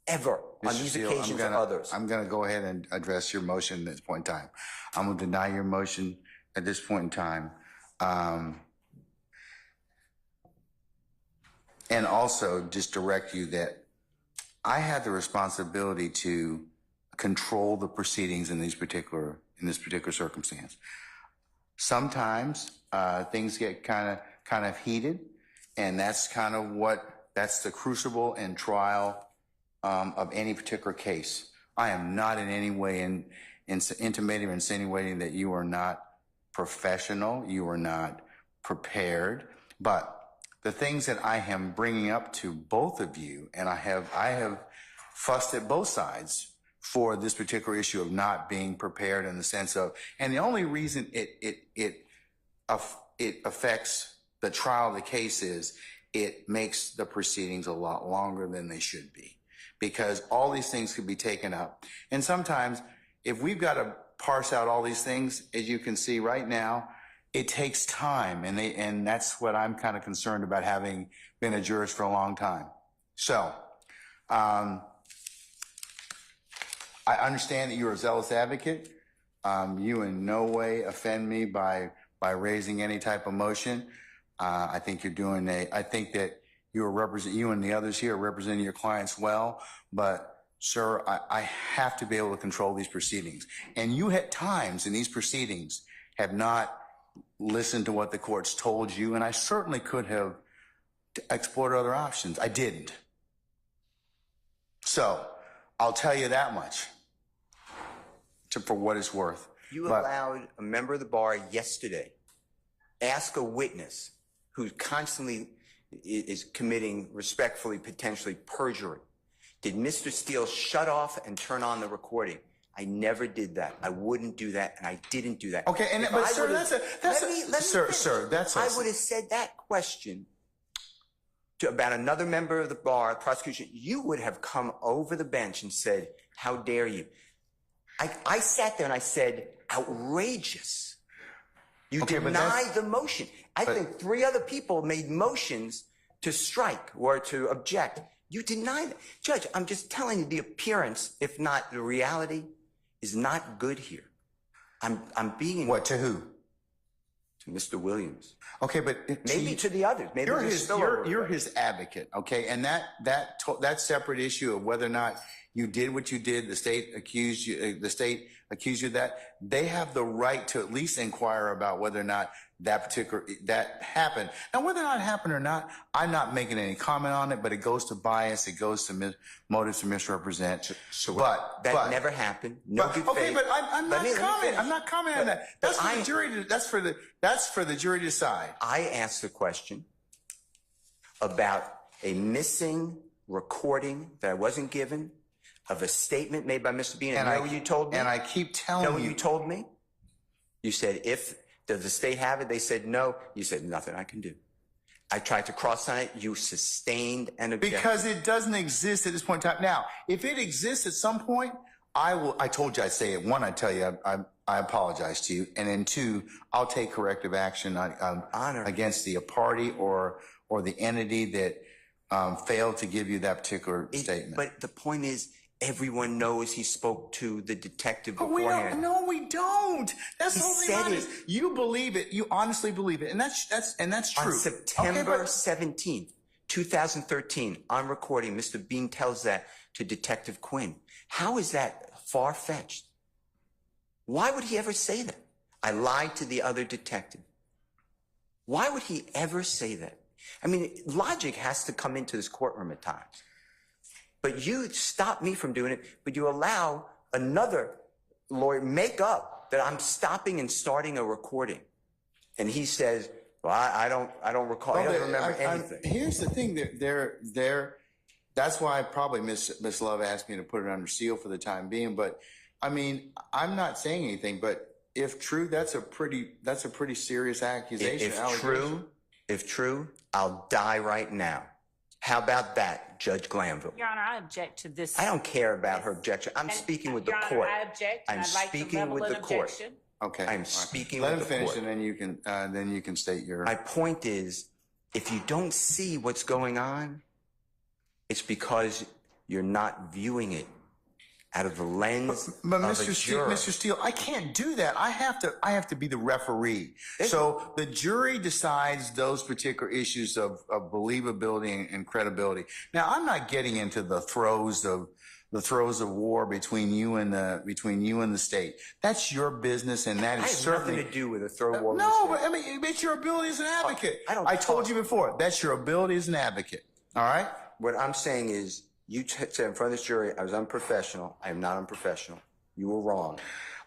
ever on these occasions or others. I'm going to go ahead and address your motion at this point in time. I'm going to deny your motion at this point in time. And also just direct you that I have the responsibility to control the proceedings in this particular circumstance. Sometimes things get kind of heated. And that's kind of that's the crucible and trial of any particular case. I am not in any way intimating or insinuating that you are not professional, you are not prepared, but the things that I am bringing up to both of you, and I have fussed at both sides for this particular issue of not being prepared in the sense of, and the only reason it affects the trial of the case is it makes the proceedings a lot longer than they should be, because all these things could be taken up. And sometimes if we've got to parse out all these things, as you can see right now, it takes time, and that's what I'm kind of concerned about, having been a jurist for a long time. So, I understand that you're a zealous advocate. You in no way offend me by raising any type of motion. I think you're doing I think that you and the others here are representing your clients well, but sir, I have to be able to control these proceedings. And you at times in these proceedings have not listened to what the court's told you, and I certainly could have explored other options. I didn't. So I'll tell you that much, for what it's worth. You allowed a member of the bar yesterday ask a witness who constantly is committing, respectfully, potentially perjury. Did Mr. Steele shut off and turn on the recording? I never did that. I wouldn't do that, and I didn't do that. Okay, and but sir, sir, I would have said that question about another member of the bar, prosecution. You would have come over the bench and said, "How dare you?" I sat there and I said, "Outrageous." You denied the motion. I think 3 other people made motions to strike or to object. You denied it. Judge, I'm just telling you, the appearance, if not the reality, is not good here. I'm being... What, to who? To Mr. Williams. Okay, but... Maybe to the others. Maybe you're his advocate, okay? And that separate issue of whether or not you did what you did, the state accused you of that, they have the right to at least inquire about whether or not that happened. Now, whether or not it happened or not, I'm not making any comment on it, but it goes to bias, it goes to motives to misrepresent. So that never happened. No good faith. Okay, but I'm not commenting on that. That's for the jury. That's for the jury to decide. I asked a question about a missing recording that wasn't given of a statement made by Mr. Bean. And you know what you told me? And I keep telling you. You know what you told me? You said, does the state have it? They said no. You said, nothing I can do. I tried to cross on it. You sustained an objection. Because it doesn't exist at this point in time. Now, if it exists at some point, I told you I'd say it. 1, I tell you, I apologize to you. And then 2, I'll take corrective action against the party or the entity that failed to give you that particular statement. But the point is, everyone knows he spoke to the detective beforehand. No, we don't. That's the whole thing. You believe it. You honestly believe it. And that's true. On September 17th, 2013, on recording, Mr. Bean tells that to Detective Quinn. How is that far-fetched? Why would he ever say that? I lied to the other detective. Why would he ever say that? I mean, logic has to come into this courtroom at times. But you stop me from doing it, but you allow another lawyer make up that I'm stopping and starting a recording. And he says, well, I don't recall. I don't remember anything. Here's the thing. That's why probably Miss Love asked me to put it under seal for the time being. But I mean, I'm not saying anything, but if true, that's a pretty serious accusation. If true, I'll die right now. How about that, Judge Glanville? Your Honor, I object to this. I don't care about her objection. I'm speaking with the court. Your Honor, I object. I'm speaking with the court. Okay. I'm speaking with the court. Let him finish, and then you can state your... My point is, if you don't see what's going on, it's because you're not viewing it out of the lens of a juror. Mr. Steele, I can't do that. I have to be the referee. So the jury decides those particular issues of believability and credibility. Now, I'm not getting into the throes of war between you and the state. That's your business, and that is certainly nothing to do with a throw of war. No, but I mean, it's your ability as an advocate. I told you before, that's your ability as an advocate. All right. What I'm saying is, you said in front of this jury, I was unprofessional. I am not unprofessional. You were wrong.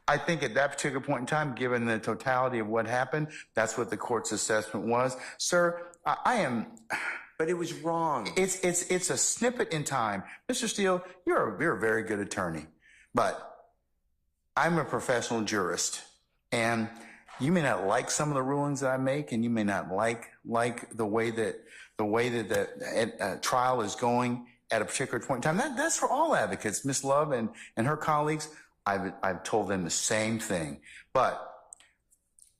I think at that particular point in time, given the totality of what happened, that's what the court's assessment was. Sir, I am. But it was wrong. It's a snippet in time. Mr. Steele, you're a very good attorney, but I'm a professional jurist, and you may not like some of the rulings that I make, and you may not like the way that the trial is going at a particular point in time. That's for all advocates. Ms. Love and her colleagues, I've told them the same thing. But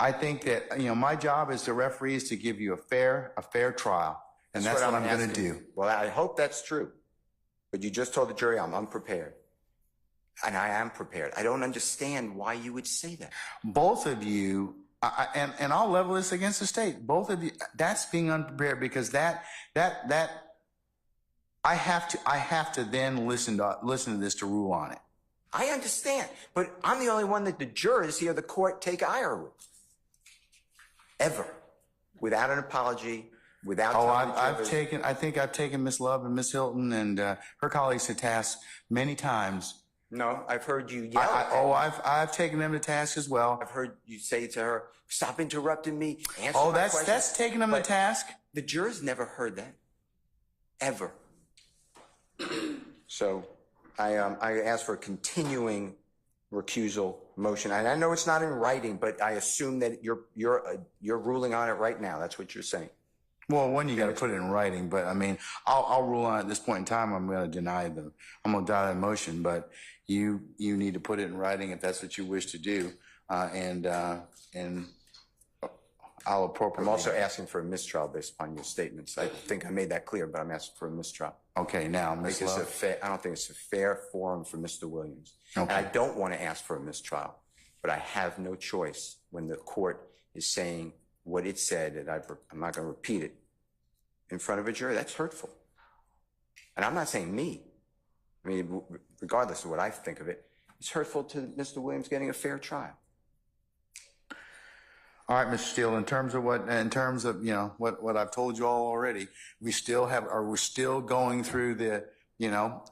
I think that, my job as the referee is to give you a fair trial. And that's what I'm going to do. Well, I hope that's true. But you just told the jury I'm unprepared. And I am prepared. I don't understand why you would say that. Both of you, and I'll level this against the state. Both of you, that's being unprepared, because that I have to then listen to this to rule on it. I understand, but I'm the only one that the jurors here, the court, take ire with. Ever. Without an apology, without I think I've taken Ms. Love and Ms. Hilton and her colleagues to task many times. No, I've heard you yell. I've taken them to task as well. I've heard you say to her, "Stop interrupting me. Answer my that's question." that's taking them to task. The jurors never heard that, ever. So, I ask for a continuing recusal motion, and I know it's not in writing, but I assume that you're ruling on it right now. That's what you're saying. Well, one, you got to put it in writing, but I mean, I'll rule on it at this point in time. I'm going to deny the motion, but you need to put it in writing if that's what you wish to do, and I'll appropriately. I'm also asking for a mistrial based upon your statements. I think I made that clear, but I'm asking for a mistrial. Okay, now, Ms. Love. I don't think it's a fair forum for Mr. Williams. Okay. And I don't want to ask for a mistrial, but I have no choice when the court is saying what it said, and I'm not going to repeat it in front of a jury. That's hurtful. And I'm not saying me. I mean, regardless of what I think of it, it's hurtful to Mr. Williams getting a fair trial. All right, Mr. Steele, in terms of what I've told you all already, we're still going through the,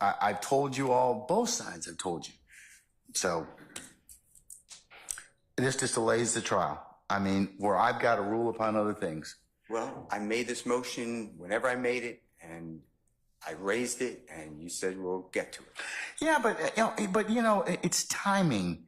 I've told you all, both sides have told you. So this just delays the trial. I mean, where I've got to rule upon other things. Well, I made this motion whenever I made it, and I raised it, and you said we'll get to it. Yeah, but it's timing.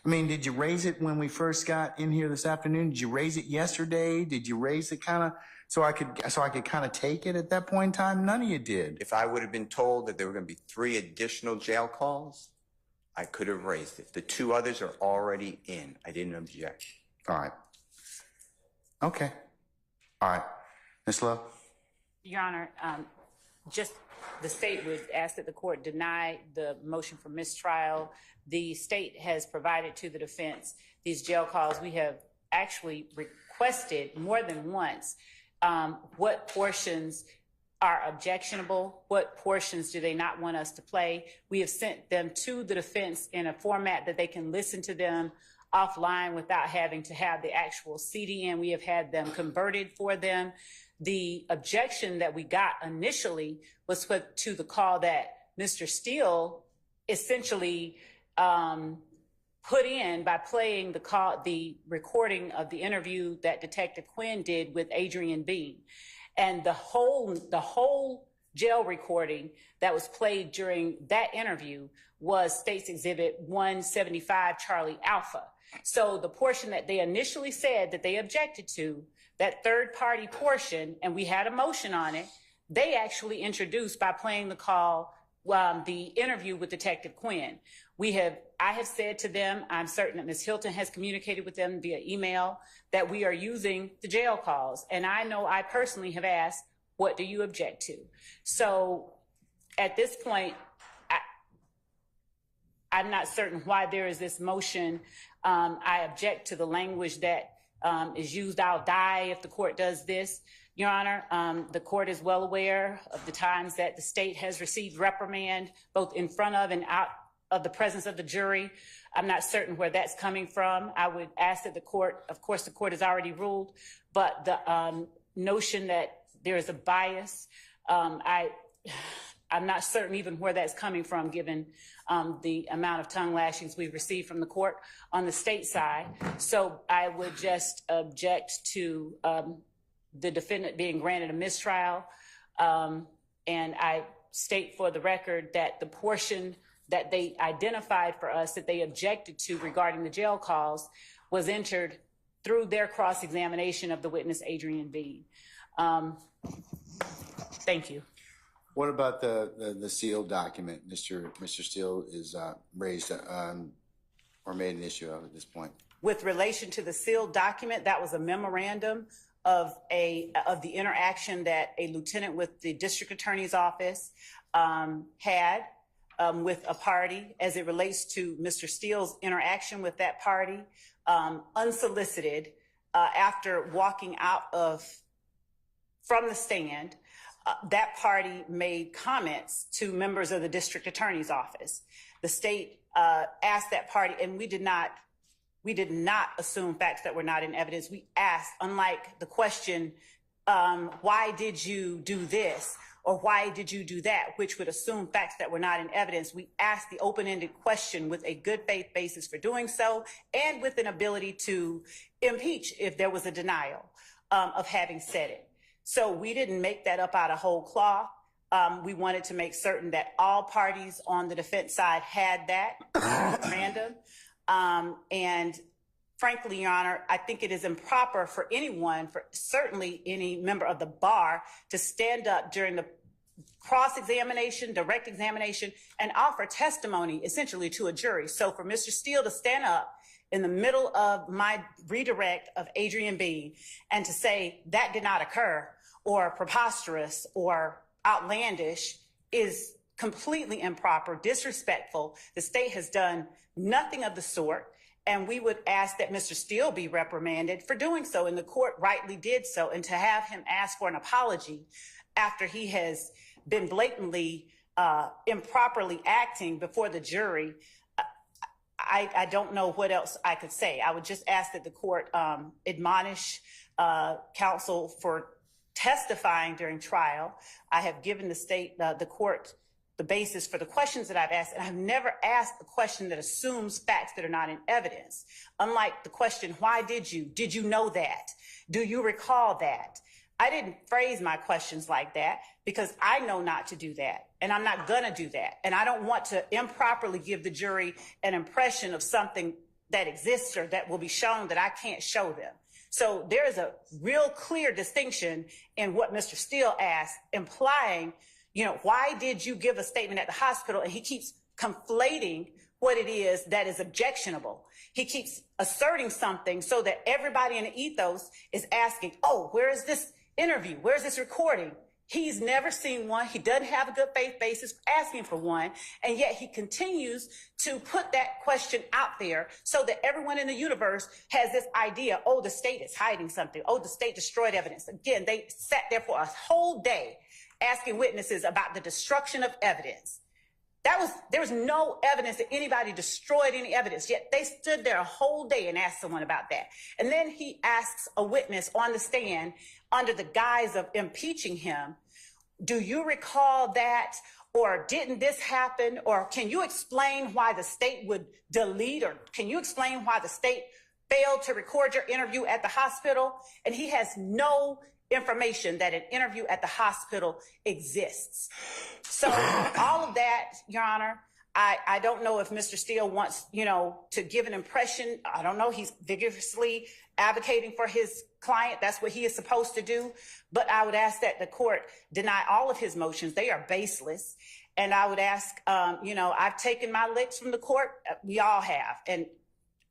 I mean, did you raise it when we first got in here this afternoon? Did you raise it yesterday? Did you raise it kind of so I could kind of take it at that point in time? None of you did. If I would have been told that there were going to be 3 additional jail calls, I could have raised it. The 2 others are already in. I didn't object. All right. Okay. All right. Ms. Love? Your Honor, just the state would ask that the court deny the motion for mistrial. The state has provided to the defense these jail calls. We have actually requested more than once what portions are objectionable, what portions do they not want us to play. We have sent them to the defense in a format that they can listen to them offline without having to have the actual CD in. We have had them converted for them. The objection that we got initially was put to the call that Mr. Steele essentially put in by playing the recording of the interview that Detective Quinn did with Adrian Bean. And the whole jail recording that was played during that interview was State's Exhibit 175, Charlie Alpha. So the portion that they initially said that they objected to, that third-party portion, and we had a motion on it, they actually introduced by playing the call, the interview with Detective Quinn. I have said to them, I'm certain that Ms. Hilton has communicated with them via email that we are using the jail calls. And I know I personally have asked, what do you object to? So at this point, I'm not certain why there is this motion. I object to the language that is used. I'll die if the court does this. Your Honor, the court is well aware of the times that the state has received reprimand, both in front of and out of the presence of the jury. I'm not certain where that's coming from. I would ask that the court, of course, the court has already ruled, but the notion that there is a bias, I'm not certain even where that's coming from, given the amount of tongue lashings we've received from the court on the state side. So I would just object to the defendant being granted a mistrial. And I state for the record that the portion that they identified for us that they objected to regarding the jail calls was entered through their cross-examination of the witness, Adrian Bean. Thank you. What about the sealed document Mr. Steele is raised or made an issue of at this point? With relation to the sealed document, that was a memorandum of the interaction that a lieutenant with the district attorney's office had with a party as it relates to Mr. Steele's interaction with that party, unsolicited, after walking out from the stand. That party made comments to members of the district attorney's office. The state asked that party, and we did not assume facts that were not in evidence. We asked, unlike the question, why did you do this? Or why did you do that? Which would assume facts that were not in evidence. We asked the open-ended question with a good faith basis for doing so, and with an ability to impeach if there was a denial of having said it. So we didn't make that up out of whole cloth. We wanted to make certain that all parties on the defense side had that memorandum. And frankly, Your Honor, I think it is improper for anyone, for certainly any member of the bar, to stand up during the cross-examination, direct examination, and offer testimony essentially to a jury. So for Mr. Steele to stand up in the middle of my redirect of Adrian Bean and to say that did not occur, or preposterous or outlandish, is completely improper, disrespectful. The state has done nothing of the sort, and we would ask that Mr. Steele be reprimanded for doing so, and the court rightly did so. And to have him ask for an apology after he has been blatantly improperly acting before the jury, I don't know what else I could say. I would just ask that the court admonish counsel for testifying during trial. I have given the state, the court, the basis for the questions that I've asked, and I've never asked a question that assumes facts that are not in evidence. Unlike the question, why did you know that? Do you recall that? I didn't phrase my questions like that because I know not to do that, and I'm not gonna do that. And I don't want to improperly give the jury an impression of something that exists or that will be shown that I can't show them. So there is a real clear distinction in what Mr. Steele asked, implying, why did you give a statement at the hospital? And he keeps conflating what it is that is objectionable. He keeps asserting something so that everybody in the ethos is asking, oh, where is this interview? Where's this recording? He's never seen one. He doesn't have a good faith basis for asking for one. And yet he continues to put that question out there so that everyone in the universe has this idea, oh, the state is hiding something. Oh, the state destroyed evidence. Again, they sat there for a whole day asking witnesses about the destruction of evidence. There was no evidence that anybody destroyed any evidence, yet they stood there a whole day and asked someone about that. And then he asks a witness on the stand under the guise of impeaching him, do you recall that? Or didn't this happen? Or can you explain why the state would delete, or can you explain why the state failed to record your interview at the hospital? And he has no information that an interview at the hospital exists. So all of that, Your Honor, I don't know if Mr. Steele wants, to give an impression. I don't know. He's vigorously advocating for his client. That's what he is supposed to do. But I would ask that the court deny all of his motions. They are baseless. And I would ask, I've taken my licks from the court. We all have. And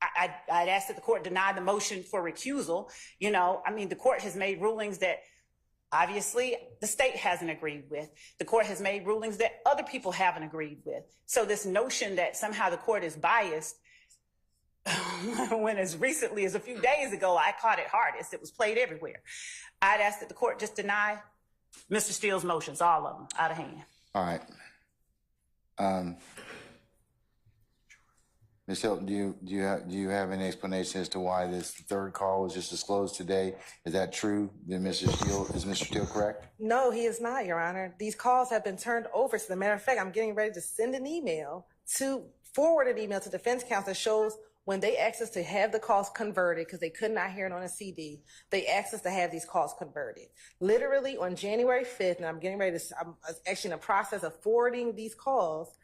I'd ask that the court deny the motion for recusal. The court has made rulings that obviously the state hasn't agreed with. The court has made rulings that other people haven't agreed with. So this notion that somehow the court is biased, when as recently as a few days ago, I caught it hardest. It was played everywhere. I'd ask that the court just deny Mr. Steele's motions, all of them, out of hand. All right. Ms. Hilton, do you have any explanation as to why this third call was just disclosed today? Is that true? Is Mr. Steele correct? No, he is not, Your Honor. These calls have been turned over. As a matter of fact, I'm getting ready to send an email to defense counsel that shows when they asked us to have the calls converted, because they could not hear it on a CD, they asked us to have these calls converted. Literally on January 5th, and I'm actually in the process of forwarding these calls,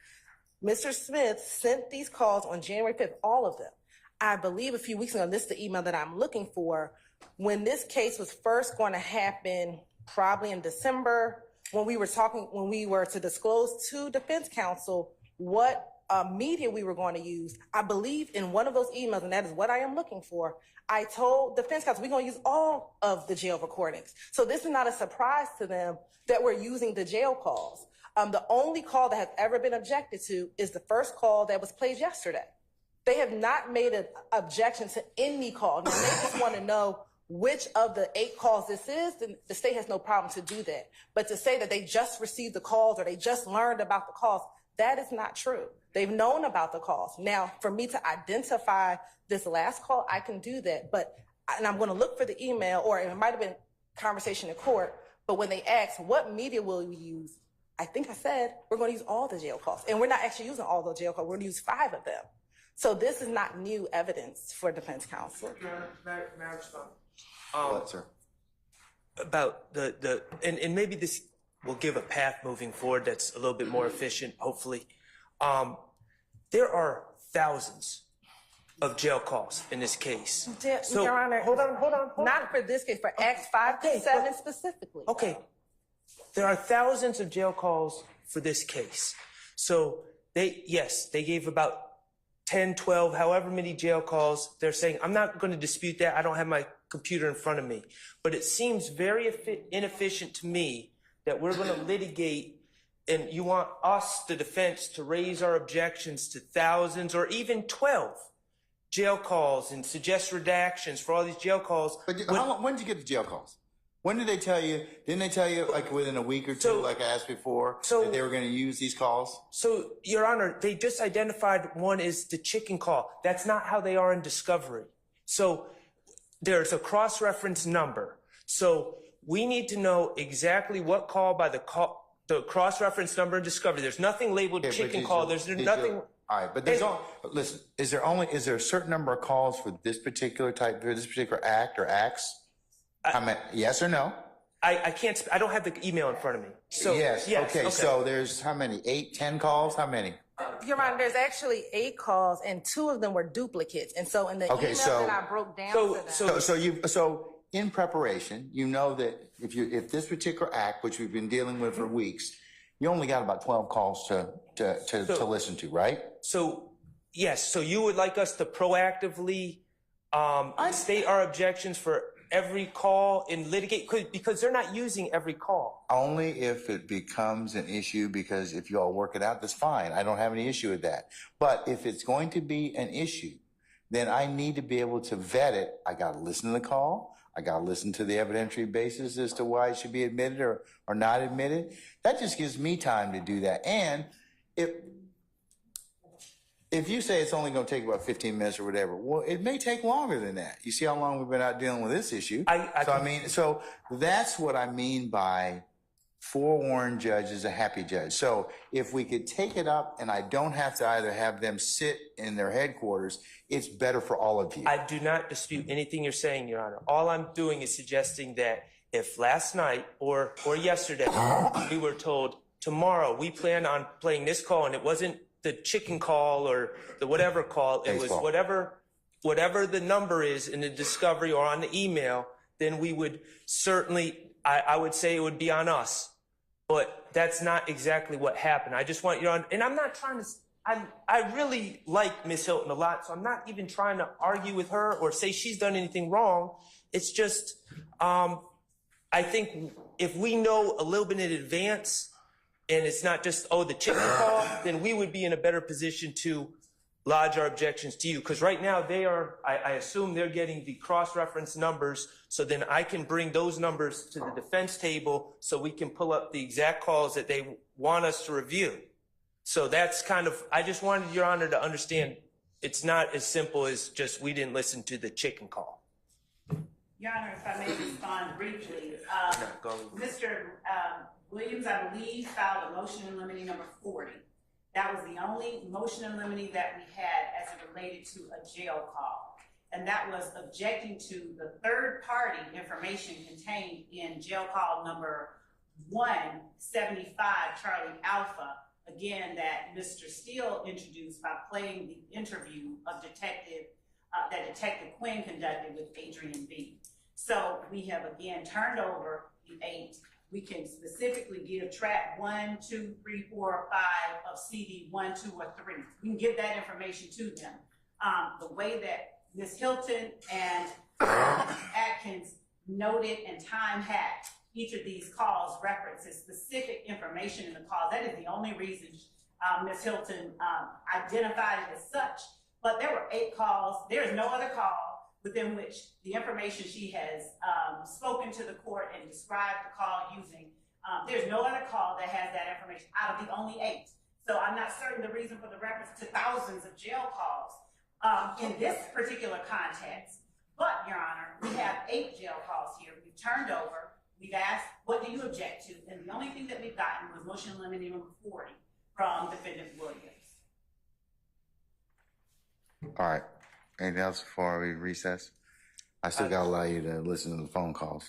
Mr. Smith sent these calls on January 5th, all of them. I believe a few weeks ago, this is the email that I'm looking for, when this case was first going to happen, probably in December, when we were to disclose to defense counsel what media we were going to use. I believe in one of those emails, and that is what I am looking for, I told defense counsel we're going to use all of the jail recordings. So this is not a surprise to them that we're using the jail calls. The only call that has ever been objected to is the first call that was played yesterday. They have not made an objection to any call. Now, they just want to know which of the 8 calls this is, then the state has no problem to do that. But to say that they just received the calls or they just learned about the calls, that is not true. They've known about the calls. Now, for me to identify this last call, I can do that. And I'm going to look for the email, or it might have been conversation in court, but when they asked, what media will we use? I think I said, we're going to use all the jail calls. And we're not actually using all the jail calls. We're going to use 5 of them. So this is not new evidence for defense counsel. May I respond? What, sir? About and maybe this will give a path moving forward that's a little bit more efficient, hopefully. There are thousands of jail calls in this case. Your Honor, hold on. Not for this case, for Acts 5 to 7 specifically. Okay. There are thousands of jail calls for this case. So they gave about 10, 12, however many jail calls. They're saying, I'm not going to dispute that. I don't have my computer in front of me. But it seems very inefficient to me that we're going to litigate, and you want us, the defense, to raise our objections to thousands or even 12 jail calls and suggest redactions for all these jail calls. But when did you get the jail calls? When did they tell you? Didn't they tell you like within a week or two, like I asked before, that they were going to use these calls? So, Your Honor, they just identified one as the chicken call. That's not how they are in discovery. So there's a cross-reference number. So we need to know exactly what call by the cross-reference number in discovery. There's nothing labeled chicken call. There's nothing. All right, but listen, is there a certain number of calls for this particular type, for this particular act or acts? Yes or no? I can't. I don't have the email in front of me. So yes. Okay. So there's how many? 8, 10 calls? How many? Your Honor, there's actually 8 calls, and 2 of them were duplicates. And so in the email that I broke down So in preparation, you know that if this particular act, which we've been dealing with for weeks, you only got about 12 calls to listen to, right? So yes. So you would like us to proactively state our objections for every call and litigate, because they're not using every call. Only if it becomes an issue, because if you all work it out, that's fine. I don't have any issue with that. But if it's going to be an issue, then I need to be able to vet it. I got to listen to the call. I got to listen to the evidentiary basis as to why it should be admitted or not admitted. That just gives me time to do that. And if you say it's only going to take about 15 minutes or whatever, well, it may take longer than that. You see how long we've been out dealing with this issue. So that's what I mean by forewarned judge is a happy judge. So if we could take it up and I don't have to either have them sit in their headquarters, it's better for all of you. I do not dispute anything you're saying, Your Honor. All I'm doing is suggesting that if last night or yesterday we were told tomorrow we plan on playing this call and it wasn't the chicken call or the whatever call, it was whatever the number is in the discovery or on the email, then we would certainly, I would say it would be on us. But that's not exactly what happened. I just want you on, and I'm not trying to, I really like Ms. Hilton a lot, so I'm not even trying to argue with her or say she's done anything wrong. It's just, I think if we know a little bit in advance, and it's not just, the chicken call, then we would be in a better position to lodge our objections to you. Because right now they are, I assume they're getting the cross-reference numbers, so then I can bring those numbers to the defense table so we can pull up the exact calls that they want us to review. So that's kind of, I just wanted Your Honor to understand it's not as simple as just we didn't listen to the chicken call. Your Honor, if I may respond briefly. Mr. Williams, I believe, filed a motion in limine number 40. That was the only motion in limine that we had as it related to a jail call. And that was objecting to the third party information contained in jail call number 175 Charlie Alpha, again, that Mr. Steele introduced by playing the interview of that Detective Quinn conducted with Adrian B. So we have again turned over the 8. We can specifically give track 1, 2, 3, 4, 5 of CD 1, 2, or 3. We can give that information to them. The way that Ms. Hilton and Atkins noted and time hacked each of these calls references specific information in the call. That is the only reason Ms. Hilton identified it as such. But there were 8 calls. There is no other call within which the information she has spoken to the court and described the call using, there's no other call that has that information out of the only 8. So I'm not certain the reason for the reference to thousands of jail calls in this particular context. But, Your Honor, we have 8 jail calls here. We've turned over. We've asked, what do you object to? And the only thing that we've gotten was motion in limine number 40 from Defendant Williams. All right. Anything else before we recess? I still got to allow you to listen to the phone calls.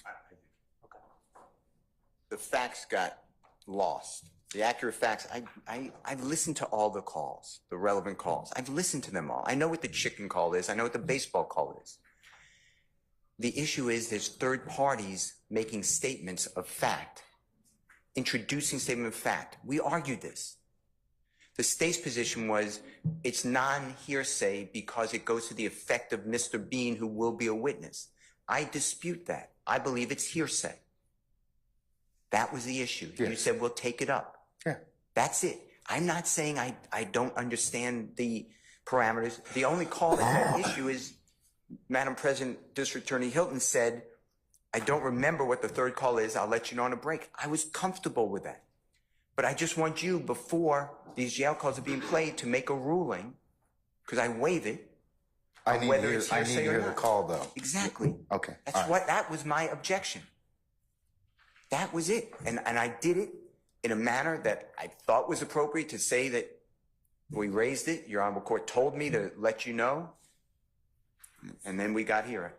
The facts got lost. The accurate facts, I've listened to all the calls, the relevant calls. I've listened to them all. I know what the chicken call is. I know what the baseball call is. The issue is there's third parties making statements of fact, introducing statement of fact. We argued this. The state's position was it's non-hearsay because it goes to the effect of Mr. Bean, who will be a witness. I dispute that. I believe it's hearsay. That was the issue. Yes. You said, we'll take it up. Yeah. That's it. I'm not saying I don't understand the parameters. The only call that had an issue is Madam President, District Attorney Hilton said, I don't remember what the third call is. I'll let you know on a break. I was comfortable with that. But I just want you, before these jail calls are being played, to make a ruling, because I waive it. I need to hear the call, though. Exactly. Okay. That was my objection. That was it. And I did it in a manner that I thought was appropriate to say that we raised it. Your Honorable Court told me to let you know. And then we got here.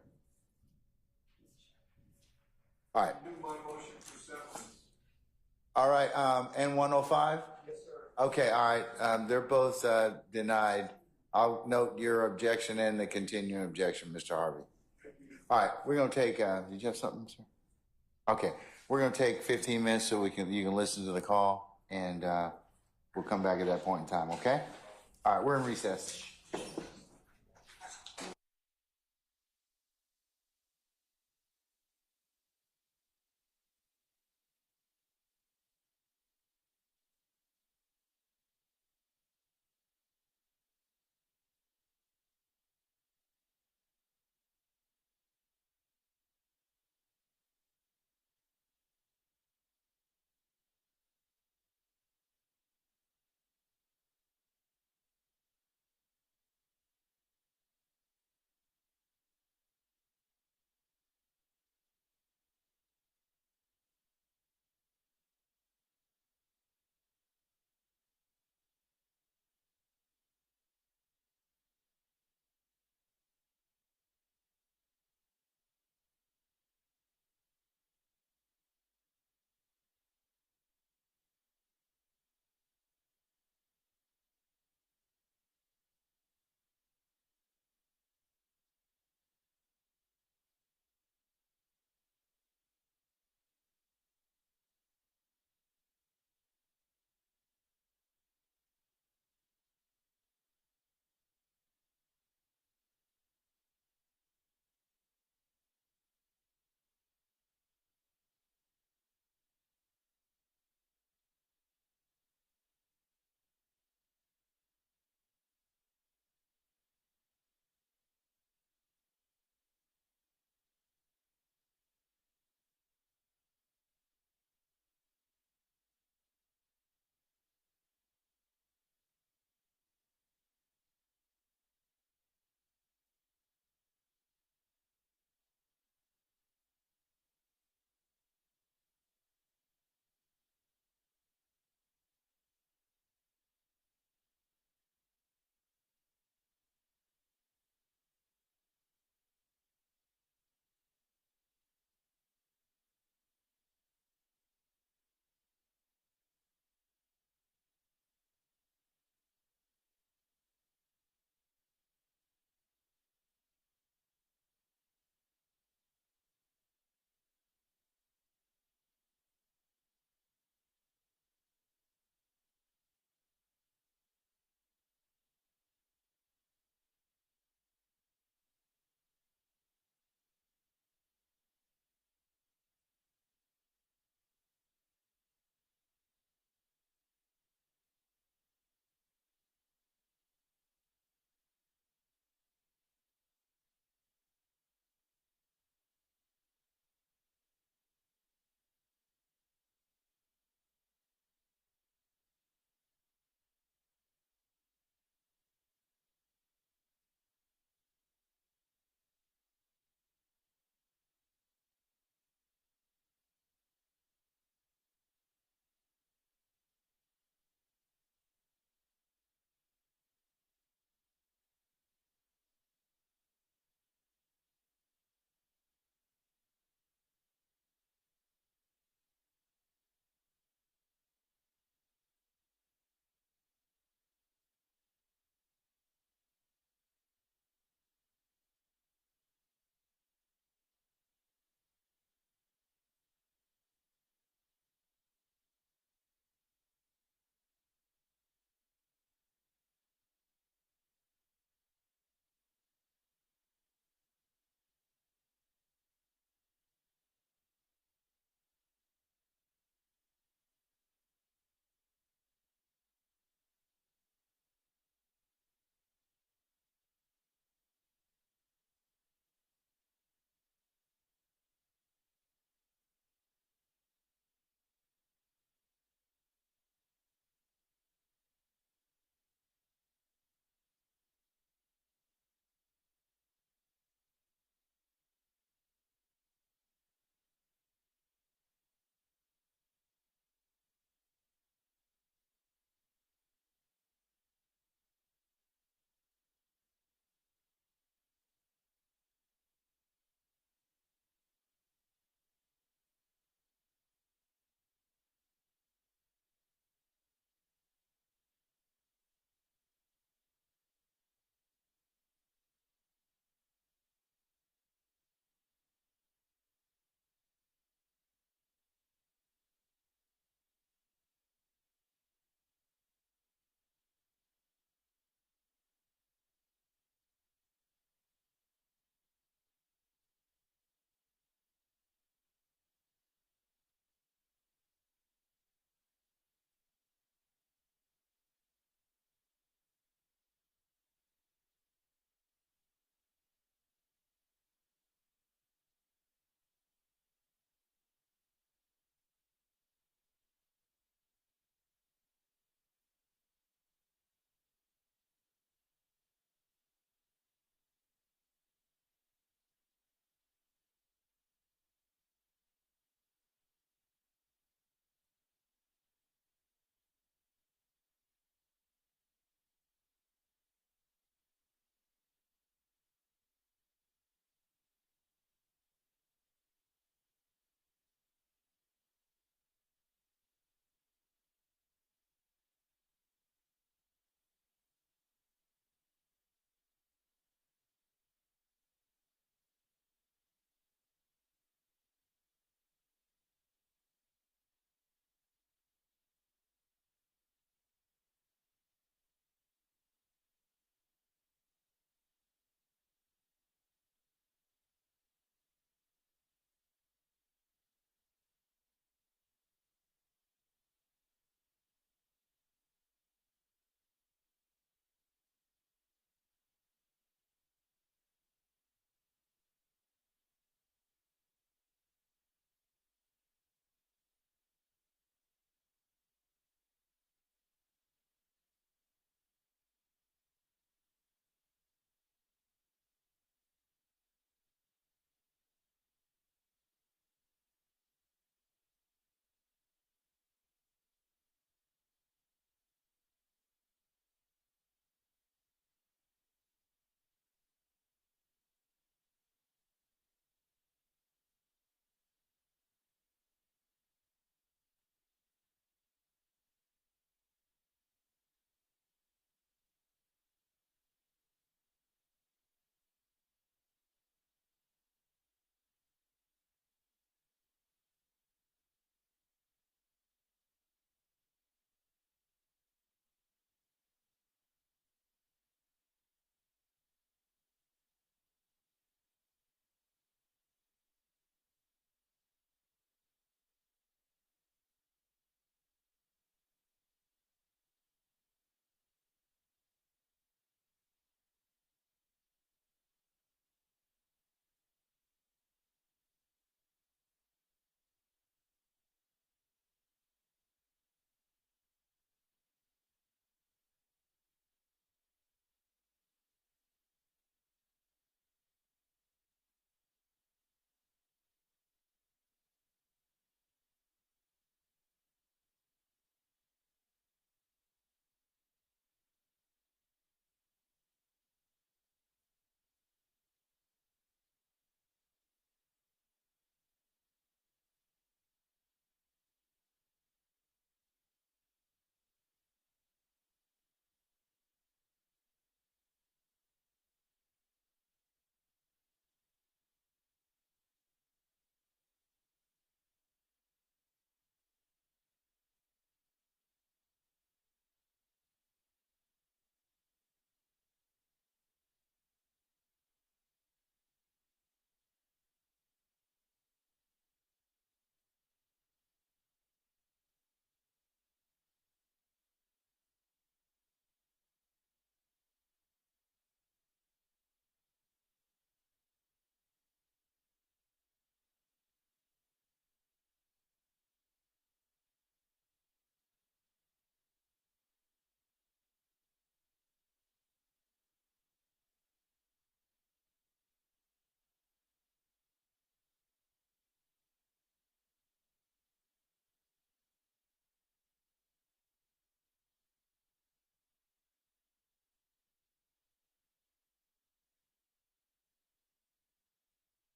All right. All right, N105? Yes, sir. Okay, all right, they're both denied. I'll note your objection and the continuing objection, Mr. Harvey. All right, we're going to take, did you have something, sir? Okay, we're going to take 15 minutes so you can listen to the call, and we'll come back at that point in time, okay? All right, we're in recess.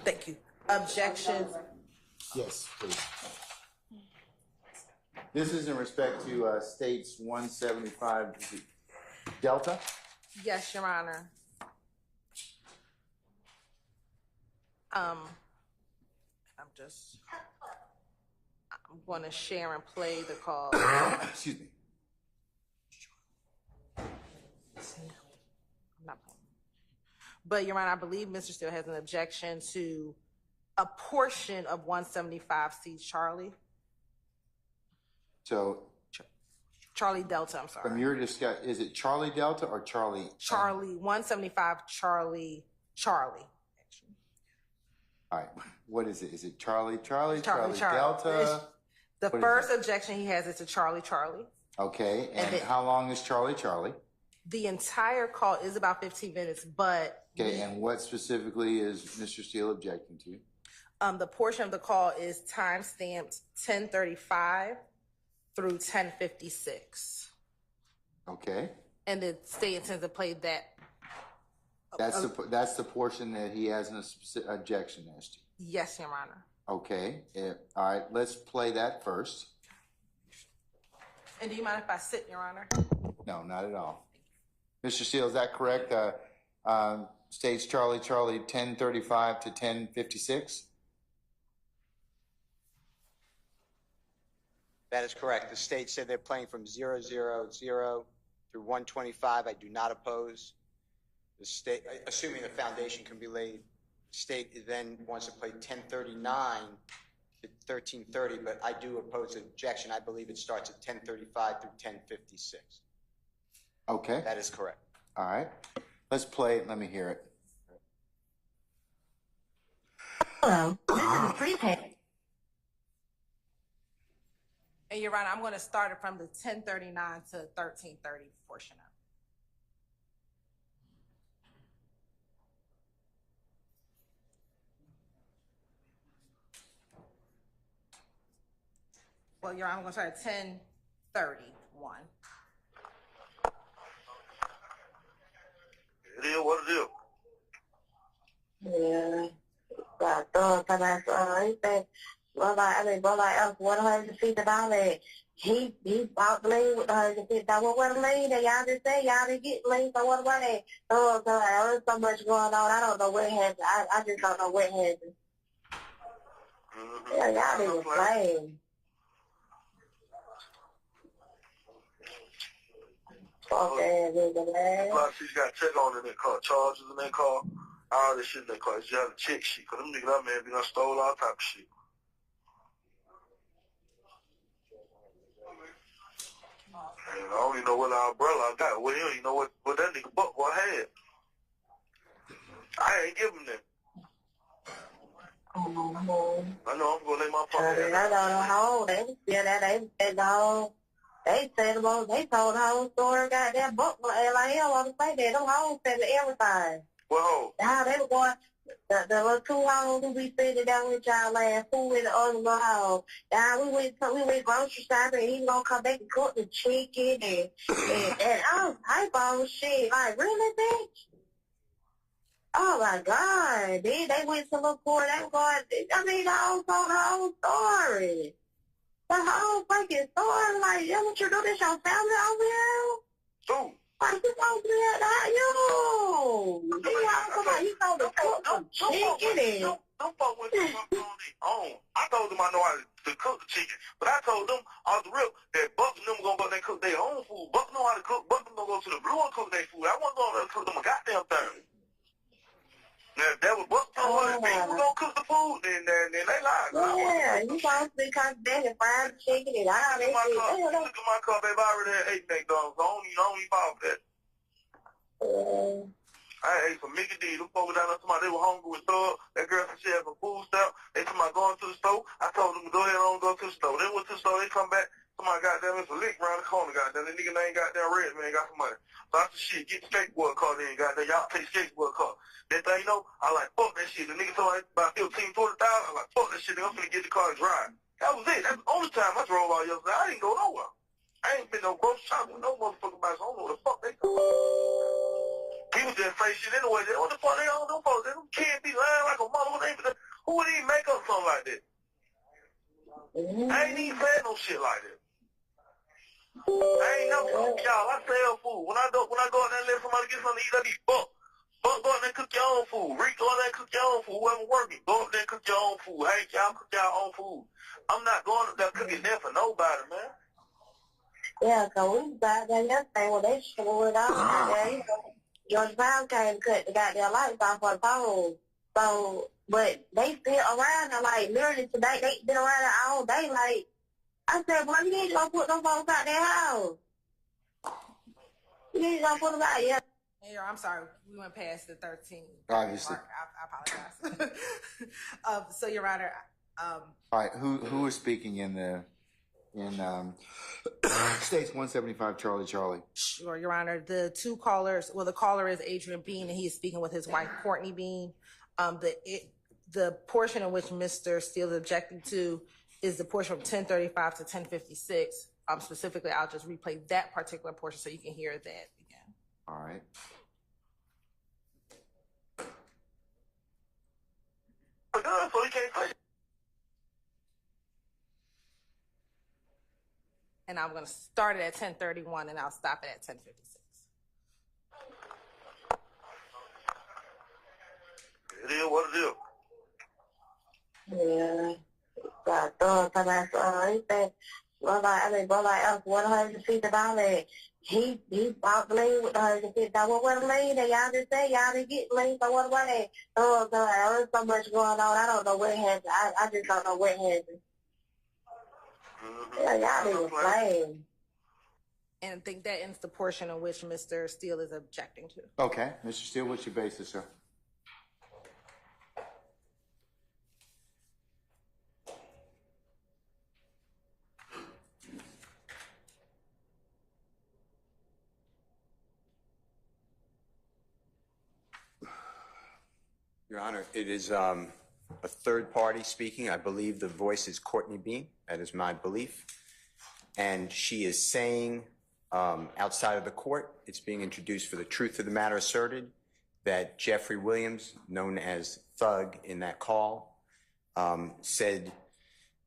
Thank you. Objections? Yes, please. This is in respect to states 175 Delta. Yes, Your Honor. I'm going to share and play the call. Excuse me. I'm not playing. But Your Honor, I believe Mr. Steele has an objection to a portion of 175C Charlie. So Charlie Delta, I'm sorry. from your discussion, is it Charlie Delta or Charlie? Charlie, 175 Charlie. All right. What is it? Is it Charlie Charlie. Delta? The first objection he has is to Charlie. Okay. And then, how long is Charlie? The entire call is about 15 minutes, but... Okay. And what specifically is Mr. Steele objecting to? The portion of the call is time-stamped 10:35 through 10:56. Okay. And the state intends to play that. That's the portion that he has an objection as to. Yes, Your Honor. Okay. All right. Let's play that first. And do you mind if I sit, Your Honor? No, not at all. Mr. Steele, is that correct? States Charlie 10:35 to 10:56? That is correct. The state said they're playing from 000 through 125. I do not oppose. The state, assuming the foundation can be laid, the state then wants to play 1039 to 1330, but I do oppose the objection. I believe it starts at 1035 through 1056. Okay. That is correct. All right. Let's play it. Let me hear it. Hello, this is Unprepared. And Your Honor, I'm going to start it from the 1039 to 1330 portion of it. Well, Your Honor, I'm going to start at 10:31. It is what it is. Yeah, got done. He said, well, $150. He bought the lane with the $150. Well, what a lane that y'all just said, y'all didn't get lane, so what about that? Oh, so there's so much going on. I don't know what happened. I just don't know what happened. Yeah, y'all didn't play. Plus, he's got check on in that car, charges in that car, all this shit in that car. You have a check sheet, because them niggas out there be done stole all type of shit. And I don't even know what our umbrella I got. Well, you don't even know what that nigga buck boy had. I ain't give him that. I know I'm going to lay my pocket. I don't know how they said that. They said they told the whole story. Goddamn book, LIL on the play there. Them hoes said everything. What hoes? Now they were going. The little two hoes who be sitting down with y'all last, who in the other little house. Now we went grocery shopping, and he gonna come back and cook the chicken and I was hype on shit. Like, really, bitch? Oh my God! Then they went to look for it. They were going. I mean, the whole story. The whole freaking story. Like, yeah, what you do? This your family over here? Who? Like, you supposed to be at you. He told the cook some chicken and... Don't fuck with them on their own. I told them I know how to cook the chicken, but I told them off the rip that Buck and them gonna go and cook their own food. Buck know how to cook. Buck them gonna go to the Blue and cook their food. I wasn't gonna cook them a goddamn thing. Now, if that was Buck told her that we gonna cook the food, then they lied. Yeah, you supposed to be coming back and frying the chicken and all that shit. Look at my car, baby. I already had 8 McDonald's. I don't even fall for that. I ate some Mickey D. Them folks down there, somebody, they were hungry with thug. That girl said she had some food stuff. They told me going to the store. I told them to go ahead and go to the store. They went to the store. They come back. Somebody goddamn, it's a lick around the corner, goddamn. That nigga name goddamn Red, man, got some money. So I said, shit, get the skateboard car then, goddamn. Y'all take skateboard car. That thing, you know, I like, fuck that shit. The nigga told me about 15, 20,000. I like, fuck that shit. I'm finna get the car and drive. That was it. That's the only time I drove out yesterday. I didn't go nowhere. I ain't been no grocery shopping with no motherfucking body, so I don't know what the fuck they talking about. People news just say shit anyway. What the fuck they on them folks? Them kids be lying like a mother. Who would even make up something like that? I ain't even saying no shit like that. I ain't never cook y'all. I sell food. When I go out there and let somebody get something to eat, I be fuck. Fuck, go out there and cook your own food. Rick, go out there and cook your own food. Whoever working, go out there and cook your own food. Hey, y'all cook y'all own food. I'm not going up there cooking there for nobody, man. Yeah, so we back there yesterday when they showed up out there, you know, George Brown came and cut the goddamn lights off for the phone. So, but they still around there, like, literally today, they been around there all day, like, I said, boy, you need to go put them folks out their house. You need to go put them out there. Mayor, I'm sorry, we went past the 13. Obviously. I apologize. So, Your Honor, All right, who is speaking in States 175 Charlie? Sure, Your Honor. The two callers, well, the caller is Adrian Bean, and he is speaking with his wife, Courtney Bean. The portion in which Mr. Steele is objecting to is the portion from 1035 to 1056. Specifically, I'll just replay that particular portion so you can hear that again. All right. So he can't say. And I'm going to start it at 1031, and I'll stop it at 1056. It is what it is. Yeah. Got done for that, he said, brother else, $150. He bought the lane with $150. Well, what a lane that y'all just say, y'all didn't get lane, so what about that? Oh, God, there's so much going on. I don't know what happened. I just don't know what happened. Yeah, y'all didn't play. And I think that ends the portion in which Mr. Steele is objecting to. Okay, Mr. Steele, what's your basis, sir? Your Honor, it is a third party speaking. I believe the voice is Courtney Bean. That is my belief. And she is saying outside of the court, it's being introduced for the truth of the matter asserted, that Jeffery Williams, known as Thug in that call, said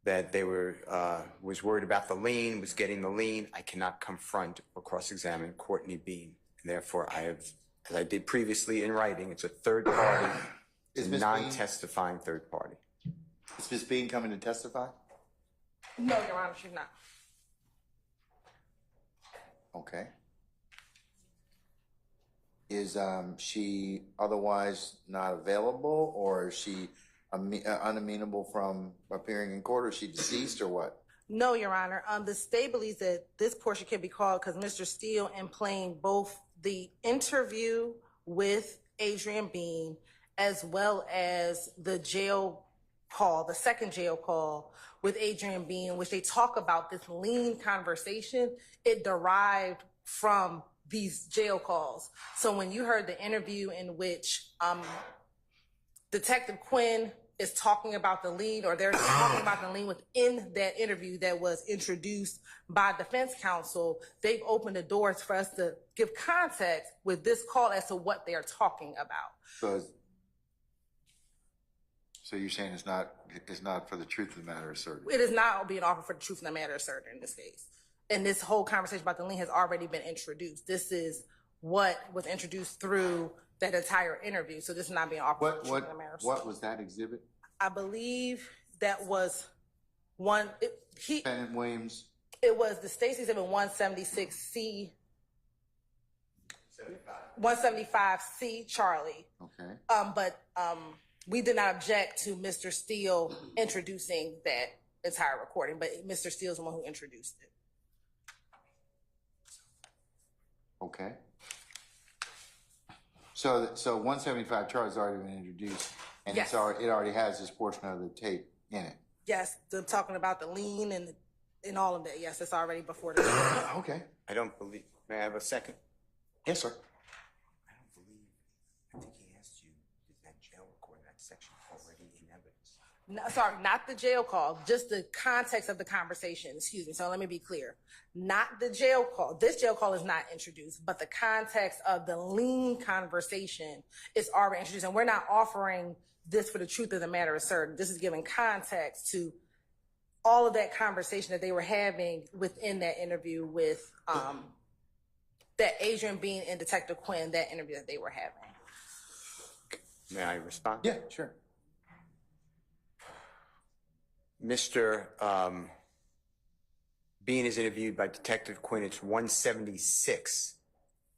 that they was worried about the lien, was getting the lien. I cannot confront or cross-examine Courtney Bean. And therefore, I have, as I did previously in writing, it's a third party. It's a non-testifying third party. Is Ms. Bean coming to testify? No, Your Honor, she's not. Okay. Is she otherwise not available, or is she unamenable from appearing in court, or is she deceased, or what? No, Your Honor. The state believes that this portion can be called because Mr. Steele implaned both the interview with Adrian Bean as well as the jail call, the second jail call with Adrian Bean, which they talk about this lien conversation. It derived from these jail calls. So when you heard the interview in which Detective Quinn is talking about the lien, or they're talking about the lien within that interview that was introduced by defense counsel, they've opened the doors for us to give context with this call as to what they're talking about. So you're saying it's not for the truth of the matter asserted? It is not being offered for the truth of the matter asserted in this case. And this whole conversation about the lien has already been introduced. This is what was introduced through that entire interview. So this is not being offered for the truth of the matter asserted. What was that exhibit? I believe that was one. Defendant Williams. It was the Stacy exhibit 176C. 175C Charlie. Okay. But we did not object to Mr. Steele introducing that entire recording, but Mr. Steele is the one who introduced it. Okay. So 175 Charlie has already been introduced, and Yes. it already has this portion of the tape in it. Yes, they're talking about the lien and all of that. Yes, it's already before the Okay. I don't believe. May I have a second? Yes, sir. I don't believe. I think he asked you, is that jail recording, that section already in evidence? No, sorry, not the jail call, just the context of the conversation. Excuse me. So let me be clear. Not the jail call. This jail call is not introduced, but the context of the lien conversation is already introduced. And we're not offering this for the truth of the matter asserted. This is giving context to all of that conversation that they were having within that interview with that Adrian Bean and Detective Quinn, that interview that they were having. May I respond? Yeah, sure. Mr. Bean is interviewed by Detective Quinn. It's 176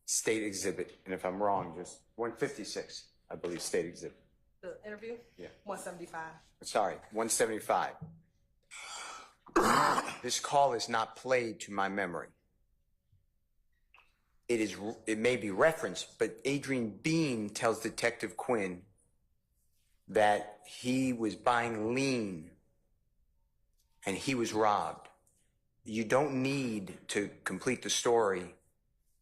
state exhibit. And if I'm wrong, just 156, I believe, state exhibit. The interview? Yeah. 175. Sorry, 175. This call is not played to my memory. It may be referenced, but Adrian Bean tells Detective Quinn that he was buying lien and he was robbed. You don't need to complete the story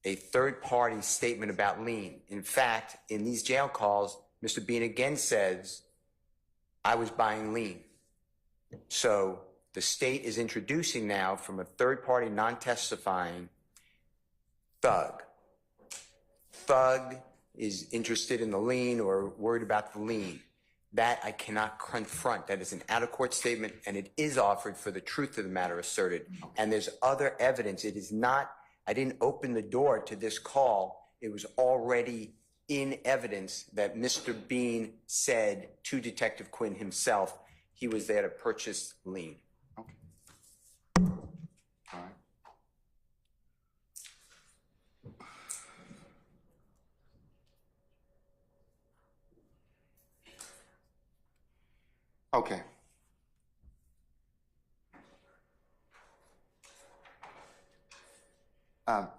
a third-party statement about lien. In fact, in these jail calls, Mr. Bean again says, I was buying lien. So the state is introducing now from a third-party non-testifying thug. Thug is interested in the lien or worried about the lien. That I cannot confront. That is an out-of-court statement, and it is offered for the truth of the matter asserted. And there's other evidence. It is not, I didn't open the door to this call. It was already in evidence that Mr. Bean said to Detective Quinn himself he was there to purchase lien. Okay. All right. Okay.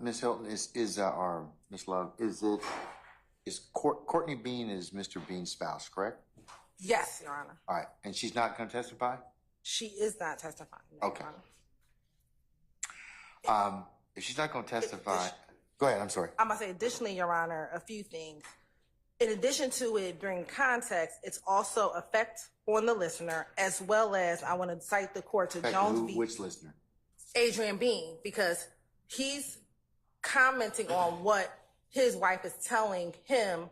Ms. Hilton, or Ms. Love, is Courtney Bean is Mr. Bean's spouse, correct? Yes, Your Honor. All right, and she's not going to testify? She is not testifying. Your Okay. Honor. If she's not going to testify, go ahead, I'm sorry. I'm going to say additionally, Your Honor, a few things. In addition to it bringing context, it's also effect on the listener, as well as I want to cite the court to Jones v. Which listener? Adrian Bean, because he's commenting on what his wife is telling him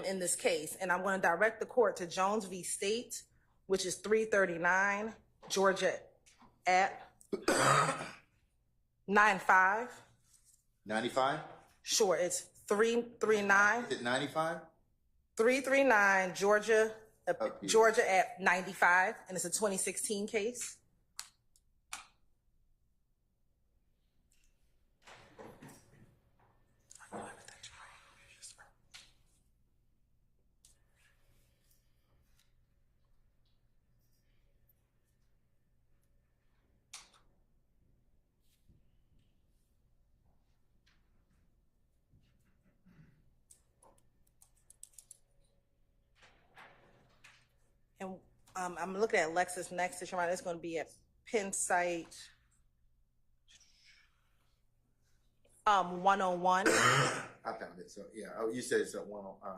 in this case. And I'm going to direct the court to Jones v. State, which is 339 Georgia at 95. 95? Sure, it's 339. Is it 95? 339 Georgia, Georgia at 95, and it's a 2016 case. And I'm looking at LexisNexis, Your Honor. It's going to be at Penn site 101. I found it. So yeah, you said it's at 1. Let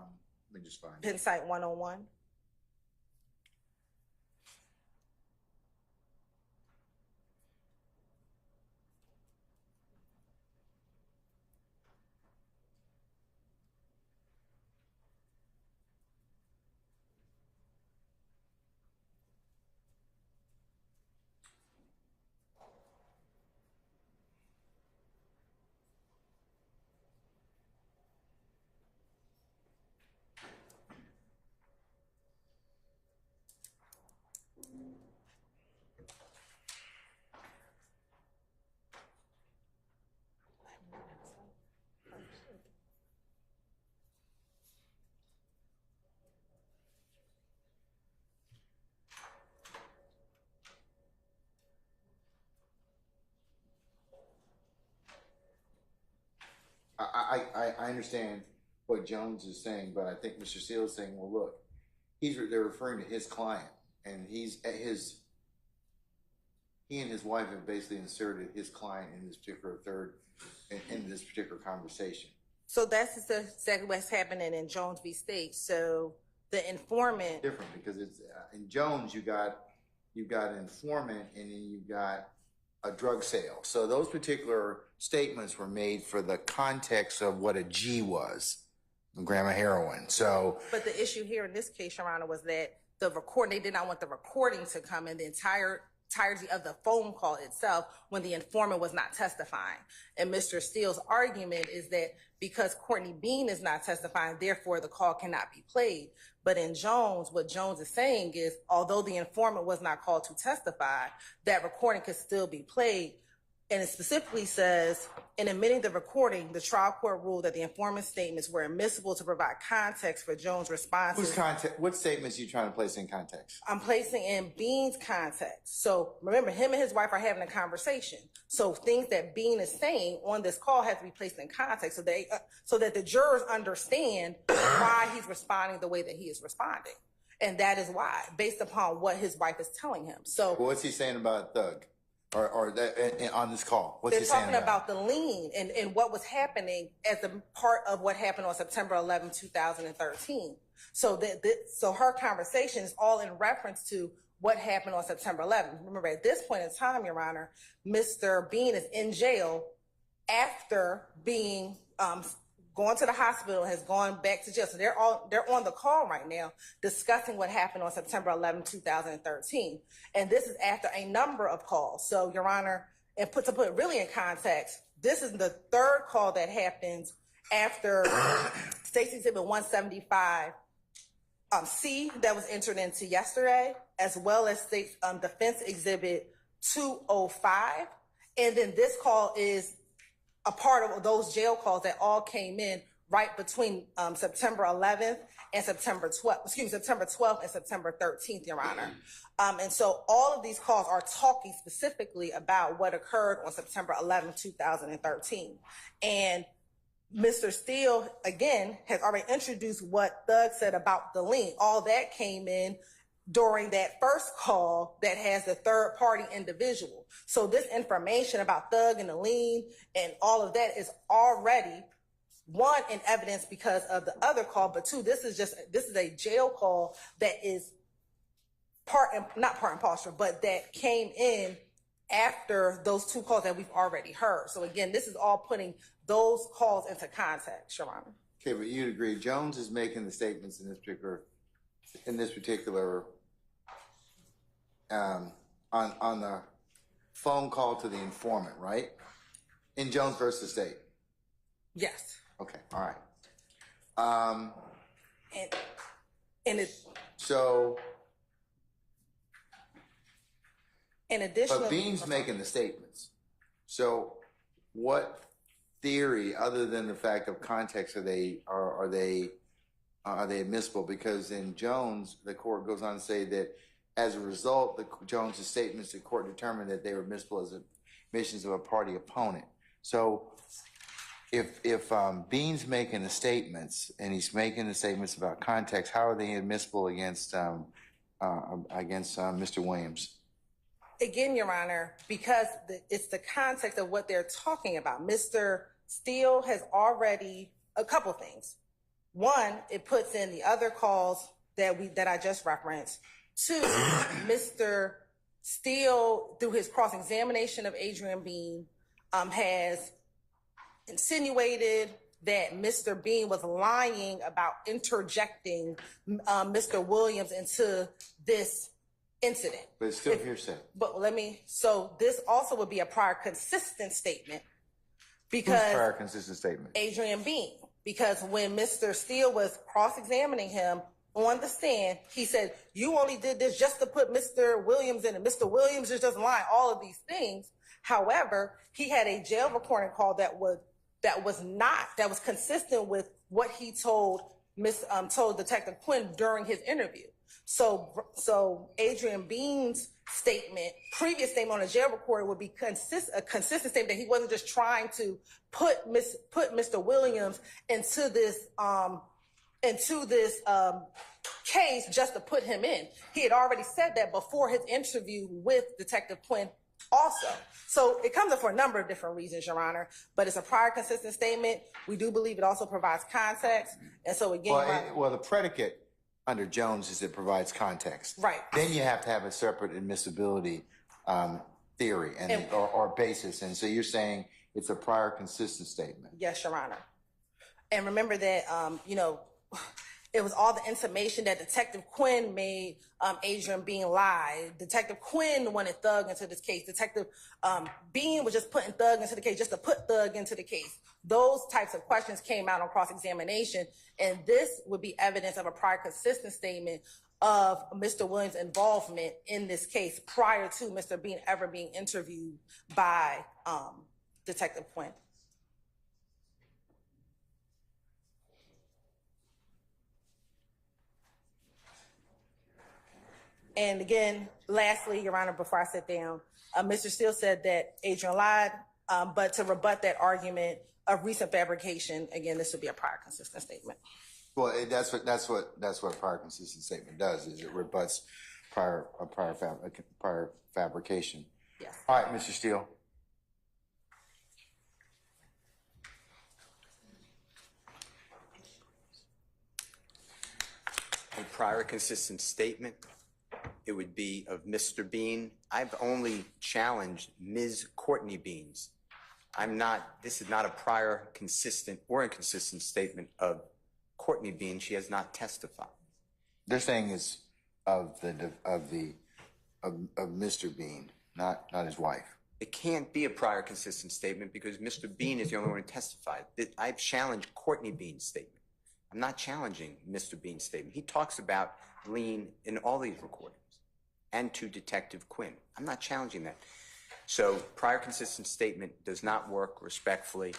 me just find it. Penn site 101. I understand what Jones is saying, but I think Mr. Steele is saying, well, look, they're referring to his client, and he and his wife have basically inserted his client in this particular in this particular conversation. So that's exactly what's happening in Jones v. State. So the informant. Different, because it's in Jones you got an informant and then you got a drug sale. So those particular statements were made for the context of what a G was, a gram of heroin. So, but the issue here in this case, Your Honor, was that the recording, they did not want the recording to come in, the entirety of the phone call itself, when the informant was not testifying. And Mr. Steele's argument is that because Courtney Bean is not testifying, therefore the call cannot be played. But in Jones, what Jones is saying is, although the informant was not called to testify, that recording could still be played. And it specifically says, in admitting the recording, the trial court ruled that the informant's statements were admissible to provide context for Jones' responses. what statements are you trying to place in context? I'm placing in Bean's context. So remember, him and his wife are having a conversation. So things that Bean is saying on this call have to be placed in context so that the jurors understand why he's responding the way that he is responding. And that is why, based upon what his wife is telling him. So what's he saying about Thug? Or that on this call? What's he saying talking about the lien and what was happening as a part of what happened on September 11, 2013. So so her conversation is all in reference to what happened on September 11th. Remember, at this point in time, Your Honor, Mr. Bean is in jail after being going to the hospital, has gone back to jail. So they're on the call right now discussing what happened on September 11, 2013. And this is after a number of calls. So, Your Honor, and to put it really in context, this is the third call that happens after State's Exhibit 175 C that was entered into yesterday, as well as State's Defense Exhibit 205. And then this call is a part of those jail calls that all came in right between September 11th and September 12th and September 13th, Your Honor. And so all of these calls are talking specifically about what occurred on September 11th, 2013. And Mr. Steele, again, has already introduced what Thug said about the lien. All that came in during that first call that has the third party individual. So this information about Thug and the lien and all of that is already, one, in evidence because of the other call, but two, this is a jail call that is not part and parcel, but that came in after those two calls that we've already heard. So again, this is all putting those calls into context, Your Honor. Okay, but you'd agree Jones is making the statements in this particular on the phone call to the informant, right? In Jones versus State. Yes. Okay. All right. And it's so. In addition, but Bean's making the statements. So, what theory, other than the fact of context, are they admissible? Because in Jones, the court goes on to say that as a result, Jones's statements, the court determined that they were admissible as admissions of a party opponent. So, if Bean's making the statements and he's making the statements about context, how are they admissible against Mr. Williams? Again, Your Honor, because it's the context of what they're talking about. Mr. Steele has already a couple things. One, it puts in the other calls that I just referenced. Two, Mr. Steele, through his cross-examination of Adrian Bean, has insinuated that Mr. Bean was lying about interjecting Mr. Williams into this incident. But it's still hearsay. But so this also would be a prior consistent statement because who's prior consistent statement? Adrian Bean. Because when Mr. Steele was cross-examining him on the stand, he said, you only did this just to put Mr. Williams in, and Mr. Williams is just lying, all of these things. However, he had a jail recording call that was consistent with what he told Detective Quinn during his interview. So Adrian Bean's previous statement on a jail recording would be a consistent statement that he wasn't just trying to put Mr. Williams into this case just to put him in. He had already said that before his interview with Detective Quinn also. So it comes up for a number of different reasons, Your Honor, but it's a prior consistent statement. We do believe it also provides context. And so again, the predicate under Jones is it provides context. Right. Then you have to have a separate admissibility theory or basis. And so you're saying it's a prior consistent statement. Yes, Your Honor. And remember that, it was all the information that Detective Quinn made Adrian Bean lie. Detective Quinn wanted Thug into this case. Detective Bean was just putting Thug into the case just to put Thug into the case. Those types of questions came out on cross-examination, and this would be evidence of a prior consistent statement of Mr. Williams' involvement in this case prior to Mr. Bean ever being interviewed by Detective Quinn. And again, lastly, Your Honor, before I sit down, Mr. Steele said that Adrian lied, but to rebut that argument of recent fabrication, again, this would be a prior consistent statement. Well, that's what prior consistent statement does, is it rebuts prior fabrication. Yes. All right, Mr. Steele. A prior consistent statement, it would be of Mr. Bean. I've only challenged Ms. Courtney Beans. This is not a prior consistent or inconsistent statement of Courtney Bean. She has not testified. They're saying it's of Mr. Bean, not his wife. It can't be a prior consistent statement because Mr. Bean is the only one who testified. I've challenged Courtney Bean's statement. I'm not challenging Mr. Bean's statement. He talks about lien in all these recordings and to Detective Quinn. I'm not challenging that. So prior consistent statement does not work respectfully,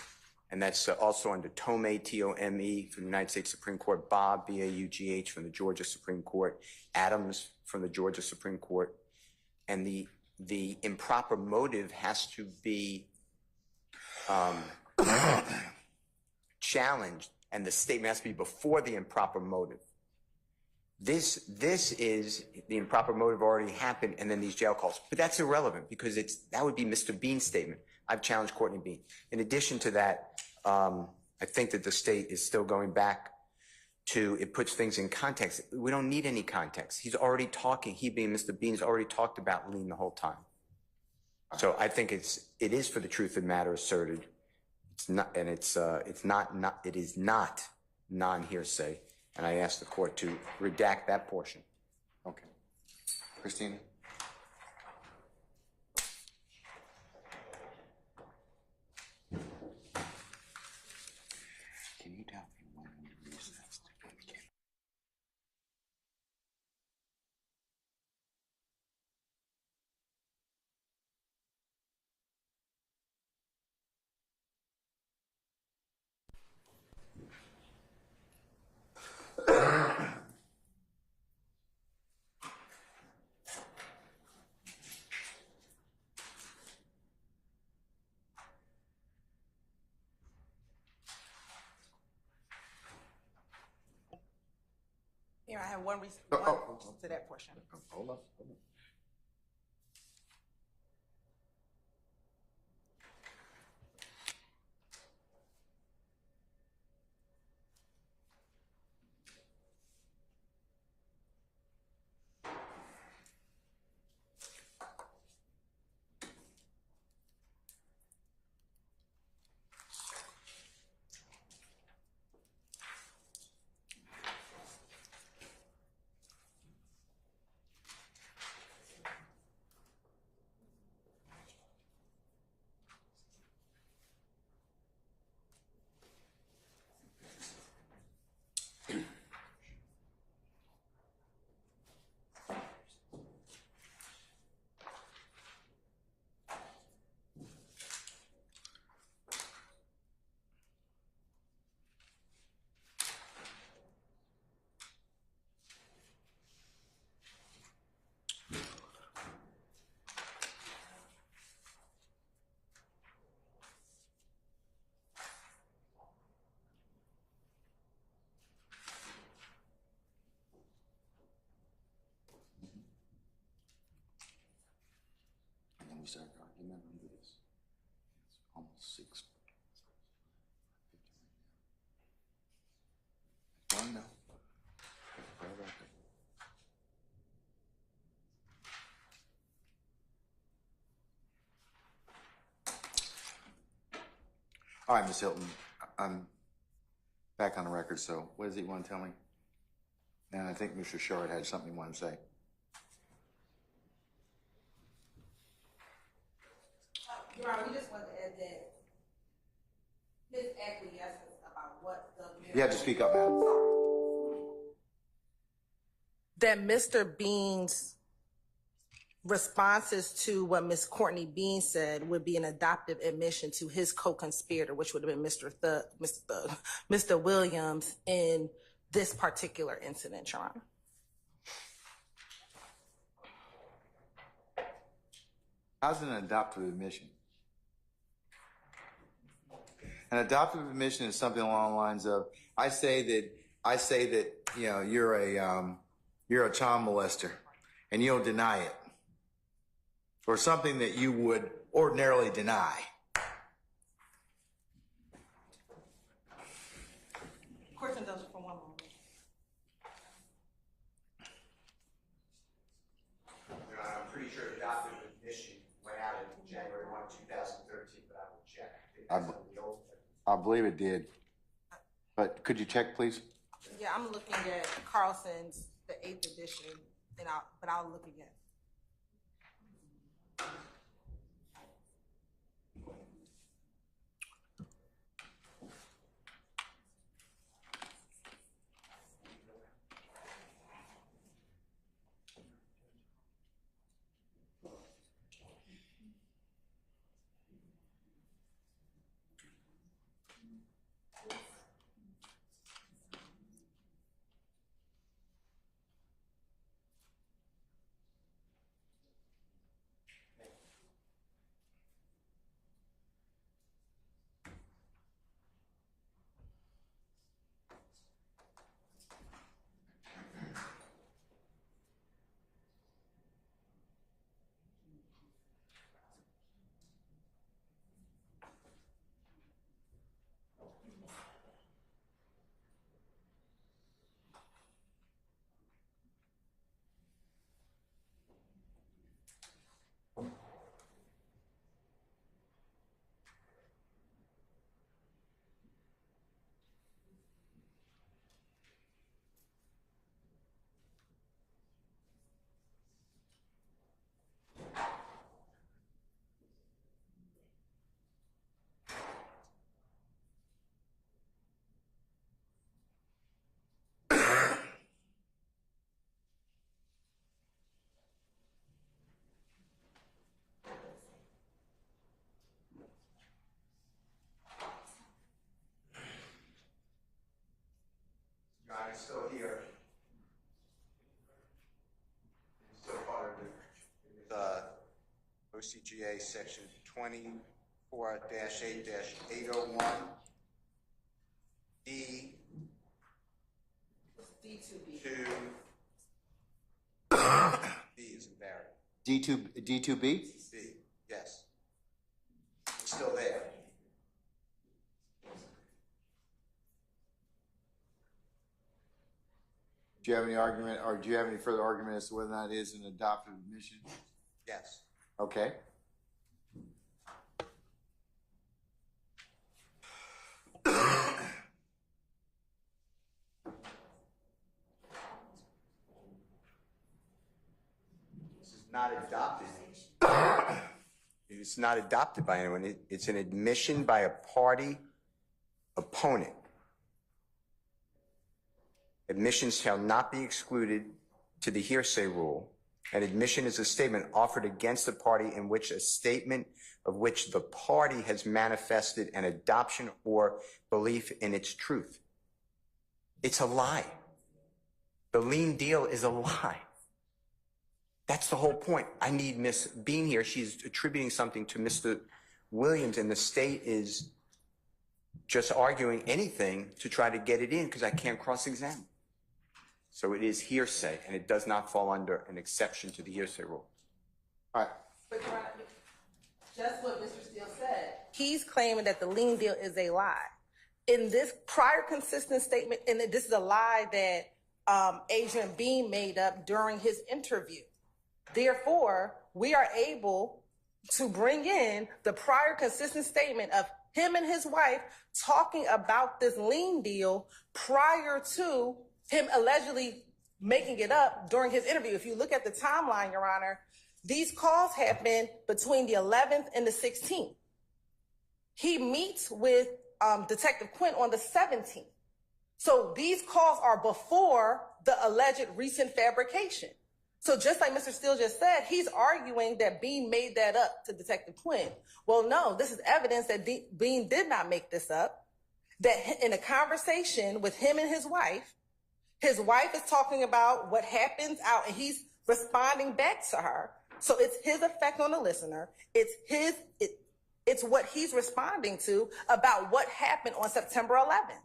and that's also under Tomei, T-O-M-E, from the United States Supreme Court, Bob, B-A-U-G-H, from the Georgia Supreme Court, Adams from the Georgia Supreme Court, and the improper motive has to be challenged, and the statement has to be before the improper motive. This is the improper motive already happened, and then these jail calls. But that's irrelevant because that would be Mr. Bean's statement. I've challenged Courtney Bean. In addition to that, I think that the state is still going back to, it puts things in context. We don't need any context. He's already talking, he being Mr. Bean, has already talked about lien the whole time. So I think it is for the truth of the matter asserted. It's not, and it is not non-hearsay. And I ask the court to redact that portion. Okay. Christina? Can you tell me when we recessed? Here, I have one to that portion. Hold on. We started argument on this. It's almost 6. It's one now. All right, Ms. Hilton, I'm back on the record, so what does he want to tell me? And I think Mr. Shard had something he wanted to say. Your Honor, we just wanted to add that his acquiescence about what the... You have to speak up, madam. That Mr. Bean's responses to what Ms. Courtney Bean said would be an adoptive admission to his co-conspirator, which would have been Mr. Williams in this particular incident, Your Honor. How's an adoptive admission? An adoptive admission is something along the lines of, I say that you know you're a child molester, and you don't deny it, or something that you would ordinarily deny. Court's indulged for 1 moment. I'm pretty sure adoptive admission went out in January 1, 2013, but I will check. I think that's on the old. I believe it did, but could you check, please? Yeah, I'm looking at Carlson's, the 8th edition, but I'll look again. I'm still here. Still part of the OCGA section 24-8-801 D. D2B. B is in Barry. D2B? B, yes. It's still there. Do you have any argument, or do you have any further argument as to whether or not it is an adoptive admission? Yes. Okay. This is not adopted. It's not adopted by anyone. It's an admission by a party opponent. Admissions shall not be excluded to the hearsay rule. An admission is a statement offered against a party in which a statement of which the party has manifested an adoption or belief in its truth. It's a lie. The lien deal is a lie. That's the whole point. I need Miss Bean here. She's attributing something to Mr. Williams, and the state is just arguing anything to try to get it in because I can't cross-examine. So it is hearsay, and it does not fall under an exception to the hearsay rule. All right. But Your Honor, just what Mr. Steele said, he's claiming that the lien deal is a lie. In this prior consistent statement, and this is a lie that Agent Bean made up during his interview. Therefore, we are able to bring in the prior consistent statement of him and his wife talking about this lien deal prior to him allegedly making it up during his interview. If you look at the timeline, Your Honor, these calls happened between the 11th and the 16th. He meets with Detective Quinn on the 17th. So these calls are before the alleged recent fabrication. So just like Mr. Steele just said, he's arguing that Bean made that up to Detective Quinn. Well, no, this is evidence that Bean did not make this up, that in a conversation with him and his wife is talking about what happens out and he's responding back to her. So it's his effect on the listener. It's what he's responding to about what happened on September 11th.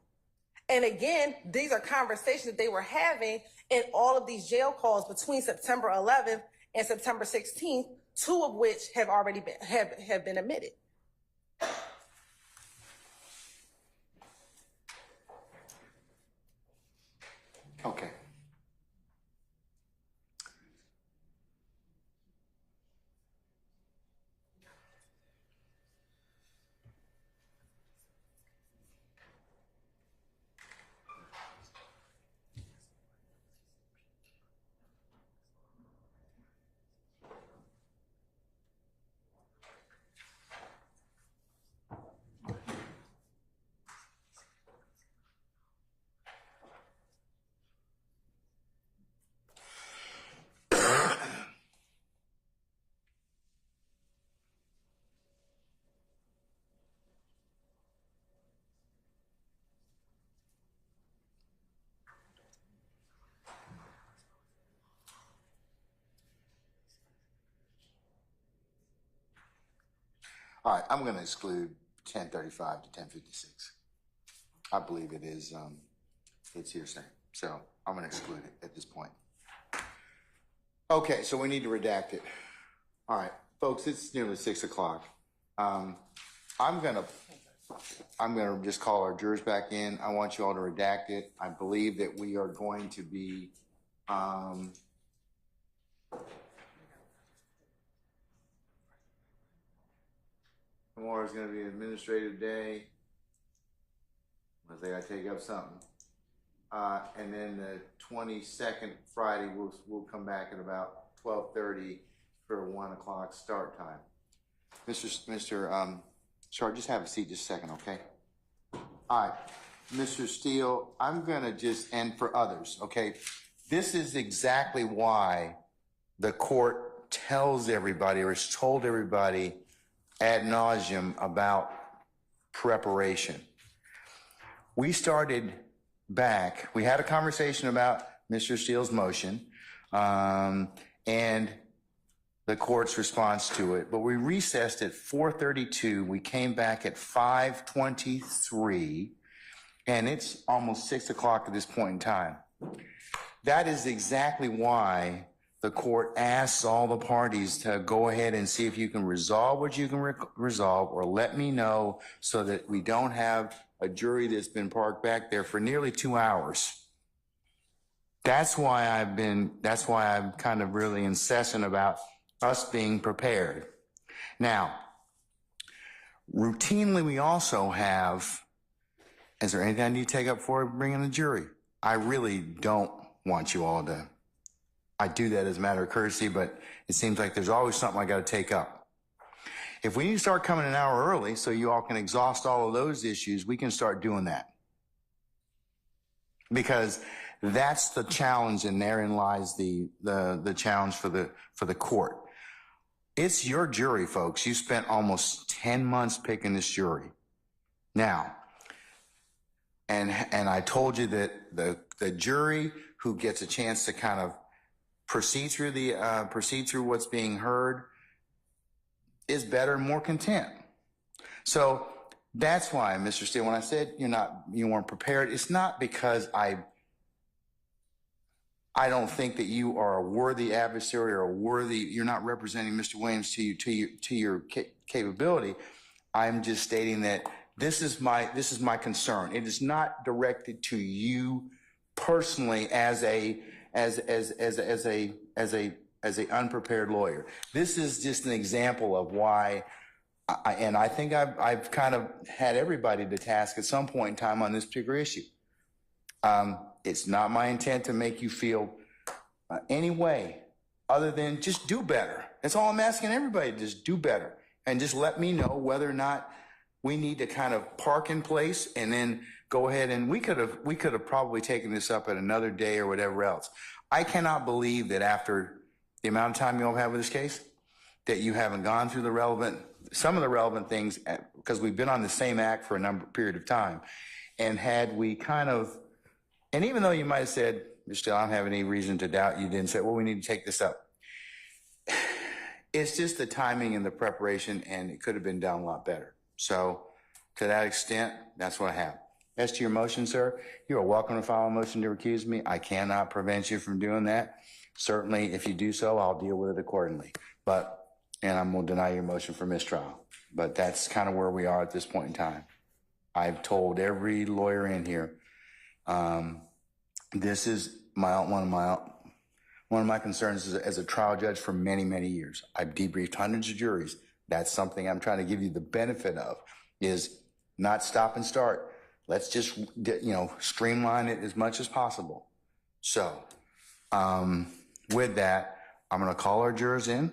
And again, these are conversations that they were having in all of these jail calls between September 11th and September 16th, two of which have already been admitted. Okay. All right, I'm going to exclude 1035 to 1056. I believe it is, it's hearsay. So I'm going to exclude it at this point. Okay, so we need to redact it. All right, folks, it's nearly 6 o'clock. I'm going to just call our jurors back in. I want you all to redact it. I believe that we are going to be, tomorrow's going to be an administrative day. Unless they got to take up something. And then the 22nd, Friday, we'll come back at about 12:30 for a 1 o'clock start time. Sorry, just have a seat just a second, okay? All right, Mr. Steele, I'm going to just, and for others, okay? This is exactly why the court tells everybody or has told everybody ad nauseum about preparation. We started back, we had a conversation about Mr. Steele's motion and the court's response to it, but we recessed at 4:32. We came back at 5:23, and it's almost 6 o'clock at this point in time. That is exactly why the court asks all the parties to go ahead and see if you can resolve what you can resolve, or let me know so that we don't have a jury that's been parked back there for nearly 2 hours. That's why I'm kind of really incessant about us being prepared. Now, routinely we also have, is there anything I need to take up before bringing a jury? I really don't want you all to, I do that as a matter of courtesy, but it seems like there's always something I got to take up. If we need to start coming an hour early so you all can exhaust all of those issues, we can start doing that. Because that's the challenge, and therein lies the challenge for the court. It's your jury, folks. You spent almost 10 months picking this jury. Now, and I told you that the jury who gets a chance to kind of proceed through what's being heard is better and more content. So that's why, Mr. Steele, when I said you weren't prepared, it's not because I don't think that you are a worthy adversary or you're not representing Mr. Williams to your capability. I'm just stating that this is my concern. It is not directed to you personally as a unprepared lawyer. This is just an example of why And I think I've kind of had everybody to task at some point in time on this particular issue. It's not my intent to make you feel any way other than just do better. That's all I'm asking everybody, just do better. And just let me know whether or not we need to kind of park in place and then go ahead, and we could have probably taken this up at another day or whatever else. I cannot believe that after the amount of time you all have with this case, that you haven't gone through some of the relevant things, because we've been on the same act for a period of time. And had we kind of, and even though you might have said, Mr. Steele, I don't have any reason to doubt you didn't say, well, we need to take this up. It's just the timing and the preparation, and it could have been done a lot better. So to that extent, that's what I have. As to your motion, sir, you are welcome to file a motion to recuse me. I cannot prevent you from doing that. Certainly, if you do so, I'll deal with it accordingly. And I'm going to deny your motion for mistrial. But that's kind of where we are at this point in time. I've told every lawyer in here, this is one of my concerns as a trial judge for many, many years. I've debriefed hundreds of juries. That's something I'm trying to give you the benefit of, is not stop and start. Let's just, streamline it as much as possible. So, with that, I'm going to call our jurors in.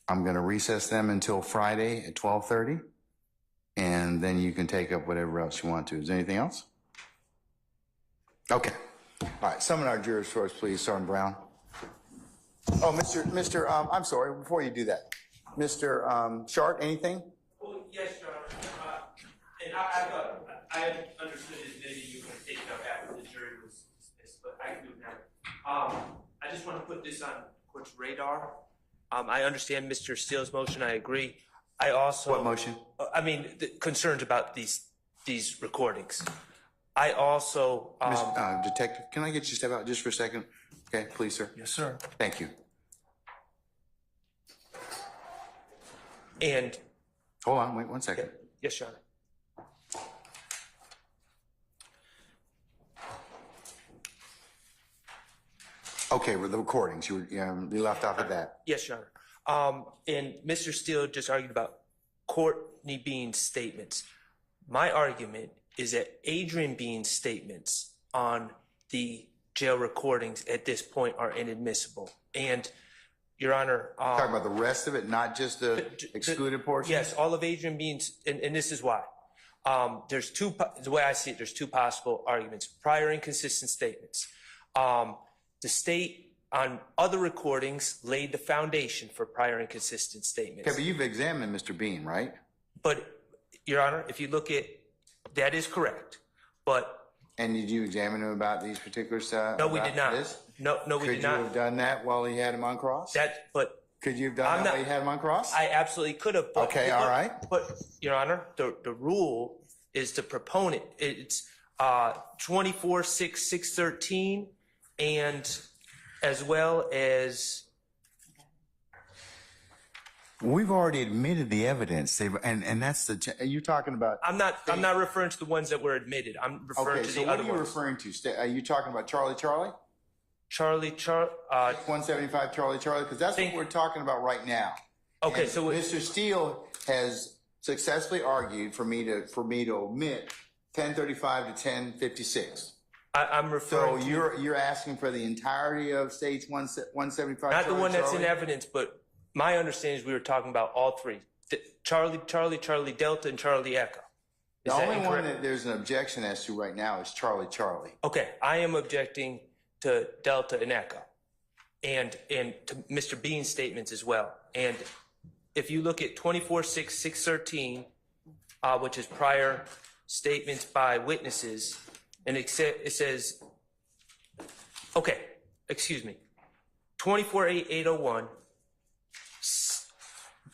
I'm going to recess them until Friday at 12:30, and then you can take up whatever else you want to. Is there anything else? Okay. All right. Summon our jurors for us, please. Sergeant Brown. Oh, Mr. I'm sorry. Before you do that, Mr. Sharp, anything? Well, yes, Your Honor. And I understood that maybe you were going to take it up after the jury was dismissed, but I can do it now. I just want to put this on the court's radar. I understand Mr. Steele's motion. I agree. I also... What motion? The concerns about these recordings. I also... Detective, can I get you to step out just for a second? Okay, please, sir. Yes, sir. Thank you. And... Hold on, wait 1 second. Yes, Your Honor. Okay, with the recordings, you left off at that. Yes, Your Honor. And Mr. Steele just argued about Courtney Bean's statements. My argument is that Adrian Bean's statements on the jail recordings at this point are inadmissible. And, Your Honor... Talking about the rest of it, not just the excluded portion? Yes, all of Adrian Bean's, and this is why. There's the way I see it, there's two possible arguments. Prior inconsistent statements. The state on other recordings laid the foundation for prior inconsistent statements. Okay, but you've examined Mr. Bean, right? But, Your Honor, if you look at, that is correct, but... And did you examine him about these particular stuff? No, we did not. No, we did not. Could you have done that while he had him on cross? Could you have done that while you had him on cross? I absolutely could have. Okay, all right. But, Your Honor, the rule is the proponent. It's 24-6-613, and as well as... We've already admitted the evidence, and that's you're talking about... I'm not referring to the ones that were admitted. I'm referring to the other ones. Okay, so what are you referring to? Are you talking about Charlie? 175 Charlie, because that's what we're talking about right now. Okay, and so Mr. Steele has successfully argued for me to omit 1035 to 1056. I'm referring to... So you're asking for the entirety of stage 175 Not the one that's in evidence, but my understanding is we were talking about all three. Charlie Delta, and Charlie Echo. The only one that there's an objection as to right now is Charlie. Okay, I am objecting to Delta and Echo, and to Mr. Bean's statements as well. And if you look at 24-6-613, which is prior statements by witnesses, and it says, okay, excuse me, 24-801,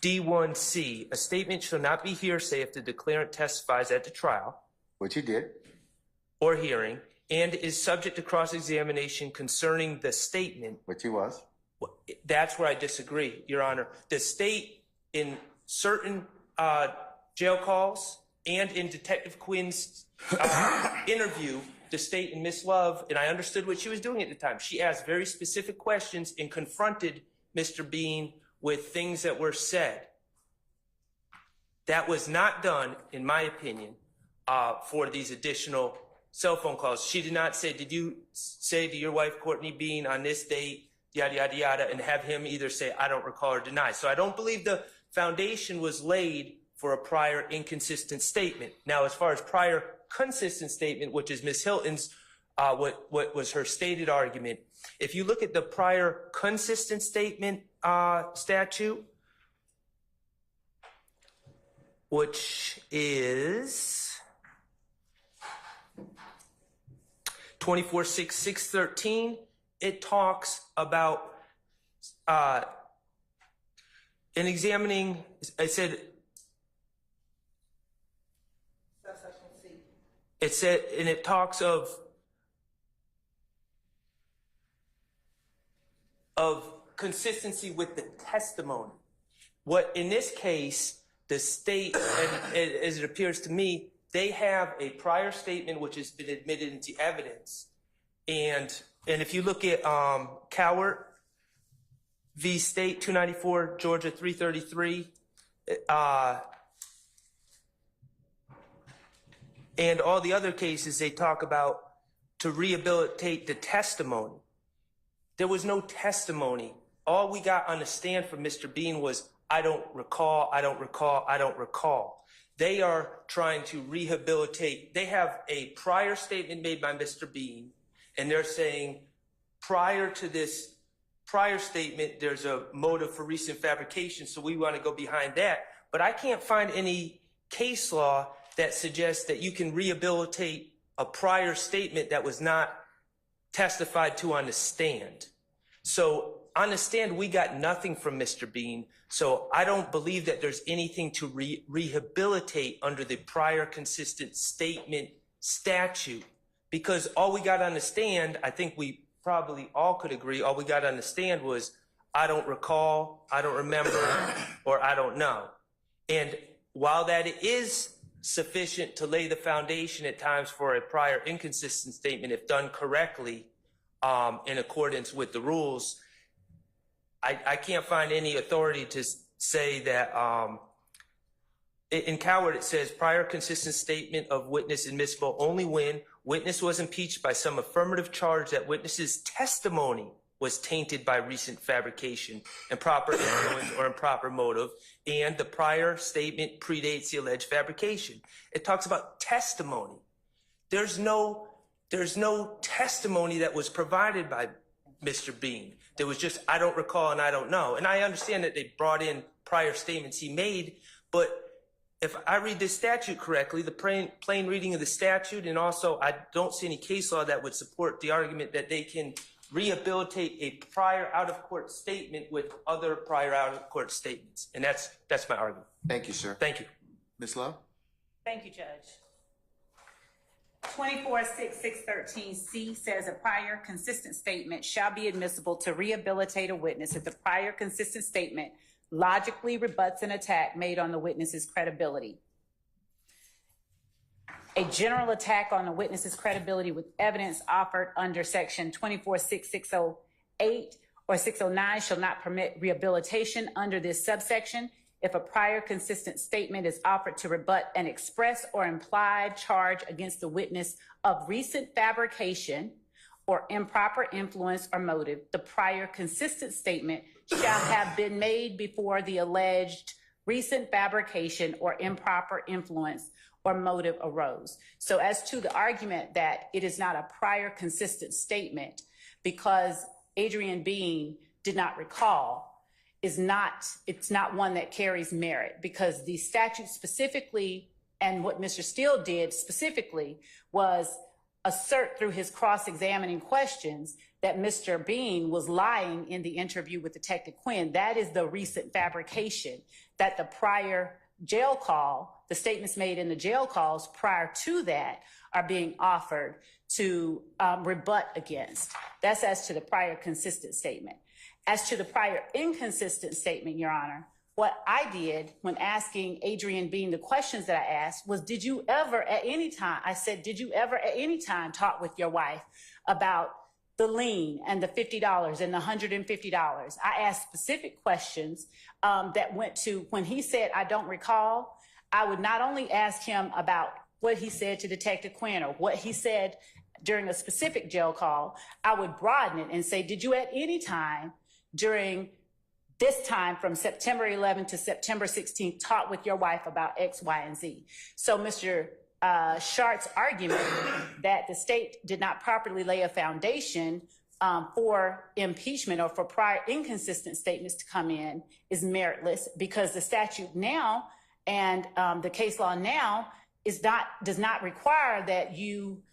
D1C, a statement shall not be hearsay if the declarant testifies at the trial. Which he did. Or hearing, and is subject to cross-examination concerning the statement. Which he was. That's where I disagree, Your Honor. The state, in certain jail calls and in Detective Quinn's interview, the state and Miss Love, and I understood what she was doing at the time. She asked very specific questions and confronted Mr. Bean with things that were said. That was not done, in my opinion, for these additional cell phone calls. She did not say, did you say to your wife, Courtney Bean, on this date, yada, yada, yada, and have him either say, I don't recall, or deny. So I don't believe the foundation was laid for a prior inconsistent statement. Now, as far as prior consistent statement, which is Ms. Hilton's, what was her stated argument, if you look at the prior consistent statement statute, which is 24-6-613, it talks about in examining, it said, and it talks of consistency with the testimony. What in this case, the state, and as it appears to me, they have a prior statement which has been admitted into evidence. And if you look at Cowart v. State 294, Georgia 333, and all the other cases, they talk about to rehabilitate the testimony. There was no testimony. All we got on the stand from Mr. Bean was, I don't recall, I don't recall, I don't recall. They are trying to rehabilitate. They have a prior statement made by Mr. Bean, and they're saying prior to this prior statement, there's a motive for recent fabrication, so we want to go behind that. But I can't find any case law that suggests that you can rehabilitate a prior statement that was not testified to on the stand. So on the stand, we got nothing from Mr. Bean. So I don't believe that there's anything to rehabilitate under the prior consistent statement statute, because all we got on the stand, I think we probably all could agree, all we got on the stand was, I don't recall, I don't remember, or I don't know. And while that is sufficient to lay the foundation at times for a prior inconsistent statement, if done correctly, in accordance with the rules, I can't find any authority to say that, in Cowart it says prior consistent statement of witness admissible only when witness was impeached by some affirmative charge that witness's testimony was tainted by recent fabrication, improper influence, or improper motive, and the prior statement predates the alleged fabrication. It talks about testimony. There's no testimony that was provided by Mr. Bean. There was just, I don't recall and I don't know. And I understand that they brought in prior statements he made, but if I read this statute correctly, the plain reading of the statute, and also I don't see any case law that would support the argument that they can rehabilitate a prior out-of-court statement with other prior out-of-court statements. And that's my argument. Thank you, sir. Thank you. Ms. Love? Thank you, Judge. 24-6-613C says a prior consistent statement shall be admissible to rehabilitate a witness if the prior consistent statement logically rebuts an attack made on the witness's credibility. A general attack on the witness's credibility with evidence offered under section 24-6-608 or 609 shall not permit rehabilitation under this subsection if a prior consistent statement is offered to rebut an express or implied charge against the witness of recent fabrication or improper influence or motive. The prior consistent statement shall have been made before the alleged recent fabrication or improper influence or motive arose. So as to the argument that it is not a prior consistent statement because Adrian Bean did not recall, it's not one that carries merit, because the statute specifically, and what Mr. Steele did specifically, was assert through his cross-examining questions that Mr. Bean was lying in the interview with Detective Quinn. That is the recent fabrication, that the prior jail call, the statements made in the jail calls prior to that are being offered to rebut against. That's as to the prior consistent statement. As to the prior inconsistent statement, Your Honor, what I did when asking Adrian Bean the questions that I asked was, did you ever at any time, I said, did you ever at any time talk with your wife about the lien and the $50 and the $150? I asked specific questions that went to, when he said, I don't recall, I would not only ask him about what he said to Detective Quinn or what he said during a specific jail call, I would broaden it and say, did you at any time during this time from September 11th to September 16th talk with your wife about X, Y, and Z? So Mr. Shart's argument that the state did not properly lay a foundation for impeachment or for prior inconsistent statements to come in is meritless, because the statute now and the case law now does not require that you,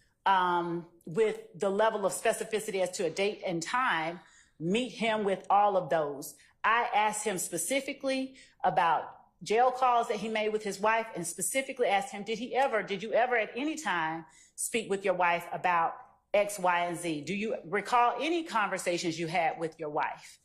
with the level of specificity as to a date and time, meet him with all of those. I asked him specifically about jail calls that he made with his wife, and specifically asked him, did you ever at any time speak with your wife about X, Y, and Z? Do you recall any conversations you had with your wife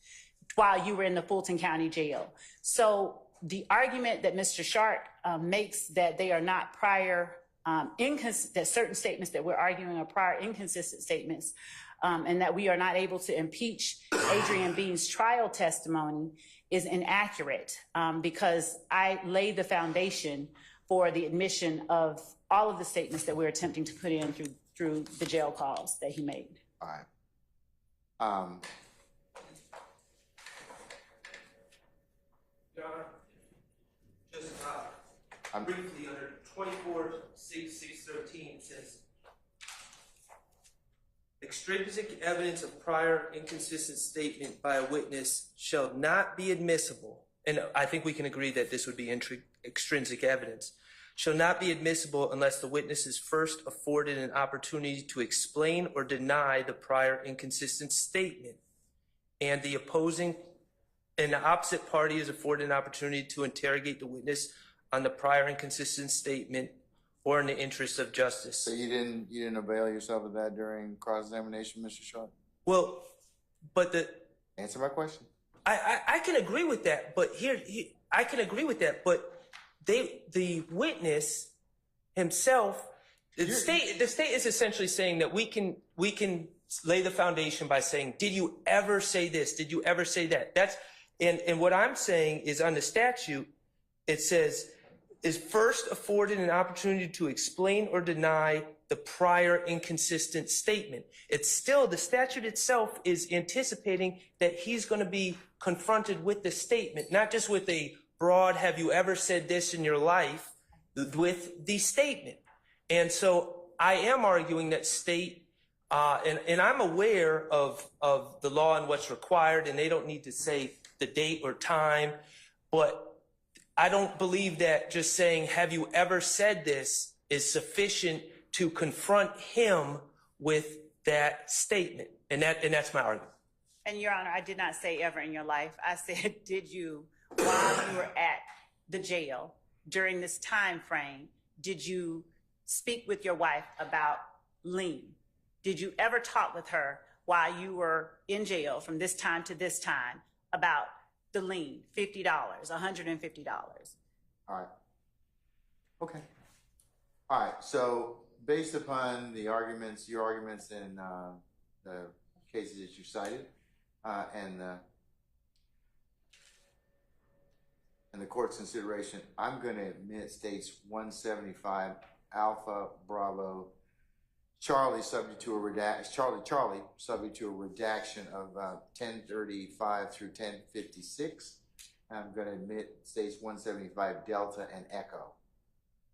while you were in the Fulton County Jail? So the argument that Mr. Shart makes that they are not prior, that certain statements that we're arguing are prior inconsistent statements, and that we are not able to impeach Adrian Bean's trial testimony is inaccurate, because I laid the foundation for the admission of all of the statements that we're attempting to put in through the jail calls that he made. All right. Your Honor, just briefly, under 24-6-613 says, extrinsic evidence of prior inconsistent statement by a witness shall not be admissible, and I think we can agree that this would be extrinsic evidence, shall not be admissible unless the witness is first afforded an opportunity to explain or deny the prior inconsistent statement, and the opposite party is afforded an opportunity to interrogate the witness on the prior inconsistent statement or in the interest of justice. So you didn't avail yourself of that during cross-examination, Mr. Sharp? Well, but answer my question. I can agree with that, but I can agree with that, but the witness himself, the state is essentially saying that we can lay the foundation by saying, did you ever say this? Did you ever say that? And what I'm saying is, on the statute, it says, is first afforded an opportunity to explain or deny the prior inconsistent statement. It's still, the statute itself is anticipating that he's going to be confronted with the statement, not just with a broad, have you ever said this in your life, with the statement. And so I am arguing that state, and I'm aware of the law and what's required, and they don't need to say the date or time, but I don't believe that just saying, have you ever said this, is sufficient to confront him with that statement. And that's my argument. And Your Honor, I did not say ever in your life. I said, did you, while you were at the jail during this time frame, did you speak with your wife about lien? Did you ever talk with her while you were in jail from this time to this time about the lien, $50, $150? All right. Okay. All right. So based upon the arguments, your arguments in the cases that you cited, and the court's consideration, I'm going to admit states 175 Alpha Bravo Charlie subject to a redaction. Charlie subject to a redaction of 1035 through 1056. I'm going to admit states 175 Delta and Echo.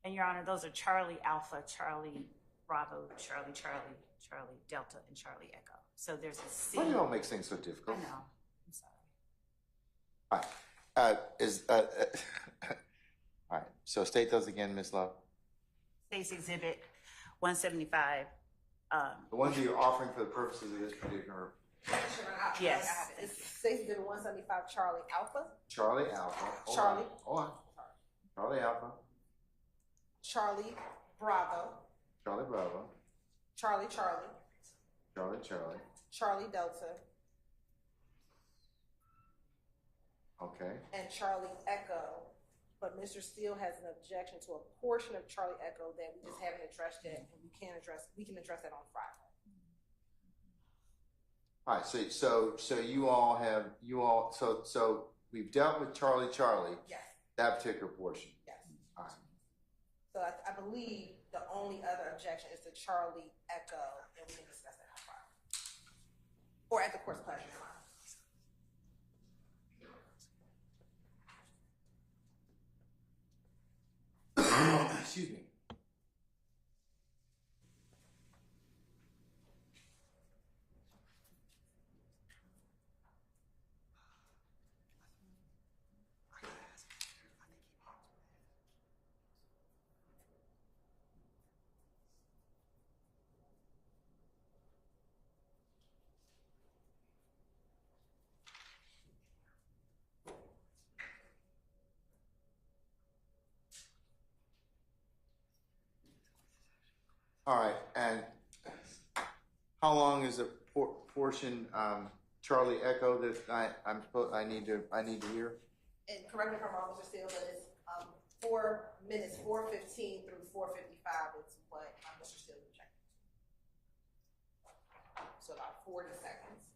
And Your Honor, those are Charlie Alpha, Charlie Bravo, Charlie Charlie, Charlie Delta, and Charlie Echo. So there's a C. Why do y'all make things so difficult? I know. I'm sorry. All right. All right. So state those again, Ms. Love. States Exhibit 175. The ones that you're offering for the purposes of this particular. Yes. It's States Exhibit 175 Charlie Alpha. Charlie Alpha. Hold on. Charlie Alpha. Charlie Bravo. Charlie Bravo. Charlie Charlie. Charlie Charlie. Charlie Delta. Okay. And Charlie Echo. But Mr. Steele has an objection to a portion of Charlie Echo that we just haven't addressed yet, and we can address that on Friday. All right, so we've dealt with Charlie Charlie. Yes. That particular portion. Yes. All right. So I believe the only other objection is to Charlie Echo, and we can discuss that in file. Or at the court's pleasure. Excuse me. All right, and how long is the portion, Charlie Echo, that I need to hear? And correct me if I'm wrong, Mr. Steele, but it's 4 minutes, 4:15 through 4:55 is what Mr. Steele objected. So about 40 seconds.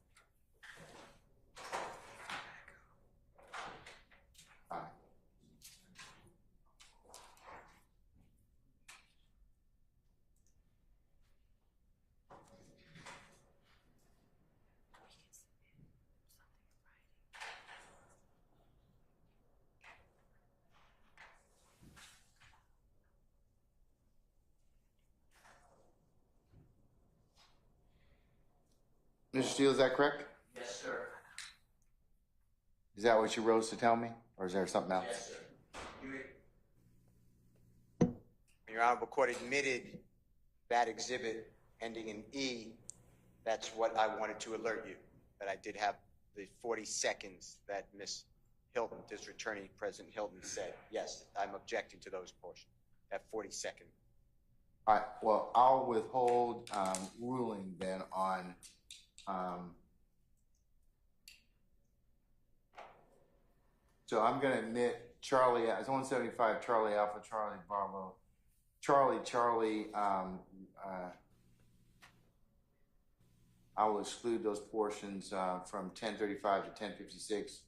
All right. Mr. Steele, is that correct? Yes, sir. Is that what you rose to tell me, or is there something else? Yes, sir. Your Honorable Court admitted that exhibit ending in E. That's what I wanted to alert you, that I did have the 40 seconds that Ms. Hilton, District Attorney President Hilton said. Yes, I'm objecting to those portions, that 40 seconds. All right, well, I'll withhold ruling then on so I'm going to admit Charlie, it's 175 Charlie Alpha, Charlie Bravo, Charlie, I will exclude those portions from 1035 to 1056.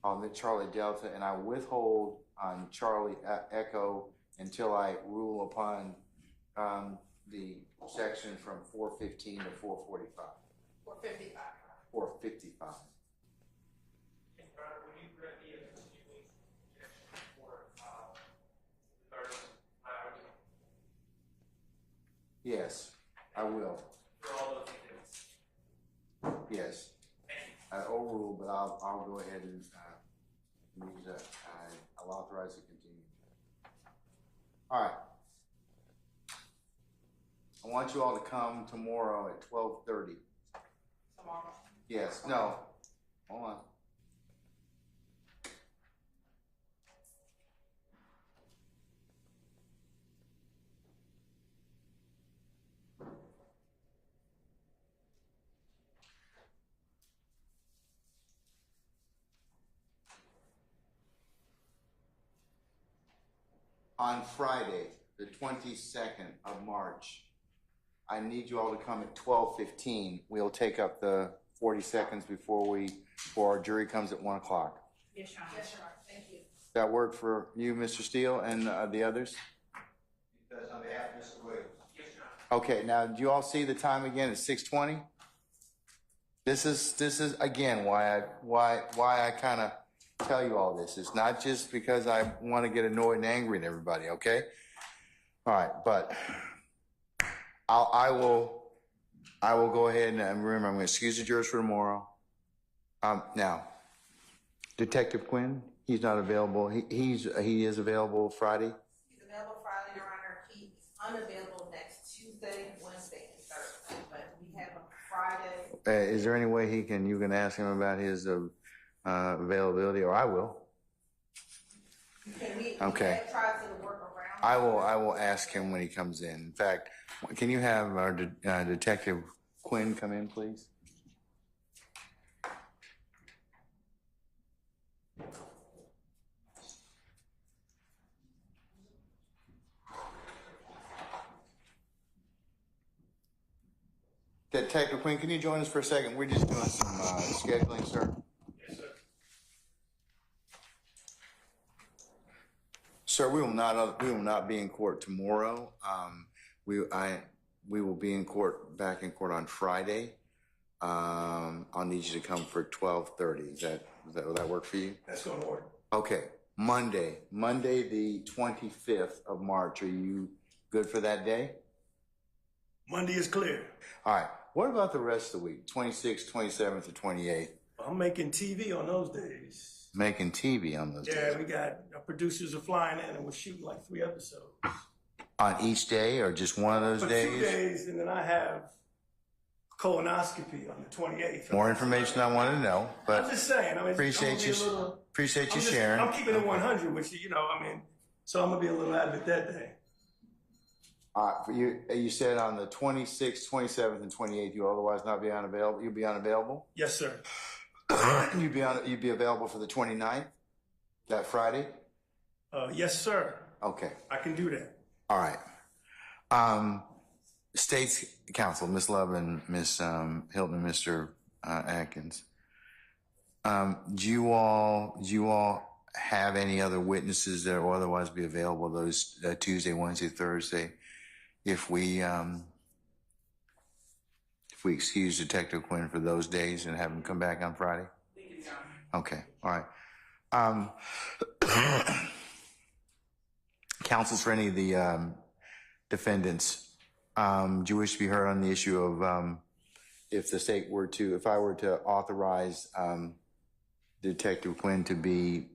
I'll admit Charlie Delta, and I withhold on Charlie Echo until I rule upon the section from 415 to 445. 4:55. 455. When you read the continuing objection for the third argument, Yes, I will. for all those exhibits. Yes. I overrule, but I'll go ahead and use that. I'll authorize the continuing. All right. I want you all to come tomorrow at 12:30. Tomorrow. Yes, no, hold on. On Friday, the 22nd of March, I need you all to come at 12:15. We'll take up the 40 seconds before our jury comes at 1 o'clock. Yes, Your Honor. Yes, Your Honor. Thank you. Does that work for you, Mr. Steele, and the others? Because on behalf of Mr. Williams. Yes, Your Honor. Okay, now, do you all see the time again? It's 6:20? This is again why I kind of tell you all this. It's not just because I want to get annoyed and angry at everybody, okay? All right, but I will go ahead and remember, I'm going to excuse the jurors for tomorrow. Now, Detective Quinn, he's not available. He is available Friday. He's available Friday, Your Honor. He's unavailable next Tuesday, Wednesday, and Thursday. But we have a Friday. Is there any way you can ask him about his availability, or I will? Okay. Try to work around. I will ask him when he comes in. In fact, can you have our Detective Quinn come in, please? Detective Quinn, can you join us for a second? We're just doing some scheduling, sir. Yes, sir. Sir, we will not be in court tomorrow. We will be back in court on Friday. I'll need you to come for 12:30. Will that work for you? That's gonna work. Okay. Monday the 25th of March. Are you good for that day? Monday is clear. All right. What about the rest of the week? 26th, 27th, or 28th? I'm making TV on those days. Making TV on those days? Yeah, we got our producers are flying in and we're shooting like 3 episodes. On each day or just one of those For days? 2 days, and then I have colonoscopy on the 28th. More information I want to know, but I'm just saying. I mean, appreciate you sharing. I'm keeping it 100, which so I'm gonna be a little advocate that day. For you said on the 26th, 27th, and 28th, you'll otherwise not be unavailable. You'll be unavailable. Yes, sir. You'd be available for the 29th, that Friday. Yes, sir. Okay. I can do that. All right. State's counsel, Ms. Love and Ms. Hilton and Mr. Atkins. Do you all have any other witnesses that will otherwise be available those Tuesday, Wednesday, Thursday? If we excuse Detective Quinn for those days and have him come back on Friday? Okay. All right. Counsels for any of the defendants, do you wish to be heard on the issue of if I were to authorize Detective Quinn to be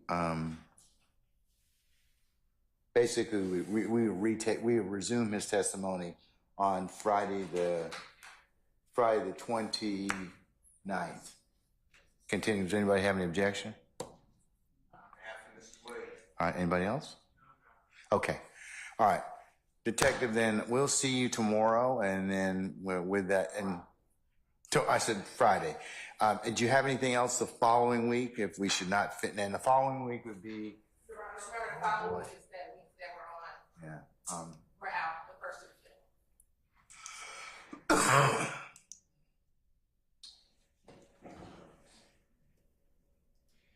basically we resume his testimony on Friday the 29th. Continue. Does anybody have any objection? All right. Anybody else? Okay. All right. Detective, then we'll see you tomorrow, and then with that, and I said Friday. Do you have anything else the following week? If we should not fit, and the following week would be. Yeah. We're out the first of the fifth.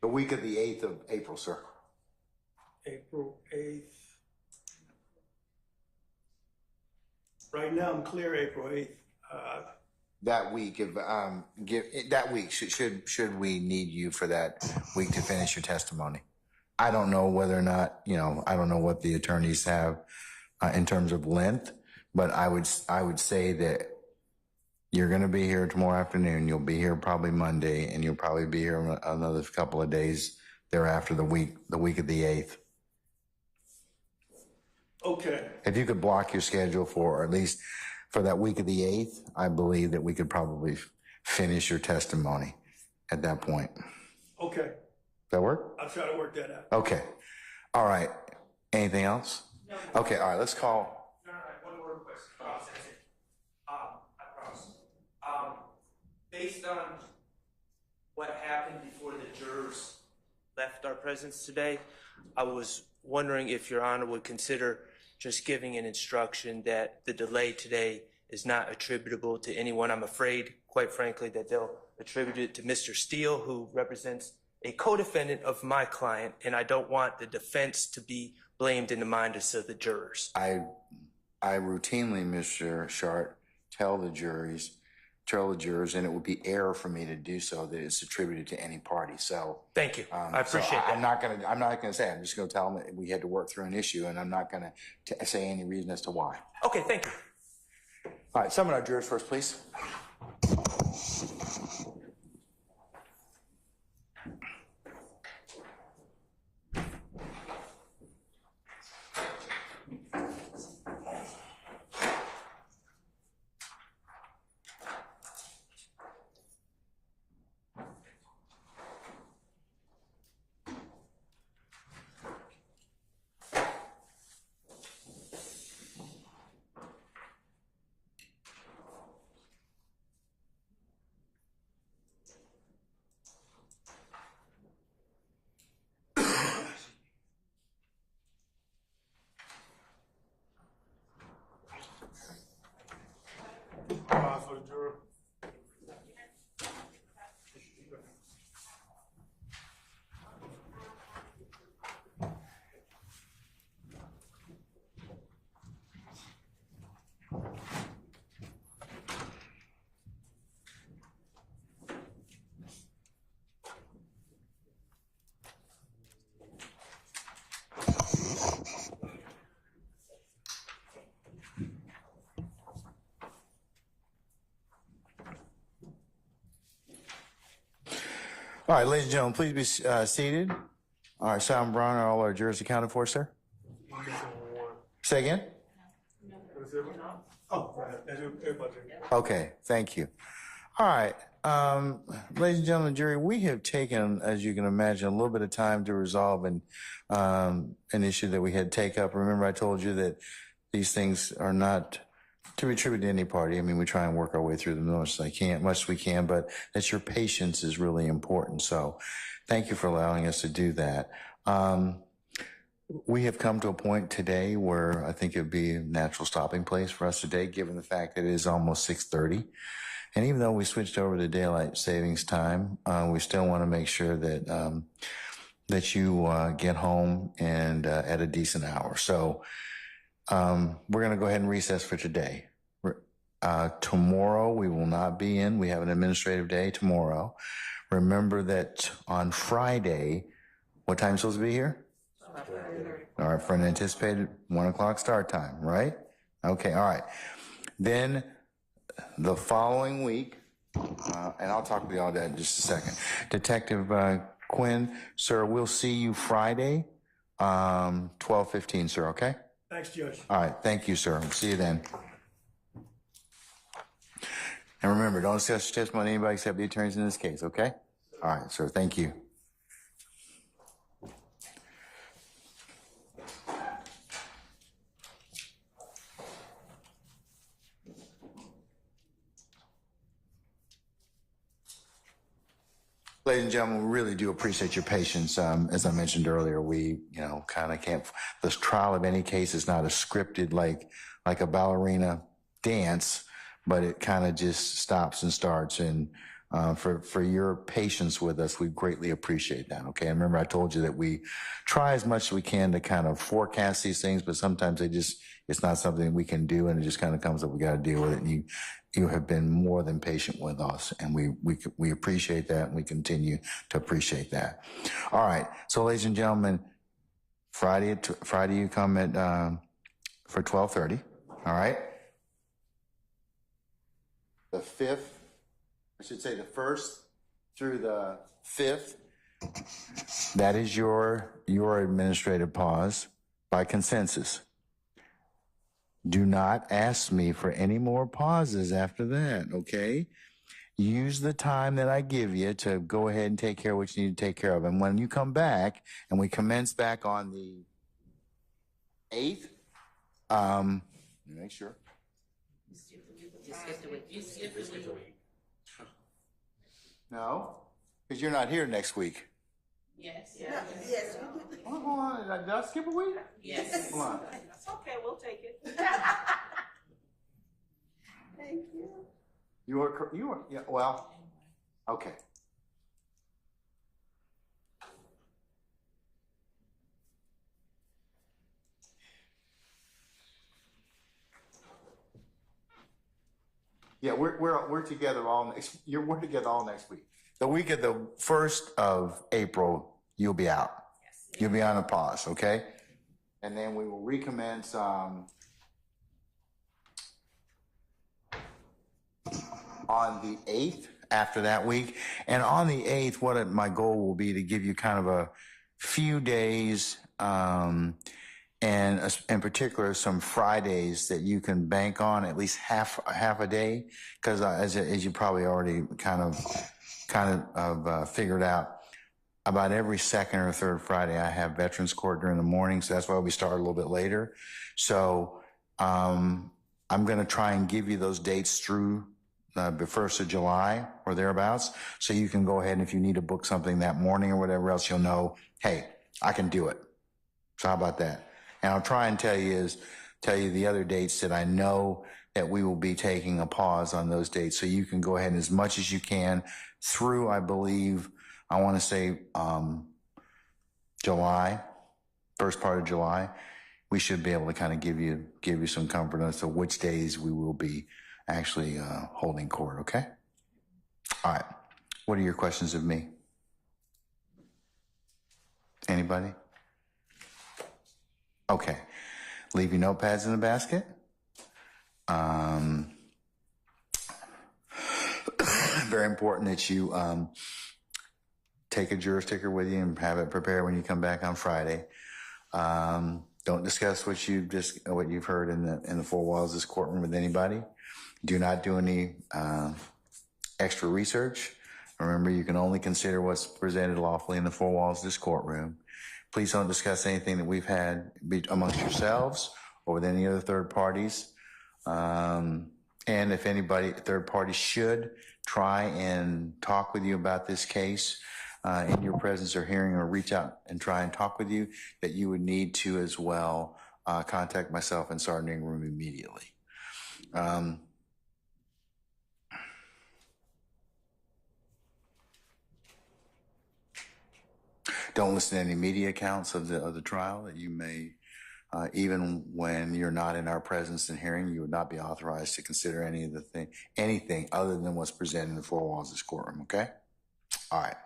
The week of the 8th of April, sir. April 8th. Right now, I'm clear April 8th. That week, should we need you for that week to finish your testimony? I don't know whether or not, I don't know what the attorneys have in terms of length, but I would say that you're going to be here tomorrow afternoon. You'll be here probably Monday, and you'll probably be here another couple of days thereafter, the week of the 8th. Okay. If you could block your schedule or at least for that week of the 8th, I believe that we could probably finish your testimony at that point. Okay. Does that work? I'll try to work that out. Okay. All right. Anything else? No. Okay. All right. Let's call. No, one more request. I promise. Based on what happened before the jurors left our presence today, I was wondering if Your Honor would consider just giving an instruction that the delay today is not attributable to anyone. I'm afraid, quite frankly, that they'll attribute it to Mr. Steele, who represents a co-defendant of my client, and I don't want the defense to be blamed in the minds of the jurors. I routinely, Mr. Shart, tell the jurors, and it would be error for me to do so, that it's attributed to any party. So thank you. I appreciate that. I'm not gonna say. I'm just gonna tell them that we had to work through an issue, and I'm not gonna say any reason as to why. Okay, thank you. All right, summon our jurors first, please. All right, ladies and gentlemen, please be seated. All right, Sam Brown, are all our jurors accounted for, sir? Say again? Okay, thank you. All right, ladies and gentlemen, jury, we have taken, as you can imagine, a little bit of time to resolve an issue that we had take up. Remember, I told you that these things are not to be attributed to any party. I mean, we try and work our way through them as much as we can, but that your patience is really important. So thank you for allowing us to do that. We have come to a point today where I think it would be a natural stopping place for us today, given the fact that it is almost 6:30. And even though we switched over to daylight savings time, we still want to make sure that that you get home and at a decent hour. So we're going to go ahead and recess for today. Tomorrow we will not be in. We have an administrative day tomorrow. Remember that on Friday, what time are you supposed to be here? All right, for an anticipated 1 o'clock start time, right? Okay, all right. Then the following week, and I'll talk with you all that in just a second. Detective Quinn, sir, we'll see you Friday, 12:15, sir, okay? Thanks, Judge. All right, thank you, sir. See you then. And remember, don't discuss your testimony with anybody except the attorneys in this case, okay? All right, sir, thank you. Ladies and gentlemen, we really do appreciate your patience. As I mentioned earlier, we, kind of can't, this trial of any case is not a scripted like a ballerina dance, but it kind of just stops and starts. And for your patience with us, we greatly appreciate that. Okay. And remember, I told you that we try as much as we can to kind of forecast these things, but sometimes it's not something we can do, and it just kind of comes up. We got to deal with it. And you have been more than patient with us, and we appreciate that, and we continue to appreciate that. All right. So, ladies and gentlemen, Friday you come at for 12:30. All right. The 1st through the 5th. That is your administrative pause by consensus. Do not ask me for any more pauses after that, okay? Use the time that I give you to go ahead and take care of what you need to take care of. And when you come back, and we commence back on the 8th, make sure. No, because you're not here next week. Yes. Yes. Hold on, did I skip a week? Yes. Come on. That's okay, we'll take it. Thank you. You are, yeah, well, okay. Yeah, we're together all next. We're together all next week. The week of the 1st of April, you'll be out. Yes. You'll be on a pause, okay? And then we will recommence on the 8th after that week. And on the 8th, my goal will be to give you kind of a few days, and in particular, some Fridays that you can bank on, at least half a day, because as you probably already kind of figured out, about every second or third Friday, I have Veterans Court during the morning, so that's why we start a little bit later. So I'm going to try and give you those dates through the 1st of July or thereabouts, so you can go ahead, and if you need to book something that morning or whatever else, you'll know, hey, I can do it. So how about that? And I'll try and tell you the other dates that I know that we will be taking a pause on those dates, so you can go ahead and as much as you can through, I believe, I want to say July, first part of July, we should be able to kind of give you some comfort as to which days we will be actually holding court, okay? All right. What are your questions of me? Anybody? Okay. Leave your notepads in the basket. Very important that you take a juror sticker with you and have it prepared when you come back on Friday. Don't discuss what you've heard in the four walls of this courtroom with anybody. Do not do any extra research. Remember, you can only consider what's presented lawfully in the four walls of this courtroom. Please don't discuss anything that we've had amongst yourselves or with any other third parties. And if third parties should try and talk with you about this case in your presence or hearing, or reach out and try and talk with you, that you would need to as well contact myself and Sergeant Ingram immediately. Don't listen to any media accounts of the trial that you may, even when you're not in our presence and hearing, you would not be authorized to consider anything other than what's presented in the four walls of this courtroom, okay? All right.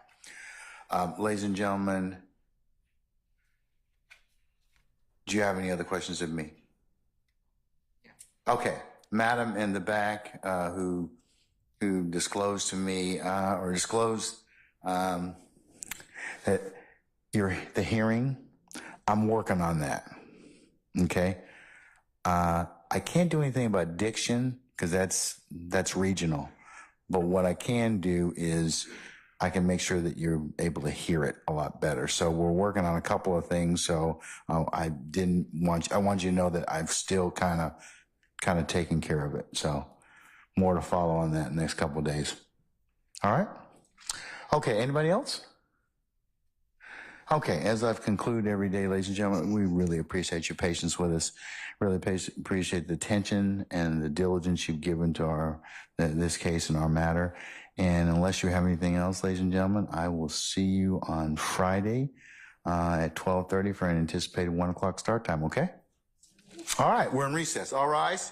Ladies and gentlemen, do you have any other questions of me? Yeah. Okay. Madam in the back, who disclosed to me, or disclosed that the hearing, I'm working on that. Okay. I can't do anything about diction because that's regional. But what I can do is I can make sure that you're able to hear it a lot better. So we're working on a couple of things. So I want you to know that I've still kind of taken care of it. So more to follow on that in the next couple of days. All right. Okay. Anybody else? Okay, as I've concluded every day, ladies and gentlemen, we really appreciate your patience with us. Really appreciate the attention and the diligence you've given to this case and our matter. And unless you have anything else, ladies and gentlemen, I will see you on Friday at 12:30 for an anticipated 1 o'clock start time, okay? All right, we're in recess. All rise.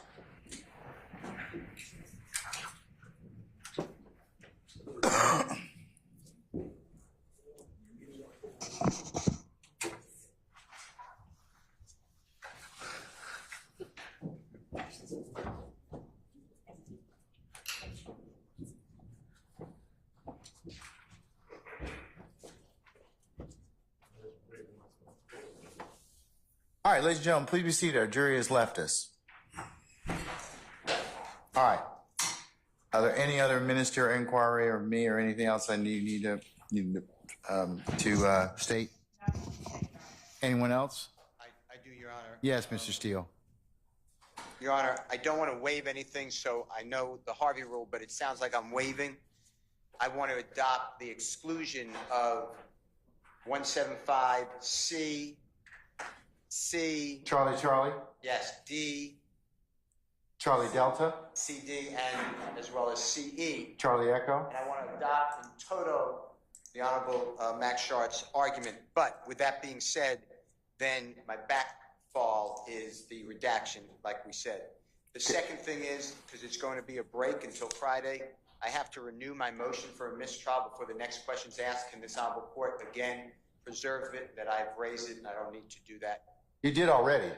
All right, ladies and gentlemen, please be seated. Our jury has left us. All right. Are there any other ministerial inquiry or me or anything else I need to state? Anyone else? I do, Your Honor. Yes, Mr. Steele. Your Honor, I don't want to waive anything, so I know the Harvey rule, but it sounds like I'm waiving. I want to adopt the exclusion of 175C, C. Charlie. Yes, D. Charlie Delta. CD, and as well as CE. Charlie Echo. And I want to adopt in toto the Honorable Max Shart's argument. But with that being said, then my backfall is the redaction, like we said. The second thing is, because it's going to be a break until Friday, I have to renew my motion for a mistrial before the next question's asked. Can this Honorable Court again preserve it, that I've raised it and I don't need to do that? You did already.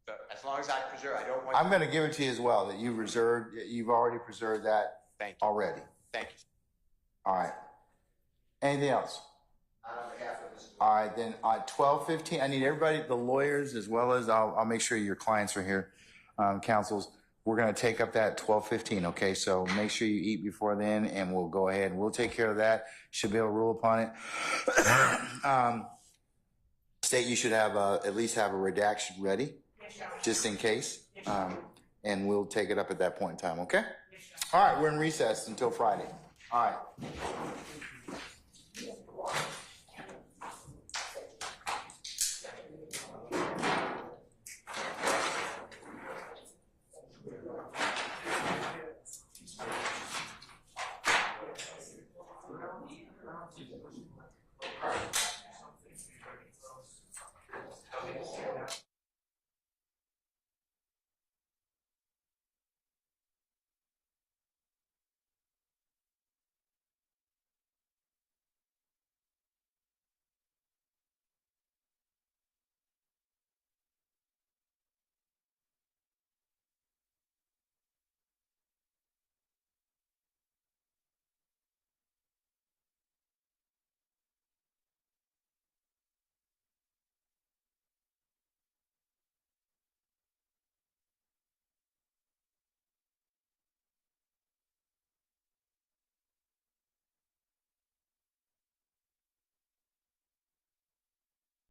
So as long as I preserve, I don't want. I'm going to give it to you as well, that you've already preserved that. Thank you. Already. Thank you. All right. Anything else? On behalf of Mr. All right, then 12:15, I need everybody, the lawyers, as well as I'll make sure your clients are here, counsels. We're going to take up that 12:15, okay? So make sure you eat before then, and we'll go ahead and we'll take care of that. Should be able to rule upon it. State you should have at least have a redaction ready, just in case, and we'll take it up at that point in time, okay? All right, we're in recess until Friday. All right.